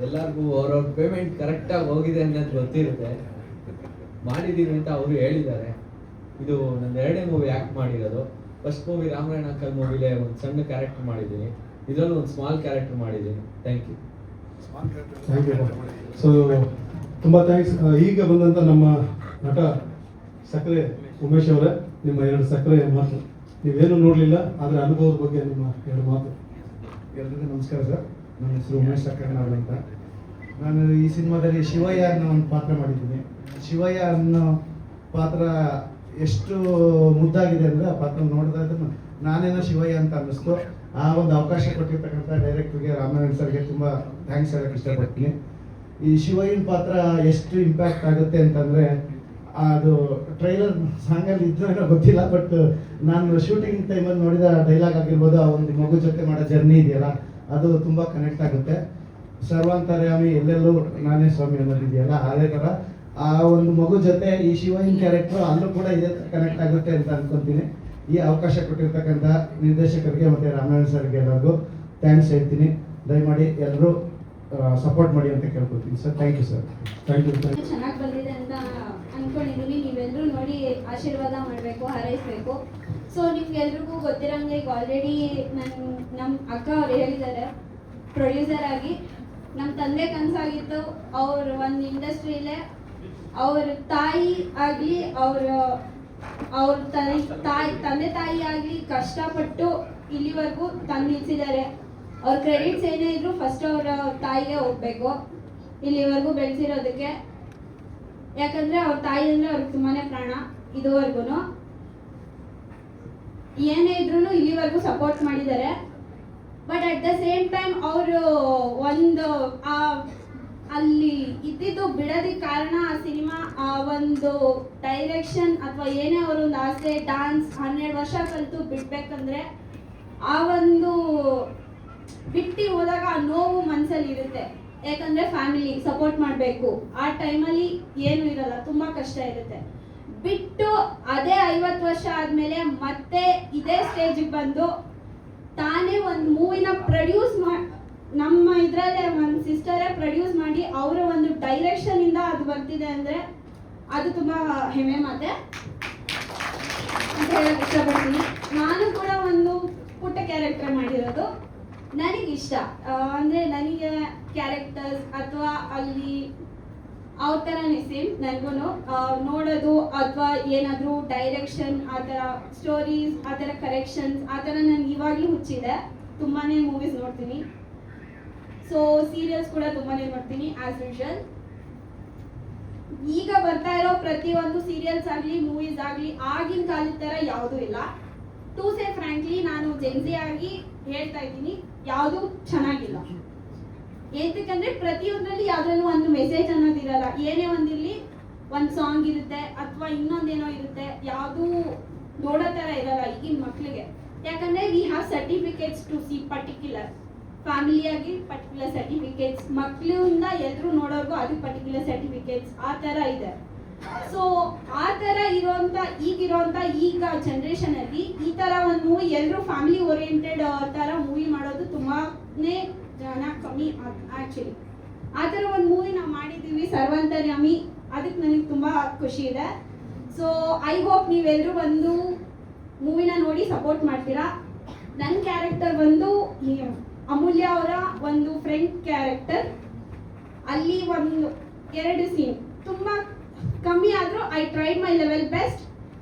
ಎಲ್ಲರಿಗೂ ಅವ್ರವ್ರ ಪೇಮೆಂಟ್ ಕರೆಕ್ಟಾಗಿ ಹೋಗಿದೆ ಅನ್ನೋದು ಗೊತ್ತಿರುತ್ತೆ. ಮಾಡಿದ್ದೀವಿ ಅಂತ ಅವರು ಹೇಳಿದ್ದಾರೆ. ಇದು ನನ್ನ 2ನೇ ಮೂವಿ ಆ್ಯಕ್ಟ್ ಮಾಡಿರೋದು. ಫಸ್ಟ್ ಮೂವಿ ರಾಮರಾಯಣ ಅಂಕಲ್ ಮೂವಿಲೇ ಒಂದು ಸಣ್ಣ ಕ್ಯಾರೆಕ್ಟರ್ ಮಾಡಿದ್ದೀನಿ. ಇದರಲ್ಲೂ ಒಂದು ಸ್ಮಾಲ್ ಕ್ಯಾರೆಕ್ಟರ್ ಮಾಡಿದ್ದೀನಿ. Thank you. ಸೊ ತುಂಬ ಥ್ಯಾಂಕ್ಸ್. ಈಗ ಬಂದಂಥ ನಮ್ಮ ನಟ ಸಕ್ಕರೆ ಉಮೇಶ್ ಅವರೇ, ನಿಮ್ಮ 2 ಸಕ್ಕರೆ ಮಾತು. ನೀವೇನು ನೋಡಲಿಲ್ಲ, ಆದರೆ ಅನುಭವದ ಬಗ್ಗೆ ನಿಮ್ಮ 2 ಮಾತು. ಎಲ್ರಿಗೂ ನಮಸ್ಕಾರ ಸರ್. ನನ್ನ ಹೆಸರು ಉಮೇಶ್ ಸಕ್ಕರೆನಾಳ್ ಅಂತ. ನಾನು ಈ ಸಿನಿಮಾದಲ್ಲಿ ಶಿವಯ್ಯ ಅನ್ನೋ ಒಂದು ಪಾತ್ರ ಮಾಡಿದ್ದೀನಿ. ಶಿವಯ್ಯ ಅನ್ನೋ ಪಾತ್ರ ಎಷ್ಟು ಮುದ್ದಾಗಿದೆ ಅಂದರೆ ಆ ಪಾತ್ರ ನೋಡಿದಾಗ ನಾನೇನೋ ಶಿವಯ್ಯ ಅಂತ ಅನ್ನಿಸ್ತು. ಆ ಒಂದು ಅವಕಾಶ ಕೊಟ್ಟಿರ್ತಕ್ಕಂಥ ಡೈರೆಕ್ಟ್ರಿಗೆ ರಾಮನಾರಾಯಣ್ ಸರ್ಗೆ ತುಂಬ ಥ್ಯಾಂಕ್ಸ್ ಹೇಳೋಕ್ಕೆ ಇಷ್ಟಪಡ್ತೀನಿ. ಈ ಶಿವಯ್ಯನ ಪಾತ್ರ ಎಷ್ಟು ಇಂಪ್ಯಾಕ್ಟ್ ಆಗುತ್ತೆ ಅಂತಂದರೆ, ಅದು ಟ್ರೈಲರ್ ಸಾಂಗಲ್ಲಿ ಇದ್ರೂ ಗೊತ್ತಿಲ್ಲ, ಬಟ್ ನಾನು ಶೂಟಿಂಗ್ ಟೈಮಲ್ಲಿ ನೋಡಿದ ಡೈಲಾಗ್ ಆಗಿರ್ಬೋದು, ಆ ಒಂದು ಮಗು ಜೊತೆ ಮಾಡೋ ಜರ್ನಿ ಇದೆಯಲ್ಲ, ಅದು ತುಂಬ ಕನೆಕ್ಟ್ ಆಗುತ್ತೆ. ಸರ್ವಾಂತರ್ಯಾಮಿ ಎಲ್ಲೆಲ್ಲೂ ನಾನೇ ಸ್ವಾಮಿ ಅನ್ನೋದಿದೆಯಲ್ಲ, ಅದೇ ಥರ ಆ ಒಂದು ಮಗು ಜೊತೆ ಈ ಶಿವಯ್ಯನ ಕ್ಯಾರೆಕ್ಟರ್ ಅಲ್ಲೂ ಕೂಡ ಇದೇ ಕನೆಕ್ಟ್ ಆಗುತ್ತೆ ಅಂತ ಅನ್ಕೊತೀನಿ. ಈ ಅವಕಾಶ ಕೊಟ್ಟಿರ್ತಕ್ಕಂಥ ನಿರ್ದೇಶಕರಿಗೆ ಮತ್ತು ರಾಮನಾರಾಯಣ್ ಸರ್ಗೆ ಎಲ್ಲರಿಗೂ ಥ್ಯಾಂಕ್ಸ್ ಹೇಳ್ತೀನಿ. ದಯಮಾಡಿ ಎಲ್ಲರೂ ಸಪೋರ್ಟ್ ಮಾಡಿ ಅಂತ ಕೇಳ್ಕೊತೀನಿ sir. Thank you sir. Thank you. ಚೆನ್ನಾಗಿ ಬಂದಿದೆ ಅಂತ ಅಂದ್ಕೊಂಡಿದ್ದೀನಿ. ನೀವೆಲ್ಲರೂ ನೋಡಿ ಆಶೀರ್ವಾದ ಮಾಡಬೇಕು, ಹಾರೈಸಬೇಕು. ಸೊ ನಿಮ್ಗೆಲ್ರಿಗೂ ಗೊತ್ತಿರೋಂಗೆ ಈಗ ಆಲ್ರೆಡಿ ನಮ್ಮ ಅಕ್ಕ ಅವ್ರು ಹೇಳಿದ್ದಾರೆ, ಪ್ರೊಡ್ಯೂಸರ್ ಆಗಿ ನಮ್ಮ ತಂದೆ ಕನಸಾಗಿತ್ತು ಅವ್ರ ಒಂದು ಇಂಡಸ್ಟ್ರಿಯಲ್ಲೇ ಅವ್ರ ತಾಯಿ ಆಗಲಿ, ಅವ್ರ ತಂದೆ ತಾಯಿ ಆಗಲಿ ಕಷ್ಟಪಟ್ಟು ಇಲ್ಲಿವರೆಗೂ ತಂದು ನಿಲ್ಸಿದ್ದಾರೆ. ಅವ್ರ ಕ್ರೆಡಿಟ್ಸ್ ಏನೇ ಇದ್ರು ಫಸ್ಟ್ ಅವರ ತಾಯಿಗೆ ಹೋಗ್ಬೇಕು ಇಲ್ಲಿವರೆಗೂ ಬೆಳೆಸಿರೋದಕ್ಕೆ. ಯಾಕಂದರೆ ಅವ್ರ ತಾಯಿ ಅಂದರೆ ಅವ್ರಿಗೆ ತುಂಬಾ ಪ್ರಾಣ. ಇದುವರೆಗೂ ಏನೇ ಇದ್ರೂ ಇಲ್ಲಿವರೆಗೂ ಸಪೋರ್ಟ್ ಮಾಡಿದ್ದಾರೆ. But at the same time ಅವರು ಒಂದು ಅಲ್ಲಿ ಇದ್ದಿದ್ದು ಬಿಡೋದಕ್ಕೆ ಕಾರಣ ಆ ಸಿನಿಮಾ ಒಂದು ಡೈರೆಕ್ಷನ್ ಅಥವಾ ಏನೇ ಅವರೊಂದು ಆಸೆ ಡಾನ್ಸ್ 12 ವರ್ಷ ಕಲಿತು ಬಿಡ್ಬೇಕಂದ್ರೆ ಆ ಒಂದು ಬಿಟ್ಟು ಹೋದಾಗ ಆ ನೋವು ಮನಸ್ಸಲ್ಲಿ ಇರುತ್ತೆ. ಯಾಕಂದ್ರೆ ಫ್ಯಾಮಿಲಿ ಸಪೋರ್ಟ್ ಮಾಡಬೇಕು, ಆ ಟೈಮಲ್ಲಿ ಏನು ಇರಲ್ಲ, ತುಂಬಾ ಕಷ್ಟ ಇರುತ್ತೆ. ಬಿಟ್ಟು ಅದೇ 50 ವರ್ಷ ಆದ್ಮೇಲೆ ಮತ್ತೆ ಇದೇ ಸ್ಟೇಜಿಗೆ ಬಂದು ತಾನೇ ಒಂದು ಮೂವಿನ ಪ್ರೊಡ್ಯೂಸ್ ನಮ್ಮ ಇದರಲ್ಲೇ ಒಂದು ಸಿಸ್ಟರೇ ಪ್ರೊಡ್ಯೂಸ್ ಮಾಡಿ ಅವರ ಒಂದು ಡೈರೆಕ್ಷನ್ ಇಂದ ಅದು ಬರ್ತಿದೆ ಅಂದ್ರೆ ಅದು ತುಂಬಾ ಹೆಮ್ಮೆ ಮಾತೆ ಅಂತ ಹೇಳಕ್ ಇಷ್ಟಪಡ್ತೀನಿ. ನಾನು ಕೂಡ ಒಂದು ಪುಟ್ಟ ಕ್ಯಾರೆಕ್ಟರ್ ಮಾಡಿರೋದು. ನನಗಿಷ್ಟ ಅಂದ್ರೆ ನನಗೆ ಕ್ಯಾರೆಕ್ಟರ್ಸ್ ಅಥವಾ ಅಲ್ಲಿ ಅವ್ರ ಥರನೇ ಸೇಮ್ ನನಗೂ ನೋಡೋದು ಅಥವಾ ಏನಾದರೂ ಡೈರೆಕ್ಷನ್ ಆ ಥರ ಸ್ಟೋರೀಸ್ ಆ ಥರ ಕರೆಕ್ಷನ್ಸ್ ಆ ಥರ ನನಗೆ ಇವಾಗಲೂ ಹುಚ್ಚಿದೆ. ತುಂಬಾ ಮೂವೀಸ್ ನೋಡ್ತೀನಿ. ಸೊ ಸೀರಿಯಲ್ಸ್ ಕೂಡ ತುಂಬಾ ನೋಡ್ತೀನಿ ಆಸ್ ಯೂಶುವಲ್. ಈಗ ಬರ್ತಾ ಇರೋ ಪ್ರತಿಯೊಂದು ಸೀರಿಯಲ್ಸ್ ಆಗಲಿ ಮೂವೀಸ್ ಆಗಲಿ ಆಗಿನ ಕಾಲದ ಥರ ಯಾವುದೂ ಇಲ್ಲ. ಟು ಸೇ ಫ್ರ್ಯಾಂಕ್ಲಿ ನಾನು ಜೆನ್ಸಿ ಆಗಿ ಹೇಳ್ತಾ ಇದ್ದೀನಿ, ಯಾವುದೂ ಚೆನ್ನಾಗಿಲ್ಲ. ಏತಕ್ಕಂದ್ರೆ ಪ್ರತಿಯೊಂದರಲ್ಲಿ ಯಾವ್ದ್ರಲ್ಲೂ ಒಂದು ಮೆಸೇಜ್ ಅನ್ನೋದಿರಲ್ಲ. ಏನೇ ಒಂದಿರಲಿ ಒಂದು ಸಾಂಗ್ ಇರುತ್ತೆ ಅಥವಾ ಇನ್ನೊಂದೇನೋ ಇರುತ್ತೆ, ಯಾವುದೂ ನೋಡೋ ಥರ ಇರಲ್ಲ ಈಗಿನ ಮಕ್ಕಳಿಗೆ. ಯಾಕಂದ್ರೆ we have certificates to see particular ಫ್ಯಾಮಿಲಿಯಾಗಿ ಪರ್ಟಿಕ್ಯುಲರ್ ಸರ್ಟಿಫಿಕೇಟ್ಸ್, ಮಕ್ಕಳಿಂದ ಎಲ್ಲರೂ ನೋಡೋರ್ಗೂ ಅದು ಪರ್ಟಿಕ್ಯುಲರ್ ಸರ್ಟಿಫಿಕೇಟ್ಸ್ ಆ ಥರ ಇದೆ. ಸೊ ಆ ಥರ ಈಗಿರೋಂಥ ಈಗ ಜನ್ರೇಷನ್ ಅಲ್ಲಿ ಈ ಥರ ಒಂದು ಮೂವಿ ಎಲ್ಲರೂ ಫ್ಯಾಮಿಲಿ ಓರಿಯೆಂಟೆಡ್ ಥರ ಮೂವಿ ಮಾಡೋದು ತುಂಬಾನೇ ಜನ ಕಮ್ಮಿ ಆಕ್ಚುಲಿ. ಆ ಥರ ಒಂದು ಮೂವಿ ನಾವು ಮಾಡಿದ್ದೀವಿ ಸರ್ವಾಂತರ್ಯಾಮಿ, ಅದಕ್ಕೆ ನನಗೆ ತುಂಬ ಖುಷಿ ಇದೆ. ಸೊ ಐ ಹೋಪ್ ನೀವೆಲ್ಲರೂ ಬಂದು ಮೂವಿನ ನೋಡಿ ಸಪೋರ್ಟ್ ಮಾಡ್ತೀರಾ. ನನ್ನ ಕ್ಯಾರೆಕ್ಟರ್ ಬಂದು ಅಮೂಲ್ಯ ಅವರ ಒಂದು ಫ್ರೆಂಡ್ ಕ್ಯಾರೆಕ್ಟರ್. ಅಲ್ಲಿ ಒಂದು 2 ಸೀನ್ ತುಂಬ ಕಮ್ಮಿ ಆದರೂ I tried my level best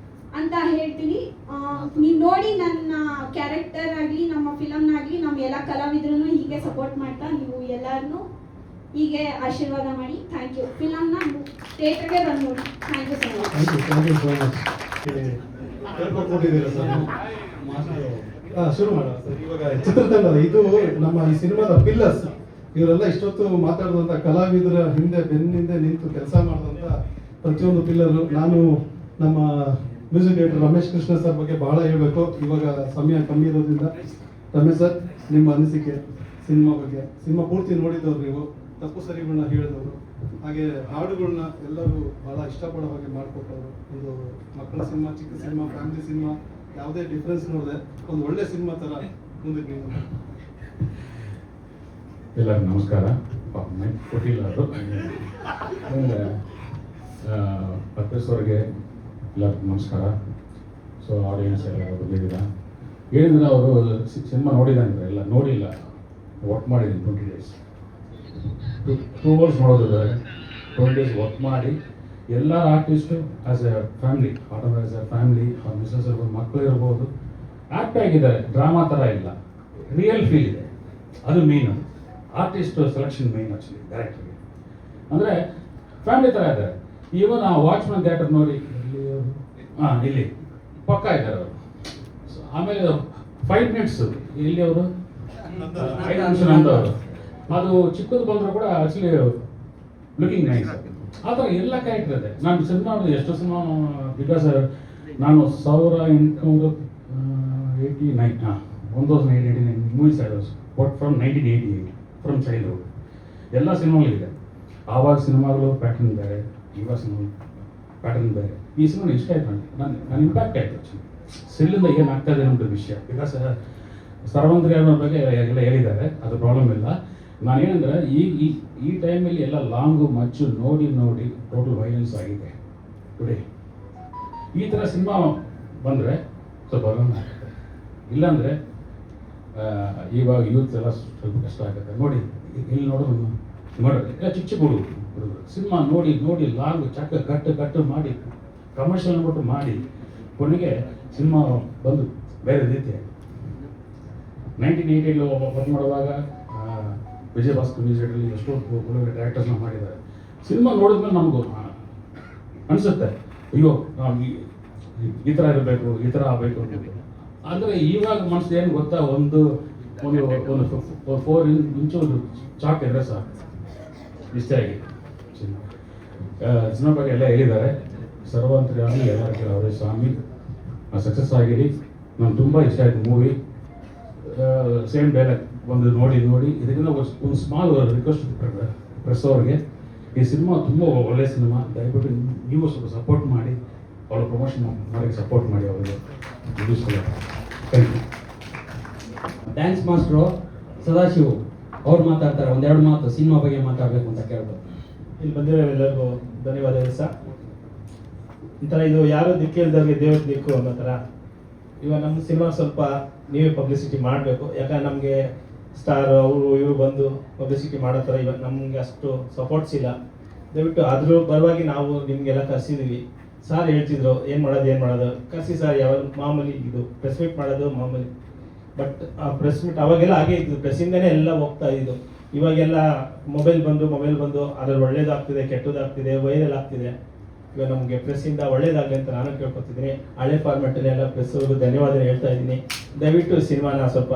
ಅಂತ ಹೇಳ್ತೀನಿ. ನೀವು ನೋಡಿ ನನ್ನ ಕ್ಯಾರೆಕ್ಟರ್ ಆಗಲಿ ನಮ್ಮ ಫಿಲಮ್ನಾಗಲಿ ನಮ್ಮ ಎಲ್ಲ ಕಲಾವಿದ್ರೂ ಹೀಗೆ ಸಪೋರ್ಟ್ ಮಾಡ್ತಾ ನೀವು ಎಲ್ಲರನ್ನೂ ಹೀಗೆ ಆಶೀರ್ವಾದ ಮಾಡಿ. Thank you. ಫಿಲಮ್ನ ಥಿಯೇಟರ್ಗೆ ಬಂದು ನೋಡಿ. Thank you so much. ಕೇಳ್ಕೊಟ್ಟಿದ್ದೀರಾ ಸರ್? ಶುರು ಮಾಡೋಣ ಸರ್. ಇವಾಗ ಚಿತ್ರತಂಡ ಇದು ನಮ್ಮ ಈ ಸಿನಿಮಾದ ಪಿಲ್ಲರ್ಸ್. ಇವರೆಲ್ಲ ಇಷ್ಟೊತ್ತು ಮಾತಾಡಿದಂಥ ಕಲಾವಿದರ ಹಿಂದೆ ಬೆನ್ನಿಂದೆ ನಿಂತು ಕೆಲಸ ಮಾಡಿದಂಥ ಪ್ರತಿಯೊಂದು ಪಿಲ್ಲರು. ನಾನು ನಮ್ಮ music director Ramesh Krishna sir ಬಗ್ಗೆ ಬಹಳ ಹೇಳಬೇಕು. ಇವಾಗ ಸಮಯ ಕಮ್ಮಿ ಇರೋದ್ರಿಂದ ರಮೇಶ್ ಸರ್, ನಿಮ್ಮ ಅನಿಸಿಕೆ ಸಿನಿಮಾ ಬಗ್ಗೆ. ಸಿನಿಮಾ ಪೂರ್ತಿ ನೋಡಿದವರು ನೀವು, ತಪ್ಪು ಸರಿಗಳನ್ನ ಹೇಳಿದವರು, ಹಾಗೆ ಹಾಡುಗಳನ್ನ ಎಲ್ಲರೂ ಬಹಳ ಇಷ್ಟಪಡೋ ಹಾಗೆ ಮಾಡಿಕೊಟ್ಟವರು. ಒಂದು ಮಕ್ಕಳ ಸಿನಿಮಾ, ಚಿಕ್ಕ ಸಿನಿಮಾ, ಫ್ಯಾಮಿಲಿ ಸಿನಿಮಾ ಯಾವುದೇ ಡಿಫ್ರೆನ್ಸ್ ನೋಡಿದೆ ಒಂದು ಒಳ್ಳೆ ಸಿನಿಮಾ ಥರ ಮುಂದಕ್ಕೆ ನೀವು. ಎಲ್ಲರಿಗೂ ನಮಸ್ಕಾರ. ಮೈಕ್ ಕೊಟ್ಟಿಲ್ಲ ಅದು. ಪರ್ಪಸ್ ಅವ್ರಿಗೆ ಎಲ್ಲರಿಗೂ ನಮಸ್ಕಾರ. ಸೊ ಆಡಿಯನ್ಸ್ ಎಲ್ಲ ಬಂದಿದ್ದೀರಾ. ಏನಂದರೆ ಅವರು ಸಿನಿಮಾ ನೋಡಿದಂದ್ರೆ ಎಲ್ಲ ನೋಡಿಲ್ಲ, ವರ್ಕ್ ಮಾಡಿದ್ದೀನಿ 20 days. 2 hours ನೋಡೋದಿದೆ. 20 days ವರ್ಕ್ ಮಾಡಿ ಎಲ್ಲ artist as A family, auto as A family, ಅವ್ರ ಮಿಸ್ಸಸ್ ಇರ್ಬೋದು, ಮಕ್ಕಳು ಇರ್ಬೋದು, ಆ್ಯಕ್ಟ್ ಆಗಿದ್ದಾರೆ. ಡ್ರಾಮಾ ಥರ ಇಲ್ಲ, ರಿಯಲ್ ಫೀಲ್ ಇದೆ. ಅದು main artist selection main actually ಡೈರೆಕ್ಟರ್ಗೆ. ಅಂದರೆ ಫ್ಯಾಮಿಲಿ ಥರ ಇದ್ದಾರೆ. ಈವನ್ ಆ ವಾಚ್ಮನ್ ಥಿಯೇಟರ್ ನೋಡಿ ಇಲ್ಲಿ ಪಕ್ಕ ಇದ್ದಾರೆ ಅವರು. ಆಮೇಲೆ 5 minutes ಇಲ್ಲಿ ಅವರು 5 ನಿಮಿಷ ನಂದವರು. ಅದು ಚಿಕ್ಕದು ಬಂದರೂ ಕೂಡ ಆ್ಯಕ್ಚುಲಿ ಲುಕಿಂಗ್ ನೈಸ್. ಆ ಥರ ಎಲ್ಲ ಕ್ಯಾರೆಕ್ಟರ್ ಇದೆ. ನಾನು ಸಿನಿಮಾ ಎಷ್ಟು ಸಿನಿಮಾ ಬಿಕಾಸ್ ನಾನು 1889 movies but from 1988 from childhood ಎಲ್ಲ ಸಿನಿಮಾಗಳಿದೆ. ಆವಾಗ ಸಿನಿಮಾಗಳು ಪ್ಯಾಟರ್ನ್ ಬೇರೆ, ಇವಾಗ ಸಿನಿಮಾ ಪ್ಯಾಟರ್ನ್ ಬೇರೆ. ಈ ಸಿನಿಮಾ ಇಷ್ಟ ಆಯ್ತು ನನಗೆ. ನಾನು ಇಂಪ್ಯಾಕ್ಟ್ ಆಯಿತು ಆ್ಯಕ್ಚುಲಿ. ಸಿಲ್ಲಿಂದ ಏನು ಆಗ್ತಾ ಇದೆ ಅನ್ನೋದು ವಿಷಯ. ಬಿಕಾಸ್ ಸರ್ವಂತರ್ಯಾಮಿ ಬಗ್ಗೆ ಎಲ್ಲ ಹೇಳಿದ್ದಾರೆ, ಅದು ಪ್ರಾಬ್ಲಮ್ ಇಲ್ಲ. ನಾನೇನಂದರೆ ಈ ಟೈಮಲ್ಲಿ ಎಲ್ಲ ಲಾಂಗು ಮಚ್ಚು ನೋಡಿ ಟೋಟಲ್ ವೈಲೆನ್ಸ್ ಆಗಿದೆ ಟುಡೇ. ಈ ಥರ ಸಿನಿಮಾ ಬಂದರೆ ಸ್ವಲ್ಪ ಆಗುತ್ತೆ. ಇಲ್ಲಾಂದರೆ ಇವಾಗ ಯೂತ್ ಎಲ್ಲ ಸ್ವಲ್ಪ ಕಷ್ಟ ಆಗುತ್ತೆ. ನೋಡಿ ಇಲ್ಲಿ ನೋಡೋದು ಎಲ್ಲ ಚಿಕ್ಕ ಹುಡುಗರು ಸಿನಿಮಾ ನೋಡಿ ಲಾಂಗ್ ಕಟ್ಟು ಮಾಡಿ ಕಮರ್ಷಿಯಲ್ ಅಂದ್ಬಿಟ್ಟು ಮಾಡಿ ಕೊನೆಗೆ ಸಿನಿಮಾ ಬಂದು ಬೇರೆ ರೀತಿಯಾಗಿ 1988 ವರ್ಕ್ ಮಾಡುವಾಗ ವಿಜಯ ಭಾಸ್ಕರ್ ಮ್ಯೂಸಿಕಲ್ಲಿ ಎಷ್ಟೋ ಡೈರೆಕ್ಟರ್ಸ್ನ ಮಾಡಿದ್ದಾರೆ. ಸಿನಿಮಾ ನೋಡಿದ್ಮೇಲೆ ನಮಗೂ ಅನಿಸುತ್ತೆ, ಅಯ್ಯೋ ನಾವು ಈ ಥರ ಇರಬೇಕು, ಈ ಥರ ಆಗಬೇಕು ಅಂತ. ಅಂದರೆ ಇವಾಗ ಮನಸ್ಸು ಏನು ಗೊತ್ತಾ, ಒಂದು 4 ಇಂಚು ಚಾಕ್ ಇದ್ರೆ ಸಾಕು. ಇಷ್ಟ ಆಗಿ ಸಿನಿಮಾ ಬಗ್ಗೆ ಎಲ್ಲ ಹೇಳಿದ್ದಾರೆ. ಸರ್ವಾಂತರ್ಯಾಮಿ ಎಲ್ಲರಿಗೆ ಅವರೇ ಸ್ವಾಮಿ ಸಕ್ಸಸ್ ಆಗಿರಿ. ನಾನು ತುಂಬ ಇಷ್ಟ ಆಯಿತು ಮೂವಿ. ಸೇಮ್ ಡೈಲಾಗ್ ಒಂದು ನೋಡಿ ಇದಕ್ಕಿಂತ ಒಂದು ಸ್ಮಾಲ್ ರಿಕ್ವೆಸ್ಟ್ ಪ್ರೆಸ್ ಅವ್ರಿಗೆ, ಈ ಸಿನಿಮಾ ತುಂಬ ಒಳ್ಳೆಯ ಸಿನಿಮಾ, ದಯವಿಟ್ಟು ನೀವು ಸ್ವಲ್ಪ ಸಪೋರ್ಟ್ ಮಾಡಿ, ಅವರ ಪ್ರಮೋಷನ್ ಮಾಡೋಕ್ಕೆ ಸಪೋರ್ಟ್ ಮಾಡಿ ಅವರಿಗೆ. Thank you. Dance master Sadashiv ಅವ್ರು ಮಾತಾಡ್ತಾರೆ, ಒಂದೆರಡು ಮಾತು ಸಿನಿಮಾ ಬಗ್ಗೆ ಮಾತಾಡಬೇಕು ಅಂತ ಕೇಳ್ಬೋದು. ಇಲ್ಲಿ ಬಂದಿರೋ ಎಲ್ಲರಿಗೂ ಧನ್ಯವಾದಗಳು ಸರ್. ಒಂಥರ ಇದು ಯಾರು ದಿಕ್ಕಿಲ್ದವ್ರಿಗೆ ದೇವ್ರ ದಿಕ್ಕು ಅನ್ನೋ ಥರ ಇವಾಗ ನಮ್ಮ ಸಿನಿಮಾ ಸ್ವಲ್ಪ ನೀವೇ ಪಬ್ಲಿಸಿಟಿ ಮಾಡಬೇಕು. ಯಾಕಂದ್ರೆ ನಮಗೆ ಸ್ಟಾರ್ ಅವರು ಇವರು ಬಂದು ಪಬ್ಲಿಸಿಟಿ ಮಾಡೋ ಥರ ಇವಾಗ ನಮಗೆ ಅಷ್ಟು ಸಪೋರ್ಟ್ಸ್ ಇಲ್ಲ. ದಯವಿಟ್ಟು ಅದ್ರ ಪರವಾಗಿ ನಾವು ನಿಮಗೆಲ್ಲ ಕರ್ಸಿದ್ದೀವಿ. ಸಾರ್ ಹೇಳ್ತಿದ್ರು ಏನು ಮಾಡೋದು ಕರ್ಸಿ ಸರ್, ಯಾವ ಮಾಮೂಲಿ ಇದು ಪ್ರೆಸ್ ಮೀಟ್ ಮಾಡೋದು ಮಾಮೂಲಿ. ಬಟ್ ಆ ಪ್ರೆಸ್ ಮೀಟ್ ಅವಾಗೆಲ್ಲ ಹಾಗೆ ಇದ್ದು, ಪ್ರೆಸ್ಸಿಂದನೇ ಎಲ್ಲ ಹೋಗ್ತಾ ಇದ್ದು. ಇವಾಗೆಲ್ಲ ಮೊಬೈಲ್ ಬಂದು ಅದ್ರಲ್ಲಿ ಒಳ್ಳೇದಾಗ್ತಿದೆ, ಕೆಟ್ಟದಾಗ್ತಿದೆ, ವೈರಲ್ ಆಗ್ತಿದೆ. ಇವಾಗ ನಮಗೆ ಪ್ರೆಸ್ಸಿಂದ ಒಳ್ಳೇದಾಗಲಿ ಅಂತ ನಾನು ಕೇಳ್ಕೊತಿದ್ದೀನಿ. ಹಳೆ ಫಾರ್ಮೆಟಲ್ಲೆಲ್ಲ ಪ್ರೆಸ್ಸವ್ರಿಗೂ ಧನ್ಯವಾದ ಹೇಳ್ತಾ ಇದ್ದೀನಿ. ದಯವಿಟ್ಟು ಸಿನಿಮಾನ ಸ್ವಲ್ಪ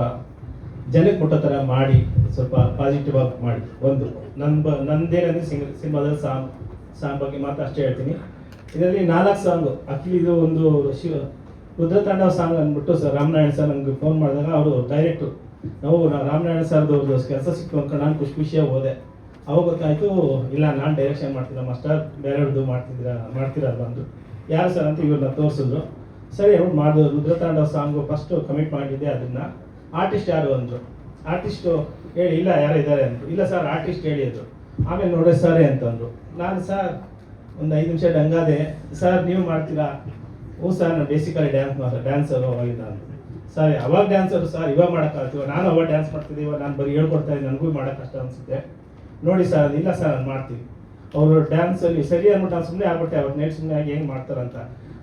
ಜನಕ್ಕೆ ಮುಟ್ಟೋ ಥರ ಮಾಡಿ, ಸ್ವಲ್ಪ ಪಾಸಿಟಿವ್ ಆಗಿ ಮಾಡಿ. ಒಂದು ನಂದೇನಂದ್ರೆ ಸಿನಿಮಾದ ಸಾಂಗ್ ಬಗ್ಗೆ ಮಾತ್ರ ಅಷ್ಟೇ ಹೇಳ್ತೀನಿ. ಇದರಲ್ಲಿ 4 ಸಾಂಗು ಆಕ್ಚುಲಿ ಇದು ಒಂದು ರುದ್ರತಾಂಡವ ಸಾಂಗ್ ಅಂದ್ಬಿಟ್ಟು ಸರ್ ರಾಮನಾರಾಯಣ್ ಸರ್ ನನಗೆ ಫೋನ್ ಮಾಡಿದಾಗ ಅವರು ಡೈರೆಕ್ಟು ನಾವು ರಾಮನಾರಾಯಣ ಸರ್ದು ಕೆಲಸ ಸಿಕ್ತು ಅಂದ್ಕೊಂಡು ನಾನು ಖುಷಿಯಾಗಿ ಹೋದೆ. ಅವಾಗ ಗೊತ್ತಾಯಿತು, ಇಲ್ಲ ನಾನು ಡೈರೆಕ್ಷನ್ ಮಾಡ್ತಿಲ್ಲ ಮಾಸ್ಟರ್, ಬೇರೆಯವ್ರದ್ದು ಮಾಡ್ತೀರಲ್ವ ಅಂದರು. ಯಾರು ಸರ್ ಅಂತ ಇವ್ರನ್ನ ತೋರಿಸಿದ್ರು. ಸರಿ ಅವ್ರು ಮಾಡಿದ್ರು. ರುದ್ರತಾಂಡವ ಸಾಂಗು ಫಸ್ಟು ಕಮಿಟ್ ಮಾಡಿದ್ದೆ. ಅದನ್ನು ಆರ್ಟಿಸ್ಟ್ ಯಾರು ಅಂದರು. ಆರ್ಟಿಸ್ಟು ಹೇಳಿ, ಇಲ್ಲ ಯಾರು ಇದ್ದಾರೆ ಅಂದರು. ಇಲ್ಲ ಸರ್ ಆರ್ಟಿಸ್ಟ್ ಹೇಳಿ ಅಂದರು. ಆಮೇಲೆ ನೋಡೇ ಸರೇ ಅಂತಂದರು. ನಾನು ಸರ್ ಒಂದು 5 ನಿಮಿಷ ಡಂಗಾದೆ. ಸರ್ ನೀವು ಮಾಡ್ತೀರಾ? ಹ್ಞೂ ಸರ್ ನಾನು ಬೇಸಿಕಲಿ ಡ್ಯಾನ್ಸರು ಅವಾಗಿಂದ ಅಂದರು. ಸರ್ ಅವಾಗ ಡ್ಯಾನ್ಸರು ಸರ್ ಇವಾಗ ಮಾಡೋಕ್ಕಾಗ್ತೀವ? ನಾನು ಅವಾಗ ಡ್ಯಾನ್ಸ್ ಮಾಡ್ತಿದ್ದೆ, ಇವಾಗ ನಾನು ಬರೀ ಹೇಳ್ಕೊಡ್ತಾ ಇದ್ದೀನಿ, ನನಗೂ ಮಾಡೋಕ್ಕೆ ಕಷ್ಟ ಅನಿಸುತ್ತೆ. ನೋಡಿ ಸರ್, ಇಲ್ಲ ಸರ್ ನಾನು ಮಾಡ್ತೀವಿ. ಅವರು ಡ್ಯಾನ್ಸಲ್ಲಿ ಸರಿ ಅಂದ್ಬಿಟ್ಟು ನಾನು ಸುಮ್ಮನೆ ಆಗ್ಬಿಟ್ಟೆ. ಅವ್ರು ನೈಟ್ ಸುಮ್ಮನೆ ಆಗಿ ಹೆಂಗೆ ಮಾಡ್ತಾರಂತ.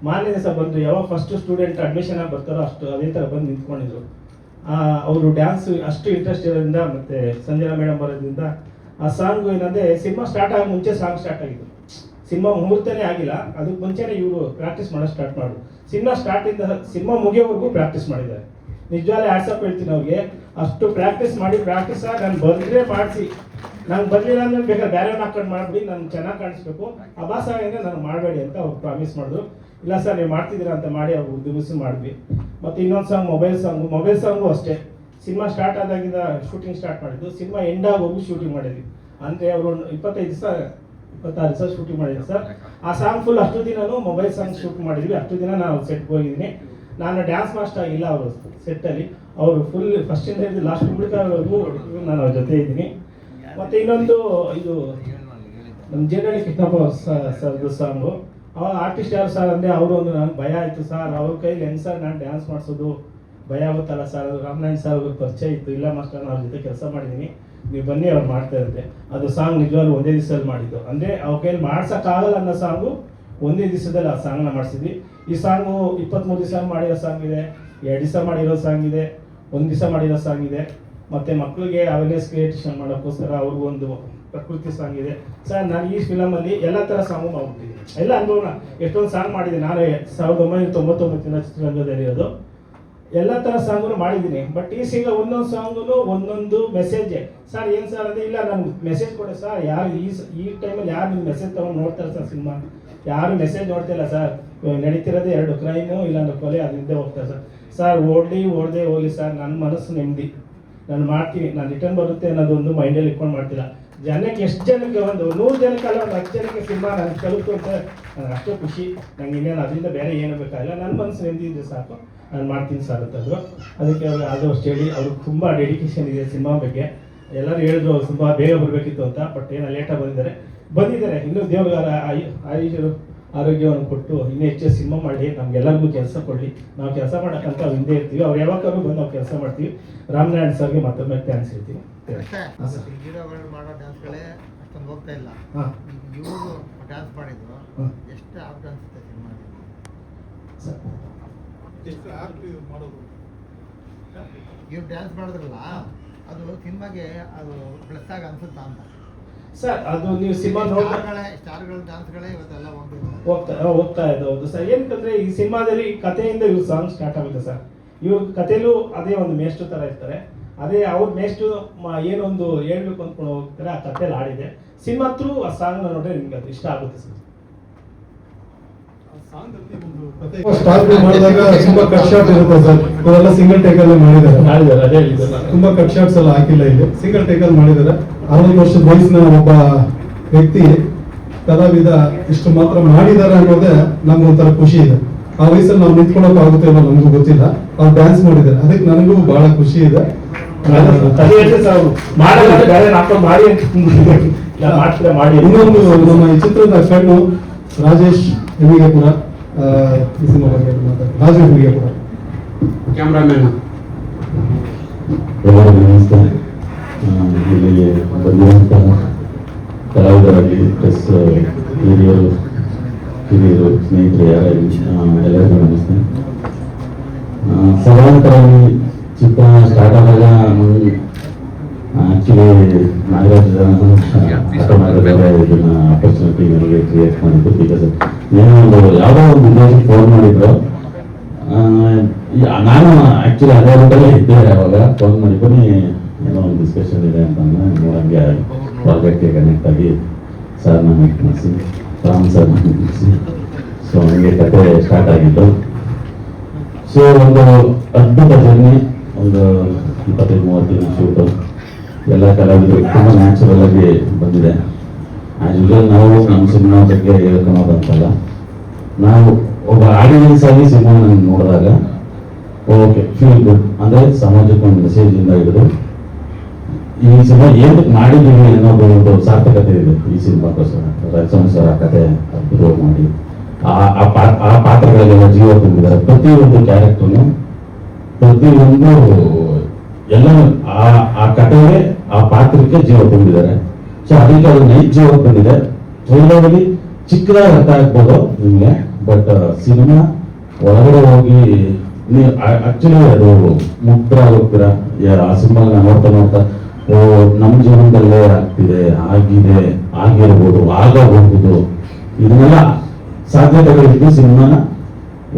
ಮಾರನೇ ದಿವಸ ಬಂದು ಯಾವಾಗ ಫಸ್ಟ್ ಸ್ಟೂಡೆಂಟ್ ಅಡ್ಮಿಷನ್ ಆಗಿ ಬರ್ತಾರೋ ಅಷ್ಟು ಅದೇ ಥರ ಬಂದು ನಿಂತ್ಕೊಂಡಿದ್ರು. ಅವರು ಡ್ಯಾನ್ಸ್ ಅಷ್ಟು ಇಂಟ್ರೆಸ್ಟ್ ಇರೋದ್ರಿಂದ, ಮತ್ತು ಸಂಜನಾ ಮೇಡಮ್ ಬರೋದ್ರಿಂದ ಆ ಸಾಂಗು ಏನಂದರೆ ಸಿನಿಮಾ ಸ್ಟಾರ್ಟ್ ಆಗಿ ಮುಂಚೆ ಸಾಂಗ್ ಸ್ಟಾರ್ಟ್ ಆಗಿತ್ತು. ಸಿನಿಮಾ ಮುಹೂರ್ತನೇ ಆಗಿಲ್ಲ, ಅದಕ್ಕೆ ಮುಂಚೆನೇ ಇವರು ಪ್ರಾಕ್ಟೀಸ್ ಮಾಡೋದು ಸ್ಟಾರ್ಟ್ ಮಾಡೋದು. ಸಿನಿಮಾ ಮುಗಿಯೋವರೆಗೂ ಪ್ರಾಕ್ಟೀಸ್ ಮಾಡಿದ್ದಾರೆ. ನಿಜವಾಗ್ಲೂ ಆ್ಯಡ್ಸಪ್ ಹೇಳ್ತೀನಿ ಅವ್ರಿಗೆ. ಅಷ್ಟು ಪ್ರಾಕ್ಟೀಸ್ ಆಗಿ ನಾನು ಬಂದರೆ ಮಾಡಿಸಿ, ನಾನು ಬರಲಿಲ್ಲ ಅಂದ್ರೆ ಬೇಕಾದ್ರೆ ಬೇರೆ ಹಾಕೊಂಡು ಮಾಡಿಬಿಡಿ, ನಾನು ಚೆನ್ನಾಗಿ ಕಾಣಿಸ್ಬೇಕು, ಅಭಾಸ ಅಂದರೆ ನಾನು ಮಾಡಬೇಡಿ ಅಂತ ಅವ್ರು ಪ್ರಾಮಿಸ್ ಮಾಡಿದ್ರು. ಇಲ್ಲ ಸರ್ ನೀವು ಮಾಡ್ತಿದ್ದೀರಾ ಅಂತ ಮಾಡಿ ಅವ್ರು ಉದ್ದಿಮಿಸಿ ಮಾಡಿದ್ವಿ. ಮತ್ತು ಇನ್ನೊಂದು ಸಾಂಗ್ ಮೊಬೈಲ್ ಸಾಂಗು ಅಷ್ಟೇ. ಸಿನಿಮಾ ಸ್ಟಾರ್ಟ್ ಆದಾಗಿಂದ ಶೂಟಿಂಗ್ ಸ್ಟಾರ್ಟ್ ಮಾಡಿದ್ದು, ಸಿನಿಮಾ ಎಂಡ್ ಆಗೋಗಿ ಶೂಟಿಂಗ್ ಮಾಡಿದ್ವಿ. ಅಂದರೆ ಅವರು 26 ದಿವಸ ಶೂಟಿಂಗ್ ಮಾಡಿದ್ವಿ ಸರ್. ಆ ಸಾಂಗ್ ಫುಲ್ ಅಷ್ಟು ದಿನನೂ ಮೊಬೈಲ್ ಸಾಂಗ್ ಶೂಟ್ ಮಾಡಿದ್ವಿ. ಅಷ್ಟು ದಿನ ನಾನು ಸೆಟ್ಗೆ ಹೋಗಿದ್ದೀನಿ. ನಾನು ಡ್ಯಾನ್ಸ್ ಮಾಸ್ಟರ್ ಆಗಿಲ್ಲ ಅವರು ಸೆಟ್ಟಲ್ಲಿ. ಅವರು ಫುಲ್ ಫಸ್ಟಿಂದ ಹಿಡಿದು ಲಾಸ್ಟ್ ಪಬ್ಲಿಕ್ವರೆಗೂ ನಾನು ಅವ್ರ ಜೊತೆ ಇದ್ದೀನಿ. ಮತ್ತು ಇನ್ನೊಂದು ಇದು ನಮ್ಮ ಜೇಡಳ್ಳಿ ಕೃಷ್ಣಪ್ಪ ಸರ್ದು ಸಾಂಗು. ಅವಾಗ ಆರ್ಟಿಸ್ಟ್ ಯಾರು ಸರ್ ಅಂದರೆ ಅವರು ಒಂದು ನನಗೆ ಭಯ ಆಯಿತು ಸರ್, ಅವ್ರ ಕೈಲಿ ಹೆಂಗೆ ಸರ್ ನಾನು ಡ್ಯಾನ್ಸ್ ಮಾಡಿಸೋದು, ಭಯ ಆಗುತ್ತಲ್ಲ ಸರ್. ರಾಮನಾರಾಯಣ್ ಸರ್ ಅವ್ರಿಗೆ ಪರಿಚಯ ಇತ್ತು. ಇಲ್ಲ ಮಾಸ್ಟರ್ ನಾನು ಅವ್ರ ಜೊತೆ ಕೆಲಸ ಮಾಡಿದ್ದೀನಿ, ನೀವು ಬನ್ನಿ ಅವ್ರು ಮಾಡ್ತಾ ಇರುತ್ತೆ. ಅದು ಸಾಂಗ್ ನಿಜವಾಗ್ಲೂ ಒಂದೇ ದಿವಸದಲ್ಲಿ ಮಾಡಿದ್ದು. ಅಂದರೆ ಅವ್ರ ಕೈಯಲ್ಲಿ ಮಾಡ್ಸೋಕ್ಕಾಗಲ್ಲ ಅನ್ನೋ ಸಾಂಗು ಒಂದೇ ದಿವಸದಲ್ಲಿ ಆ ಸಾಂಗ್ನ ಮಾಡಿಸಿದ್ವಿ. ಈ ಸಾಂಗು 23 ದಿವಸ ಮಾಡಿರೋ ಸಾಂಗ್ ಇದೆ, 2 ದಿವಸ ಮಾಡಿರೋ ಸಾಂಗ್ ಇದೆ, 1 ದಿವಸ ಮಾಡಿರೋ ಸಾಂಗ್ ಇದೆ. ಮತ್ತು ಮಕ್ಕಳಿಗೆ ಅವೇರ್ನೆಸ್ ಕ್ರಿಯೇಷನ್ ಮಾಡೋಕ್ಕೋಸ್ಕರ ಅವ್ರಿಗೂ ಒಂದು ಪ್ರಕೃತಿ ಸಾಂಗ್ ಇದೆ ಸರ್. ನಾನು ಈ ಫಿಲಮಲ್ಲಿ ಎಲ್ಲ ಥರ ಸಾಂಗು ಮಾಡ್ಬಿಟ್ಟಿದ್ದೀನಿ. ಎಲ್ಲ ಅನುಭವನ ಎಷ್ಟೊಂದು ಸಾಂಗ್ ಮಾಡಿದ್ದೀನಿ. ನಾನು 1999 ಚಿತ್ರರಂಗದಲ್ಲಿ ಇರೋದು. ಎಲ್ಲ ಥರ ಸಾಂಗು ಮಾಡಿದ್ದೀನಿ. ಬಟ್ ಈ ಸಿಂಗಲ್ ಒಂದೊಂದು ಸಾಂಗು ಒಂದೊಂದು ಮೆಸೇಜೆ ಸರ್. ಏನು ಸರ್ ಅಂದರೆ, ಇಲ್ಲ ನನಗೆ ಮೆಸೇಜ್ ಕೊಡಿ ಸರ್. ಯಾರು ಈ ಟೈಮಲ್ಲಿ ಯಾರು ನಿಮ್ಮ ಮೆಸೇಜ್ ತೊಗೊಂಡು ನೋಡ್ತಾರೆ ಸರ್? ಸಿನಿಮಾ ಯಾರು ಮೆಸೇಜ್ ನೋಡ್ತಿಲ್ಲ ಸರ್. ನಡೀತಿರೋದೇ 2 ಕ್ರೈಮು ಇಲ್ಲಾಂದ್ರೆ ಕೊಲೆ, ಅದರಿಂದ ಹೋಗ್ತಾರೆ ಸರ್. ಸರ್ ಓಡದೆ ಹೋಗಲಿ ಸರ್, ನನ್ನ ಮನಸ್ಸು ನೆಮ್ಮದಿ, ನಾನು ಮಾಡ್ತೀನಿ, ನಾನು ರಿಟರ್ನ್ ಬರುತ್ತೆ ಅನ್ನೋದೊಂದು ಮೈಂಡಲ್ಲಿ ಇಟ್ಕೊಂಡು ಮಾಡ್ತಿಲ್ಲ. ಜನಕ್ಕೆ ಎಷ್ಟು ಜನಕ್ಕೆ, ಒಂದು 100 ಜನಕ್ಕಲ್ಲ, ಒಂದು 10 ಜನಕ್ಕೆ ಸಿನಿಮಾ ನನಗೆ ಕಲಿತು ಅಂತ ನನಗೆ ಅಷ್ಟೇ ಖುಷಿ. ನಂಗೆ ಇನ್ನೇನು ಅದರಿಂದ ಬೇರೆ ಏನು ಬೇಕಾಗಿಲ್ಲ. ನನ್ನ ಮನಸ್ಸು ನೆಮ್ಮದಿ ಇದ್ರೆ ಸಾಕು, ನಾನು ಮಾಡ್ತೀನಿ ಸರ್ ಅಂತಂದರು. ಅದಕ್ಕೆ ಅವ್ರು ಆದಷ್ಟು ಹೇಳಿ, ಅವ್ರಿಗೆ ತುಂಬ ಡೆಡಿಕೇಶನ್ ಇದೆ ಸಿನಿಮಾ ಬಗ್ಗೆ. ಎಲ್ಲರೂ ಹೇಳಿದ್ರು ಅವ್ರು ತುಂಬ ಬೇಗ ಬರಬೇಕಿತ್ತು ಅಂತ. ಬಟ್ ಏನೋ ಲೇಟಾಗಿ ಬಂದಿದ್ದಾರೆ. ಇನ್ನೂ ದೇವ್ರಿಗಾರ ಆರೋಗ್ಯವನ್ನು ಕೊಟ್ಟು ಇನ್ನೂ ಹೆಚ್ಚು ಸಿನಿಮಾ ಮಾಡಿ ನಮ್ಗೆಲ್ಲರಿಗೂ ಕೆಲಸ ಕೊಡಲಿ. ನಾವು ಕೆಲಸ ಮಾಡೋಕ್ಕಂತ ಹಿಂದೆ ಇರ್ತೀವಿ. ಅವ್ರು ಯಾವಾಗಾದ್ರೂ ಬಂದು ನಾವು ಕೆಲಸ ಮಾಡ್ತೀವಿ. ರಾಮನಾರಾಯಣ್ ಸರ್ಗೆ ಮತ್ತೊಮ್ಮೆ ಥ್ಯಾಂಕ್ಸ್ ಹೇಳ್ತೀವಿ. ಹೀರೋಗಳು ಮಾಡೋ ಡ್ಯಾನ್ಸ್ಗಳೇ ಅಷ್ಟೊಂದು ಹೋಗ್ತಾ ಇಲ್ಲ. ಇವರು ಡ್ಯಾನ್ಸ್ ಮಾಡಿದ್ರು, ಎಷ್ಟು ಆಪ್ಟ್ ಅನ್ಸುತ್ತೆ ಸಿನಿಮಾ ಇವ್ರು ಡ್ಯಾನ್ಸ್ ಮಾಡಿದ್ರಲ್ಲ, ಅದು ಸಿನಿಮಾಗೆ ಅದು ಪ್ಲಸ್ ಆಗಿ ಅನ್ಸುತ್ತಾ ಅಂತ ಸರ್. ಅದು ನೀವು ಸಿನಿಮಾ ಸ್ಟಾರ್ಗಳ ಡ್ಯಾನ್ಸ್ಗಳೇ ಇವತ್ತೆಲ್ಲ ಹೋಗ್ತಾ ಇದೆ. ಹೌದು ಸರ್. ಏನಕ್ಕಂದ್ರೆ ಈ ಸಿನಿಮಾದಲ್ಲಿ ಕಥೆಯಿಂದ ಇವ್ರ ಸಾಂಗ್ ಸ್ಟಾರ್ಟ್ ಆಗುತ್ತೆ ಸರ್. ಇವ್ರ ಕಥೆಲೂ ಅದೇ ಒಂದು ಮೇಷ್ಟ್ರ ಥರ ಇರ್ತಾರೆ. ಅದೇ ಅವ್ರು ನೆಕ್ಸ್ಟ್ ಏನೊಂದು ಹೇಳ್ಬೇಕು ಅಂದ್ಕೊಂಡು ಹೋಗ್ತಾರೆ ಆ ಕಥೆಯಲ್ಲಿ ಆಡಿದೆ. ಸಿನಿಮಾ ಥ್ರೂ ಆ ಸಾಂಗ್ ನೋಡಿದ್ರೆ ನಿಮ್ಗೆ ಅದು ಇಷ್ಟ ಆಗುತ್ತೆ ಸರ್. ಸ್ಟಾರ್ಟ್ ಮಾಡಿದಾಗ ತುಂಬಾ ಕಟ್ ಶಾಟ್ ಇರುತ್ತೆ ಸರ್, ಅವರೆಲ್ಲ ಸಿಂಗಲ್ ಟೇಕ್ ಅಲ್ಲಿ ಮಾಡಿದ್ದಾರೆ. ತುಂಬಾ ಕಟ್ ಶಾಟ್ಸ್ ಎಲ್ಲ ಹಾಕಿಲ್ಲ, ಇಲ್ಲಿ ಸಿಂಗಲ್ ಟೇಕ್ ಅಲ್ಲಿ ಮಾಡಿದ್ದಾರೆ. 60 ವರ್ಷದ ವಯಸ್ಸಿನ ಒಬ್ಬ ವ್ಯಕ್ತಿ ಕಲಾವಿದ ಇಷ್ಟು ಮಾತ್ರ ಮಾಡಿದ್ದಾರೆ ಅನ್ನೋದೇ ನಮ್ಗೆ ಒಂಥರ ಖುಷಿ ಇದೆ. ಆ ವಯಸ್ಸಲ್ಲಿ ನಾವು ನಿಂತ್ಕೊಳ್ಳೋಕೆ ಆಗುತ್ತೆ ಅನ್ನೋ ನಮಗೂ ಗೊತ್ತಿಲ್ಲ. ಅವ್ರು ಡ್ಯಾನ್ಸ್ ಮಾಡಿದ್ದಾರೆ, ಅದಕ್ಕೆ ನನಗೂ ಬಹಳ ಖುಷಿ ಇದೆ. ಇನ್ನೊಂದು ನಮ್ಮ ಈ ಚಿತ್ರದ ಫ್ರೆಂಡು ರಾಜೇಶ್ ಹೆಮ್ಮಿಗೆಪುರ, ಈ ಸಿನಿಮಾ ಬಗ್ಗೆ ರಾಜು ಹೆಮ್ಮಿಗೆಪುರ ಕ್ಯಾಮ್ರಾಮನ್. ಎಲ್ಲರಿಗೂ ನಮಸ್ತೆ. ಇಲ್ಲಿಗೆ ಬಂದಿರುವಂಥ ಕಲಾವಿದರಾಗಿ ಪ್ಲಸ್ ಹಿರಿಯರು ಸ್ನೇಹಿತರು ಎಲ್ಲರಿಗೂ ನಮಸ್ತೆ. ಸಮಾಂತರವಾಗಿ ಚಿತ್ರ ಸ್ಟಾರ್ಟ್ ಆದಾಗ ಆ್ಯಕ್ಚುಲಿ ನಾಗರಾಜ್ ಇದನ್ನ ಆಪರ್ಚುನಿಟಿ ನನಗೆ ಕ್ರಿಯೇಟ್ ಮಾಡಿದ್ದು. ಬಿಕಾಸ್ ಏನೋ ಯಾವುದೋ ಒಂದು ಉದ್ದೇಶಕ್ಕೆ ಫೋನ್ ಮಾಡಿದ್ರು. ನಾನು ಆ್ಯಕ್ಚುಲಿ ಅದೇ ರೂಟಲ್ಲೇ ಇದ್ದೆ. ಅವಾಗ ಫೋನ್ ಮಾಡಿ ಬನ್ನಿ ಏನೋ ಒಂದು ಡಿಸ್ಕಷನ್ ಇದೆ ಅಂತ ನೋಡಂಗೆ ಪ್ರಾಜೆಕ್ಟ್ಗೆ ಕನೆಕ್ಟ್ ಆಗಿ ಸರ್ನ ಮೀಟ್ ಮಾಡಿಸಿ, ರಾಮ್ ಸರ್ನ ಮೀಟ್ ಮಾಡಿಸಿ, ಸೊ ಹಂಗೆ ಕತೆ ಸ್ಟಾರ್ಟ್ ಆಗಿದ್ದು. ಸೊ ಒಂದು ಅದ್ಭುತ ಜರ್ನಿ, ಒಂದು 25-30 ದಿನ ಶೂಟು, ಎಲ್ಲ ಕಲಾವಿದರು ತುಂಬ ನ್ಯಾಚುರಲ್ ಆಗಿ ಬಂದಿದೆ. ಆ್ಯಸ್ ಯೂಶುವಲ್ ನಾವು ನಮ್ಮ ಸಿನಿಮಾ ಬಗ್ಗೆ ಹೇಳ್ಕೊಳೋದಂತಲ್ಲ, ನಾವು ಒಬ್ಬ ಆಡಿಯನ್ಸ್ ಆಗಿ ಸಿನಿಮಾ ನೋಡಿದಾಗ ಓಕೆ ಫೀಲ್ ಗುಡ್, ಅಂದರೆ ಸಮಾಜಕ್ಕೆ ಒಂದು ಮೆಸೇಜಿಂದ ಹಿಡಿದು ಈ ಸಿನಿಮಾ ಏನಕ್ಕೆ ಮಾಡಿದ್ದೀವಿ ಅನ್ನೋದು ಒಂದು ಸಾರ್ಥಕತೆ ಇದೆ ಈ ಸಿನಿಮಾಕ್ಕೋಸ್ಕರ. ರವಿಸ್ವಾಮಿ ಸರ್ ಆ ಕತೆ ಅದ್ಭುತವಾಗಿ ಮಾಡಿ ಆ ಪಾತ್ರಗಳಿಗೆಲ್ಲ ಜೀವ ತುಂಬಿದ್ದಾರೆ. ಪ್ರತಿಯೊಂದು ಕ್ಯಾರೆಕ್ಟರ್ನು ಪ್ರತಿಯೊಂದು ಎಲ್ಲ ಆ ಕಥೆಗೆ ಆ ಪಾತ್ರಕ್ಕೆ ಜೀವ ತುಂಬಿದ್ದಾರೆ. ಸೊ ಅದಕ್ಕೆ ಅದು ನೈಜ ಜೀವ ಬಂದಿದೆ. ಟ್ರೈಲರಲ್ಲಿ ಚಿಕ್ಕದಾಗಿ ಅರ್ಥ ಆಗ್ಬೋದು ನಿಮಗೆ, ಬಟ್ ಸಿನಿಮಾ ಒಳಗಡೆ ಹೋಗಿ ನೀವು ಆಕ್ಚುಲಿ ಅದು ಮುಗ್ಧರಾಗೋಗ್ತೀರಾ. ಆ ಸಿನಿಮಾ ನೋಡ್ತಾ ನೋಡ್ತಾ ಓ ನಮ್ಮ ಜೀವನದಲ್ಲೇ ಆಗ್ತಿದೆ, ಆಗಿದೆ, ಆಗಿರ್ಬೋದು, ಆಗಬಹುದು, ಇದನ್ನೆಲ್ಲ ಸಾಧ್ಯತೆಗಳಿದ್ದು ಸಿನಿಮಾನ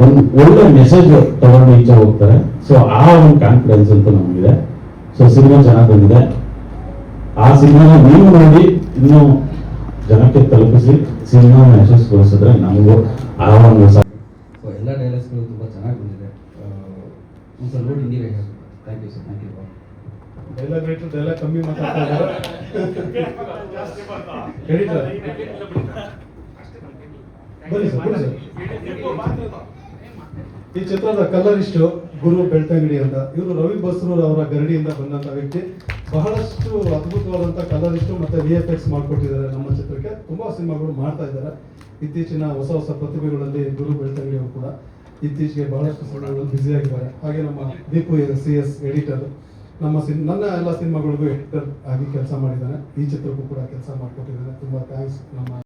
ಒಂದು ಒಳ್ಳೆ ಮೆಸೇಜ್ ತಗೊಂಡು ಈಚೆ ಹೋಗ್ತಾರೆ. ಸೊ ಆ ಒಂದು ಕಾನ್ಫಿಡೆನ್ಸ್ ಅಂತೂ ನಮಗಿದೆ. ಸೊ ಸಿನಿಮಾ ಚೆನ್ನಾಗಿ ಬಂದಿದೆ. ಆ ಸಿನಿಮಾನ ನೀವು ನೋಡಿ ಇನ್ನೂ ಜನಕ್ಕೆ ತಲುಪಿಸಿ ಸಿನಿಮಾನ ಯಶಸ್ವಿಗೊಳಿಸಿದ್ರೆ ನಮಗೂ ಆ ಒಂದು ಎಲ್ಲ ಡೈಲಾಗ್ಸ್ಗಳು ತುಂಬ ಚೆನ್ನಾಗಿ ಬಂದಿದೆ. ಒಂದ್ಸಲ ನೋಡಿ ನೀವೇ ಹೇಳಿ. Thank you sir, thank you. Dialogue ಕಮ್ಮಿ ಮಾತಾಡ್ತಾ ಇದ್ದಾರೆ. ಬನ್ನಿ ಸರ್, ಬನ್ನಿ ಸರ್. ಈ ಚಿತ್ರದ ಕಲರಿಸ್ಟ್ ಗುರು ಬೆಳ್ತಂಗಡಿ ಅಂತ, ಇವರು ರವಿ ಬಸ್ರೂರ್ ಅವರ ಗರಡಿಯಿಂದ ಬಂದಂತ ವ್ಯಕ್ತಿ. ಬಹಳಷ್ಟು ಅದ್ಭುತವಾದಂತ ಕಲರಿಸ್ಟ್ ಮತ್ತೆ VFX ಮಾಡ್ಕೊಟ್ಟಿದ್ದಾರೆ ನಮ್ಮ ಚಿತ್ರಕ್ಕೆ. ತುಂಬಾ ಸಿನಿಮಾಗಳು ಮಾಡ್ತಾ ಇದ್ದಾರೆ. ಇತ್ತೀಚಿನ ಹೊಸ ಹೊಸ ಪ್ರತಿಭೆಗಳಲ್ಲಿ ಗುರು ಬೆಳ್ತಂಗಡಿ ಅವರು ಕೂಡ ಇತ್ತೀಚೆಗೆ ಬಹಳಷ್ಟು ಸಿನಿಮಾಗಳಲ್ಲಿ ಬ್ಯುಸಿ ಆಗಿದ್ದಾರೆ. ಹಾಗೆ ನಮ್ಮ ದೀಪು CS ಎಡಿಟರ್, ನನ್ನ ಎಲ್ಲ ಸಿನಿಮಾಗಳಿಗೂ ಎಡಿಟರ್ ಆಗಿ ಕೆಲಸ ಮಾಡಿದ್ದಾನೆ. ಈ ಚಿತ್ರಕ್ಕೂ ಕೂಡ ಕೆಲಸ ಮಾಡ್ಕೊಟ್ಟಿದ್ದಾನೆ. ತುಂಬಾ ಥ್ಯಾಂಕ್ಸ್ ನಮ್ಮ